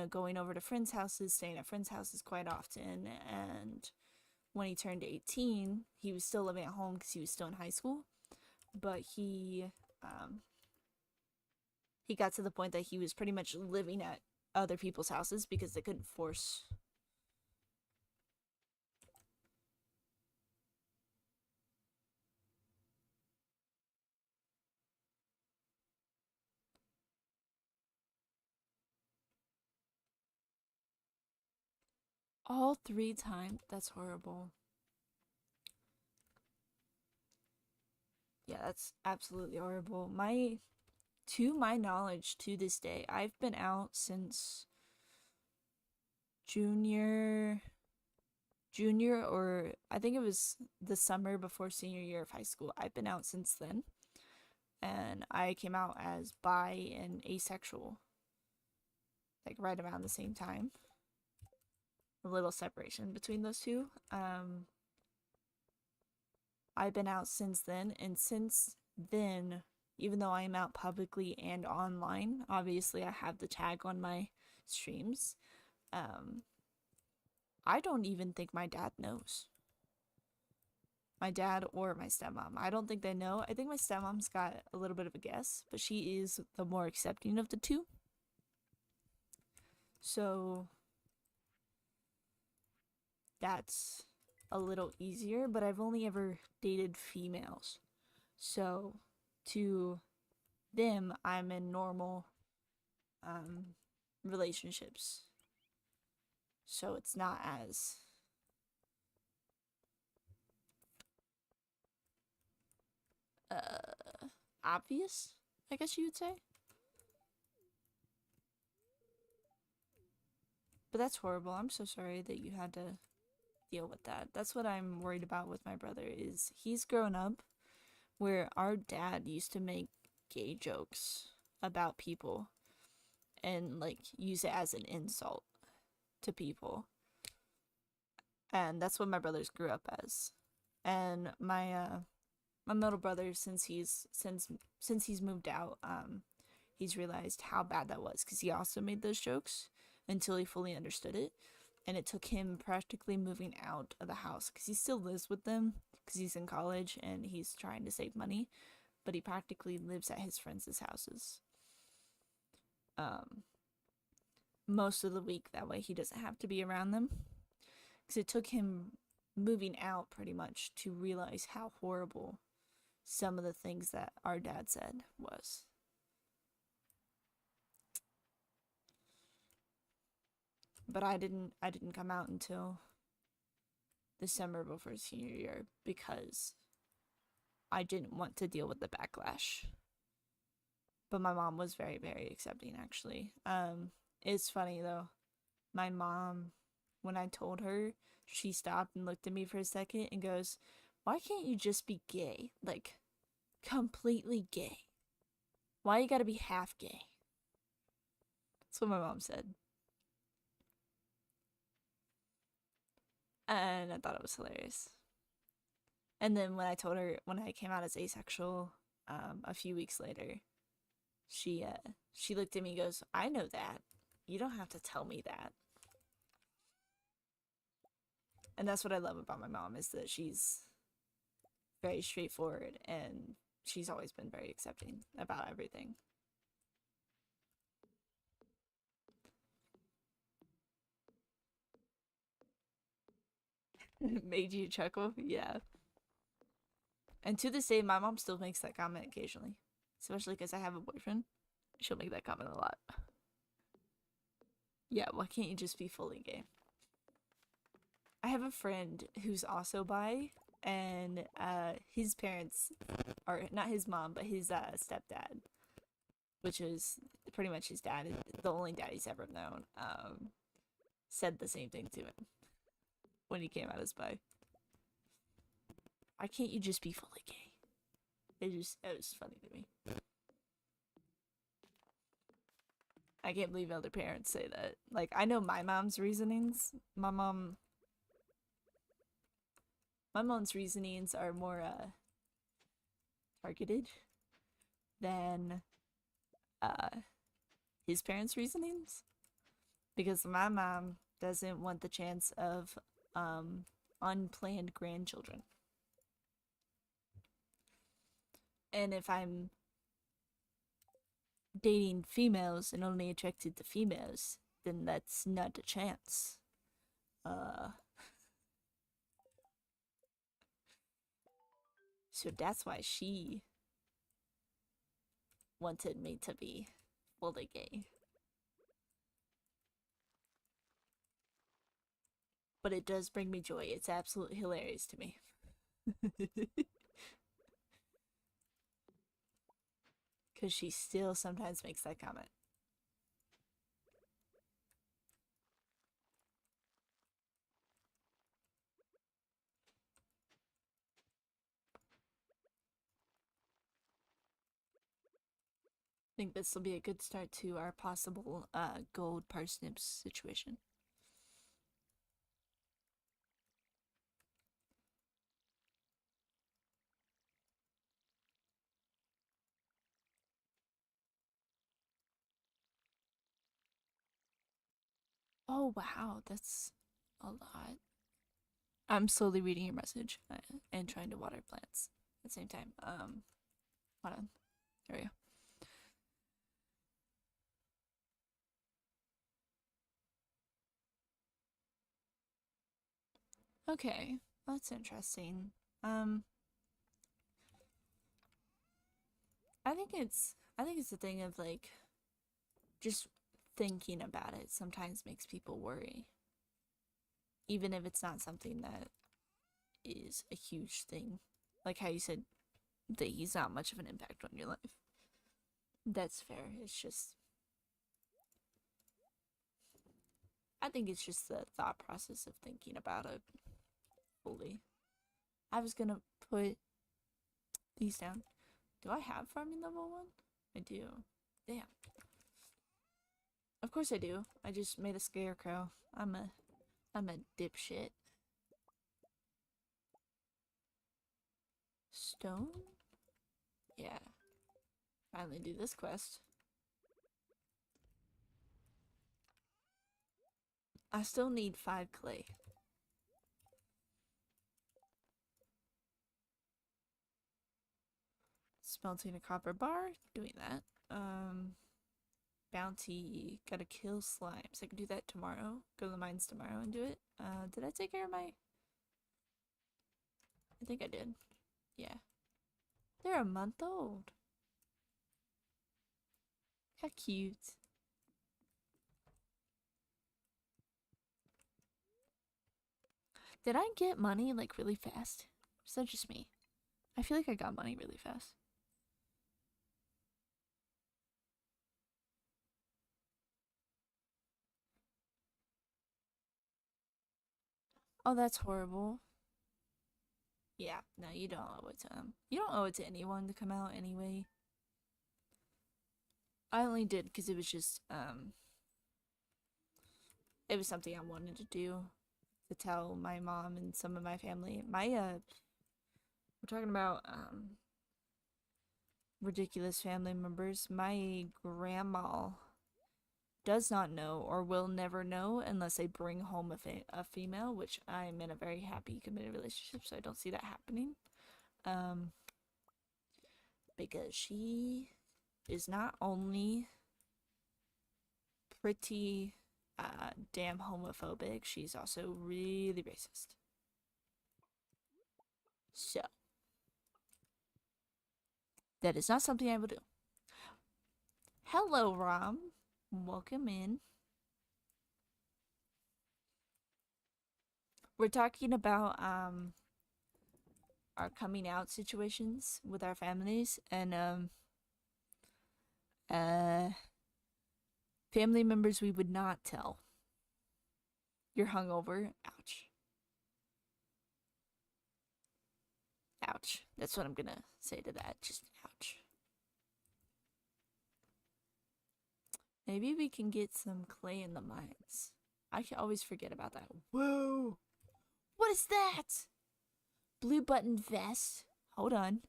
going over to friends' houses, staying at friends' houses quite often. And when he turned 18, he was still living at home because he was still in high school. But he got to the point that he was pretty much living at other people's houses because they couldn't force. All 3 times? That's horrible. Yeah, that's absolutely horrible. To my knowledge, to this day, I've been out since junior, or I think it was the summer before senior year of high school. I've been out since then, and I came out as bi and asexual, like right around the same time. A little separation between those two. I've been out since then, and since then, even though I am out publicly and online, obviously I have the tag on my streams. Um, I don't even think my dad knows. My dad or my stepmom. I don't think they know. I think my stepmom's got a little bit of a guess, but she is the more accepting of the two. So that's a little easier, but I've only ever dated females. So to them, I'm in normal um, relationships. So it's not as obvious, I guess you would say. But that's horrible. I'm so sorry that you had to deal with that. That's what I'm worried about with my brother is he's grown up where our dad used to make gay jokes about people and like use it as an insult to people. And that's what my brothers grew up as. And my middle brother since he's moved out, he's realized how bad that was because he also made those jokes until he fully understood it. And it took him practically moving out of the house because he still lives with them because he's in college and he's trying to save money, but he practically lives at his friends' houses um, most of the week. That way he doesn't have to be around them because it took him moving out pretty much to realize how horrible some of the things that our dad said was. But I didn't come out until December before senior year because I didn't want to deal with the backlash. But my mom was very, very accepting actually. It's funny though. My mom, when I told her, she stopped and looked at me for a second and goes, "Why can't you just be gay? Like completely gay. Why you gotta be half gay?" That's what my mom said. And I thought it was hilarious. And then when I told her when I came out as asexual, a few weeks later, she looked at me and goes, "I know that. You don't have to tell me that." And that's what I love about my mom is that she's very straightforward and she's always been very accepting about everything. Made you chuckle? Yeah. And to this day, my mom still makes that comment occasionally, especially because I have a boyfriend. She'll make that comment a lot. Yeah, why can't you just be fully gay? I have a friend who's also bi, and his parents are not his mom, but his stepdad, which is pretty much his dad, the only dad he's ever known, said the same thing to him when he came out as bi. Why can't you just be fully gay? It was funny to me. I can't believe other parents say that. Like I know my mom's reasonings. My mom's reasonings are more targeted than uh his parents' reasonings because my mom doesn't want the chance of unplanned grandchildren. And if I'm dating females and only attracted to females, then that's not a chance. Uh so that's why she wanted me to be fully gay. But it does bring me joy. It's absolutely hilarious to me. Because she still sometimes makes that comment. I think this will be a good start to our possible gold parsnips situation. Oh wow, that's a lot. I'm slowly reading your message and trying to water plants at the same time. Hold on. There we go. Okay, that's interesting. Um, I think it's a thing of like just thinking about it sometimes makes people worry, even if it's not something that is a huge thing. Like how you said that he's not much of an impact on your life. That's fair. It's just, I think it's just the thought process of thinking about it fully. I was gonna put these down. Do I have farming level 1? I do. Damn. Of course I do. I just made a scarecrow. I'm a dipshit. Stone? Yeah. Finally do this quest. I still need 5 clay. Smelting a copper bar, doing that. Bounty, gotta kill slimes. I can do that tomorrow. Go to the mines tomorrow and do it. Did I take care of my... I think I did. Yeah. They're a month old. How cute. Did I get money like really fast? Or is that just me? I feel like I got money really fast. Oh, that's horrible. Yeah, no, you don't owe it to them. You don't owe it to anyone to come out anyway. I only did because it was just, it was something I wanted to do. To tell my mom and some of my family. We're talking about, ridiculous family members. My grandma does not know or will never know unless I bring home a female, which I'm in a very happy committed relationship, so I don't see that happening. Because she is not only pretty damn homophobic, she's also really racist. So that is not something I will do. Hello, Rom. Welcome in. We're talking about our coming out situations with our families and family members we would not tell. You're hungover. Ouch. Ouch. That's what I'm gonna say to that. Just ouch. Maybe we can get some clay in the mines. I can always forget about that. Whoa! What is that? Blue button vest. Hold on.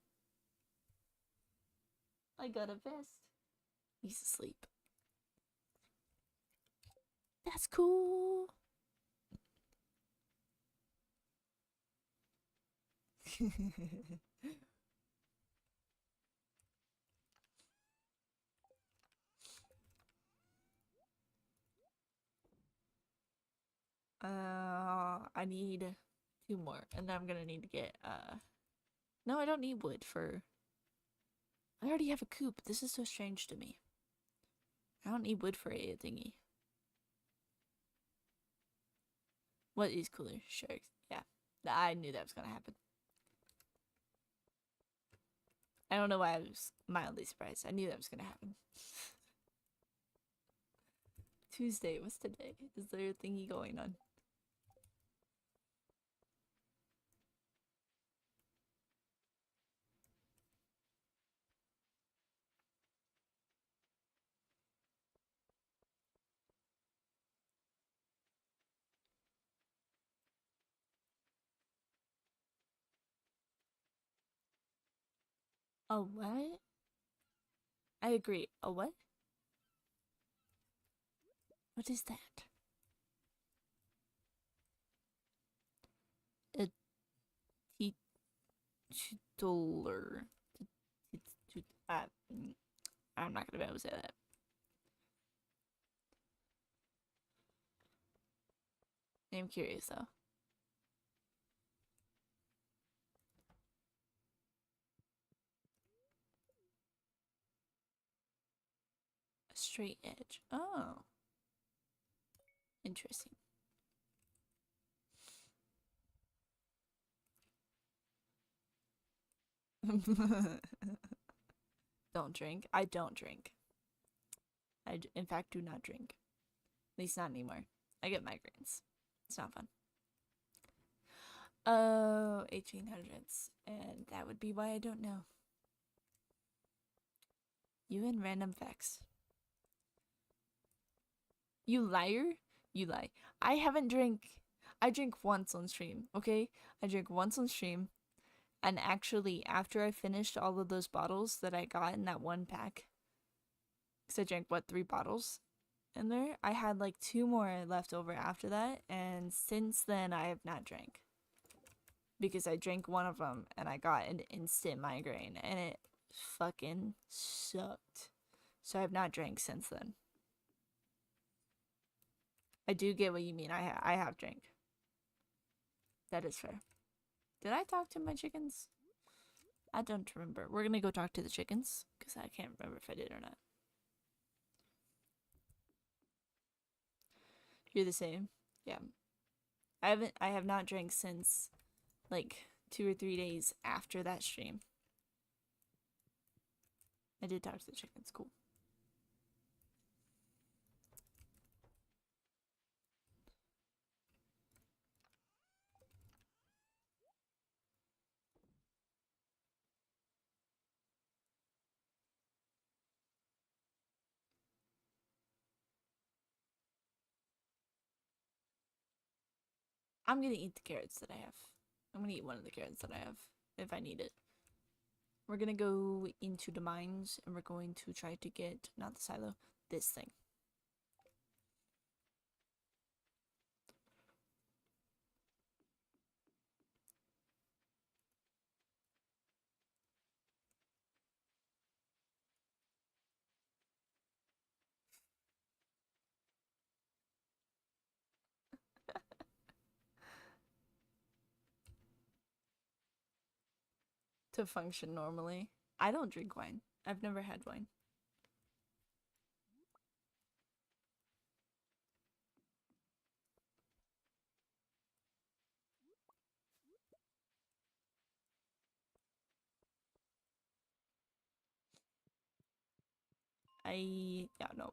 I got a vest. He's asleep. That's cool. I need 2 more, and then I'm gonna need to get, no, I don't need wood for... I already have a coop. This is so strange to me. I don't need wood for a thingy. What is cooler? Sure. Yeah. I knew that was gonna happen. I don't know why I was mildly surprised. I knew that was gonna happen. Tuesday. What's today? Is there a thingy going on? A what? I agree. A what? What is that? A titular. I'm not gonna be able to say that. I'm curious though. A straight edge. Oh. Interesting. Don't drink. I don't drink. In fact, do not drink. At least not anymore. I get migraines. It's not fun. Oh, 1800s. And that would be why I don't know. You and random facts. You liar? You lie. I haven't drank. I drink once on stream, okay? I drink once on stream. And actually, after I finished all of those bottles that I got in that one pack, because I drank, what, 3 bottles in there? I had like 2 more left over after that. And since then, I have not drank. Because I drank one of them and I got an instant migraine. And it fucking sucked. So I have not drank since then. I do get what you mean. I have drank. That is fair. Did I talk to my chickens? I don't remember. We're gonna go talk to the chickens because I can't remember if I did or not. You're the same. Yeah. I have not drank since like 2 or 3 days after that stream. I did talk to the chickens. Cool. I'm gonna eat the carrots that I have. I'm gonna eat one of the carrots that I have if I need it. We're gonna go into the mines and we're going to try to get, not the silo, this thing. To function normally. I don't drink wine. I've never had wine. Yeah, no.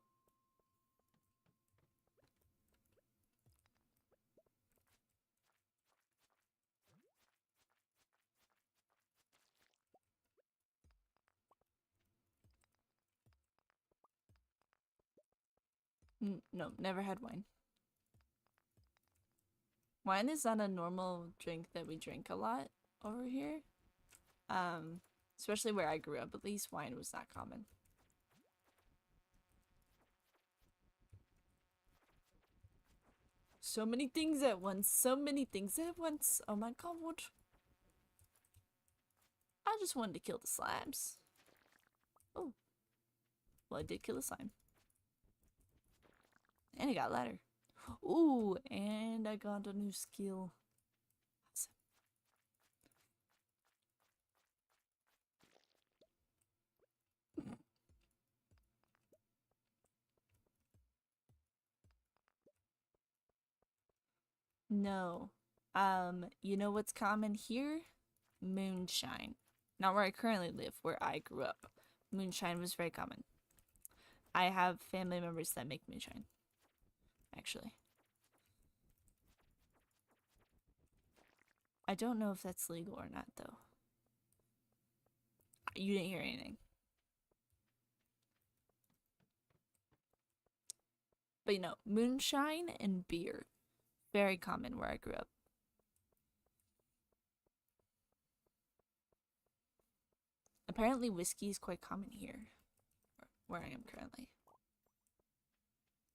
No, never had wine. Wine is not a normal drink that we drink a lot over here. Especially where I grew up, at least wine was not common. So many things at once, so many things at once. Oh my god, what? I just wanted to kill the slimes. Oh. Well, I did kill a slime. And I got a ladder. Ooh, and I got a new skill. No. You know what's common here? Moonshine. Not where I currently live, where I grew up. Moonshine was very common. I have family members that make moonshine. Actually. I don't know if that's legal or not, though. You didn't hear anything. But you know, moonshine and beer. Very common where I grew up. Apparently whiskey is quite common here. Where I am currently.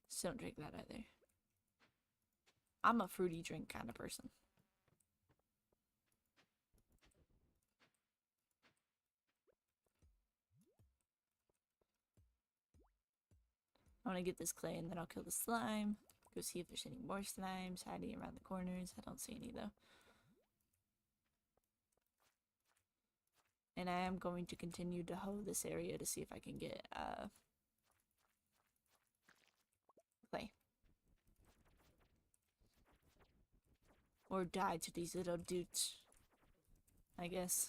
So don't drink that either. I'm a fruity drink kind of person. I want to get this clay and then I'll kill the slime. Go see if there's any more slimes hiding around the corners. I don't see any though. And I am going to continue to hoe this area to see if I can get clay. Or die to these little dudes, I guess.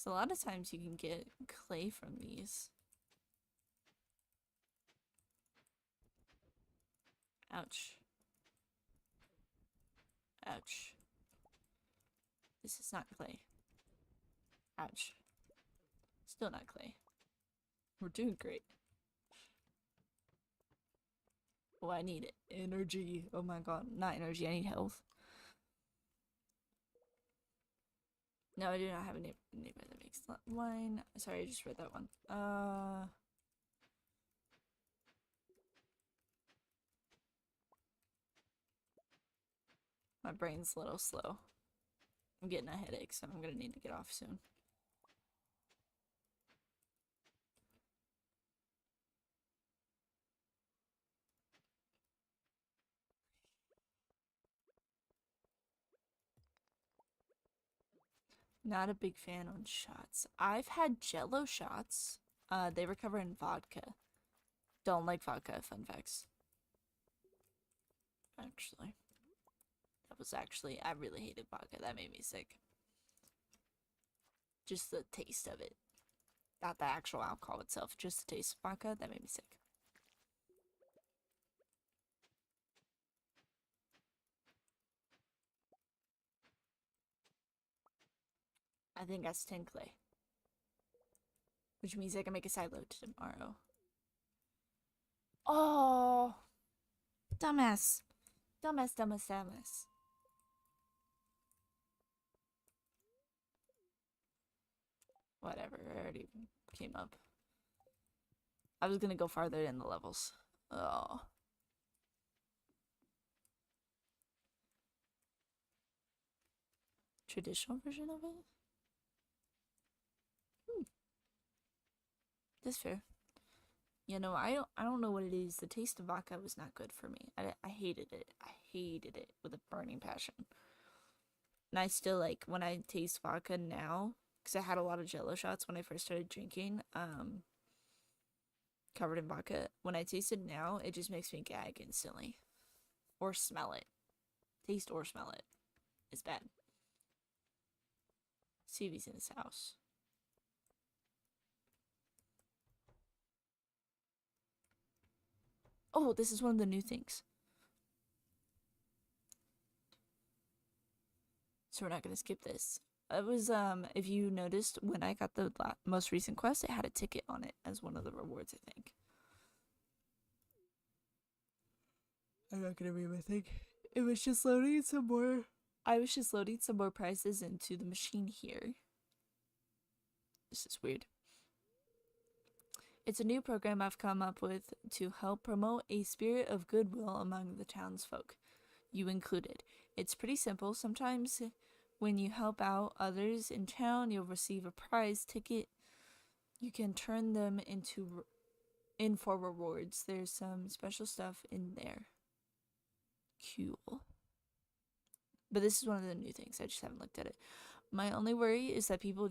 So a lot of times you can get clay from these. Ouch. Ouch. This is not clay. Ouch. Still not clay. We're doing great. Oh, I need energy. Oh my god. Not energy, I need health. No, I do not have a neighbor that makes wine. Sorry, I just read that one. My brain's a little slow. I'm getting a headache, so I'm gonna need to get off soon. Not a big fan on shots. I've had Jello shots. They recover in vodka. Don't like vodka, fun facts. Actually. I really hated vodka. That made me sick. Just the taste of it. Not the actual alcohol itself, just the taste of vodka, that made me sick. I think that's 10 clay. Which means I can make a side load tomorrow. Oh! Dumbass. Dumbass. Whatever, I already came up. I was gonna go farther in the levels. Oh. Traditional version of it? That's fair. You know, I don't know what it is. The taste of vodka was not good for me. I hated it. I hated it with a burning passion. And I still like when I taste vodka now, because I had a lot of Jello shots when I first started drinking, covered in vodka. When I taste it now, it just makes me gag instantly, or smell it. Taste or smell it. It's bad. See if he's in his house. Oh, this is one of the new things. So we're not gonna skip this. It was, if you noticed, when I got the most recent quest, it had a ticket on it as one of the rewards, I think. I'm not gonna read my thing. It was just loading some more. I was just loading some more prizes into the machine here. This is weird. It's a new program I've come up with to help promote a spirit of goodwill among the townsfolk, you included. It's pretty simple. Sometimes when you help out others in town, you'll receive a prize ticket. You can turn them in for rewards. There's some special stuff in there. Cool. But this is one of the new things. I just haven't looked at it. My only worry is that people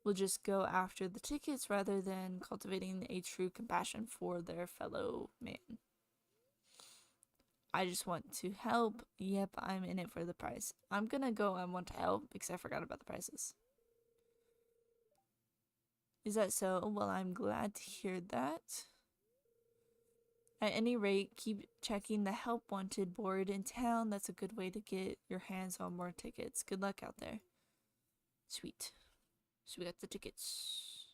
will just go after the tickets rather than cultivating a true compassion for their fellow man. I just want to help. Yep, I'm in it for the prize. I'm gonna go and want to help because I forgot about the prizes. Is that so? Well, I'm glad to hear that. At any rate, keep checking the help wanted board in town. That's a good way to get your hands on more tickets. Good luck out there. Sweet. So we got the tickets.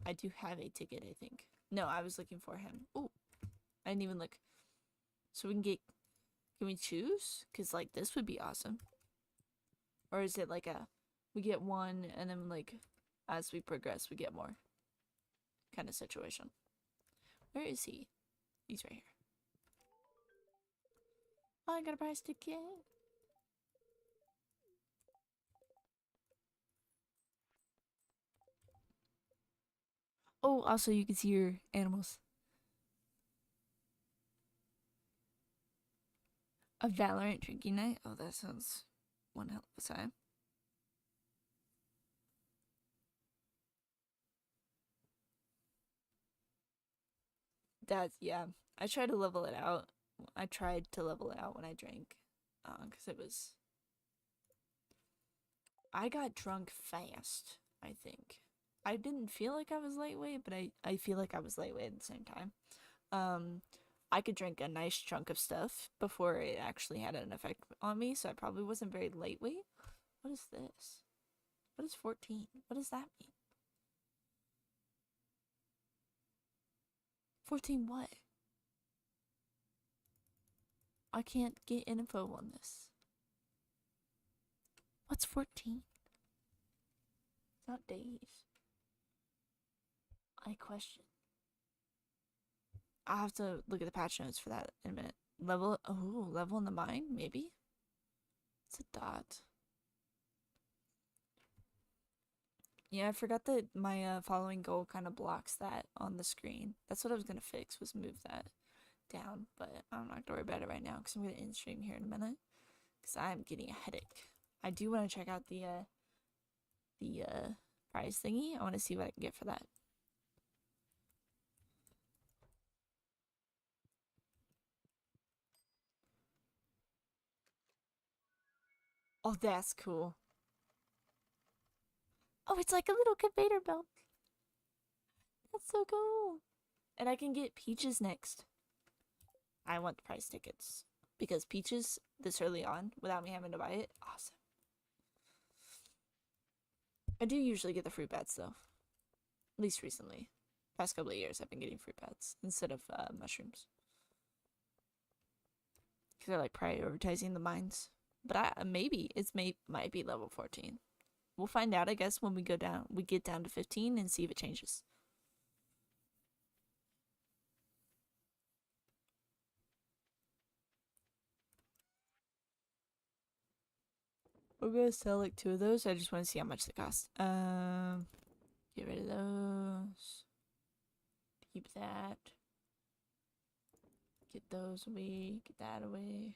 I do have a ticket, I think. No, I was looking for him. Oh, I didn't even look. So we can we choose? Because, like, this would be awesome. Or is it like we get one and then, like, as we progress, we get more kind of situation? Where is he? He's right here. Oh, I got a prize ticket. Oh, also you can see your animals. A Valorant drinking night? Oh, that sounds one hell of a time. Yeah. I tried to level it out. I tried to level it out when I drank. Because it was I got drunk fast, I think. I didn't feel like I was lightweight, but I feel like I was lightweight at the same time. Um, I could drink a nice chunk of stuff before it actually had an effect on me, so I probably wasn't very lightweight. What is this? What is 14? What does that mean? 14 what? I can't get info on this. What's 14? It's not days. I question. I'll have to look at the patch notes for that in a minute. Level in the mine, maybe? It's a dot. Yeah, I forgot that my following goal kind of blocks that on the screen. That's what I was gonna fix, was move that down, but I'm not gonna worry about it right now because I'm gonna end stream here in a minute because I'm getting a headache. I do want to check out the prize thingy. I want to see what I can get for that. Oh, that's cool. Oh, it's like a little conveyor belt. That's so cool. And I can get Peaches next. I want the prize tickets because Peaches this early on without me having to buy it, awesome. I do usually get the fruit bats though, at least recently. Past couple of years, I've been getting fruit bats instead of mushrooms because I like prioritizing the mines. But maybe might be level 14. We'll find out, I guess, when we get down to 15 and see if it changes. We're gonna sell like 2 of those. I just want to see how much they cost. Get rid of those. Keep that. Get those away. Get that away.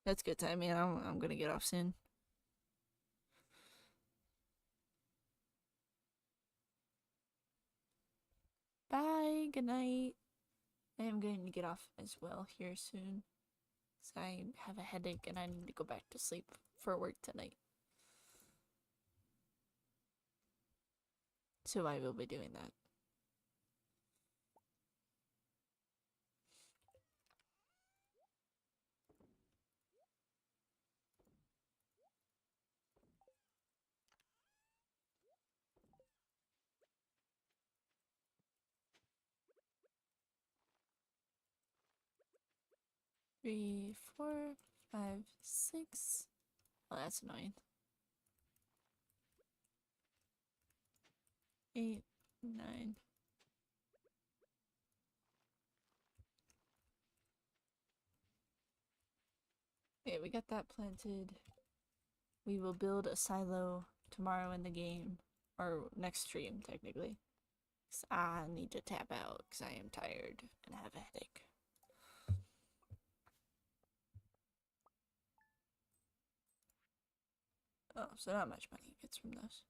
That's good timing. I'm gonna get off soon. Bye. Good night. I am going to get off as well here soon. So I have a headache and I need to go back to sleep for work tonight. So I will be doing that. Three, four, five, six. Oh, that's annoying. 8, 9. Okay, we got that planted. We will build a silo tomorrow in the game, or next stream, technically. 'Cause I need to tap out because I am tired and have a headache. Oh, so not much money gets from those.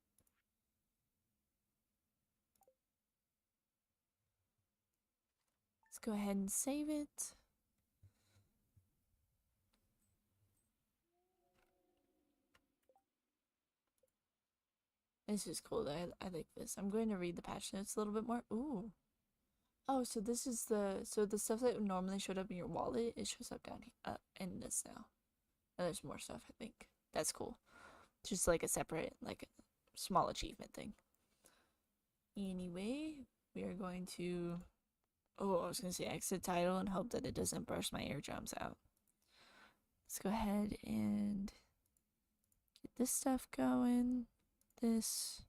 Let's go ahead and save it. This is cool. I like this. I'm going to read the patch notes a little bit more. Ooh. Oh, so this is the stuff that normally showed up in your wallet, it shows up down here, in this now. And there's more stuff, I think. That's cool. Just like a separate, like a small achievement thing. Anyway, we are going to, oh, I was gonna say exit title and hope that it doesn't burst my eardrums out. Let's go ahead and get this stuff going. This.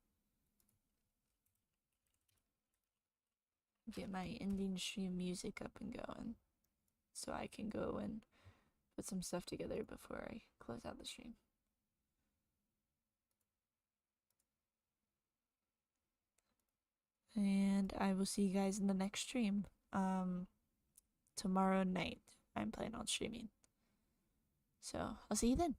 Get my ending stream music up and going so I can go and put some stuff together before I close out the stream. And I will see you guys in the next stream. Tomorrow night I'm planning on streaming. So I'll see you then.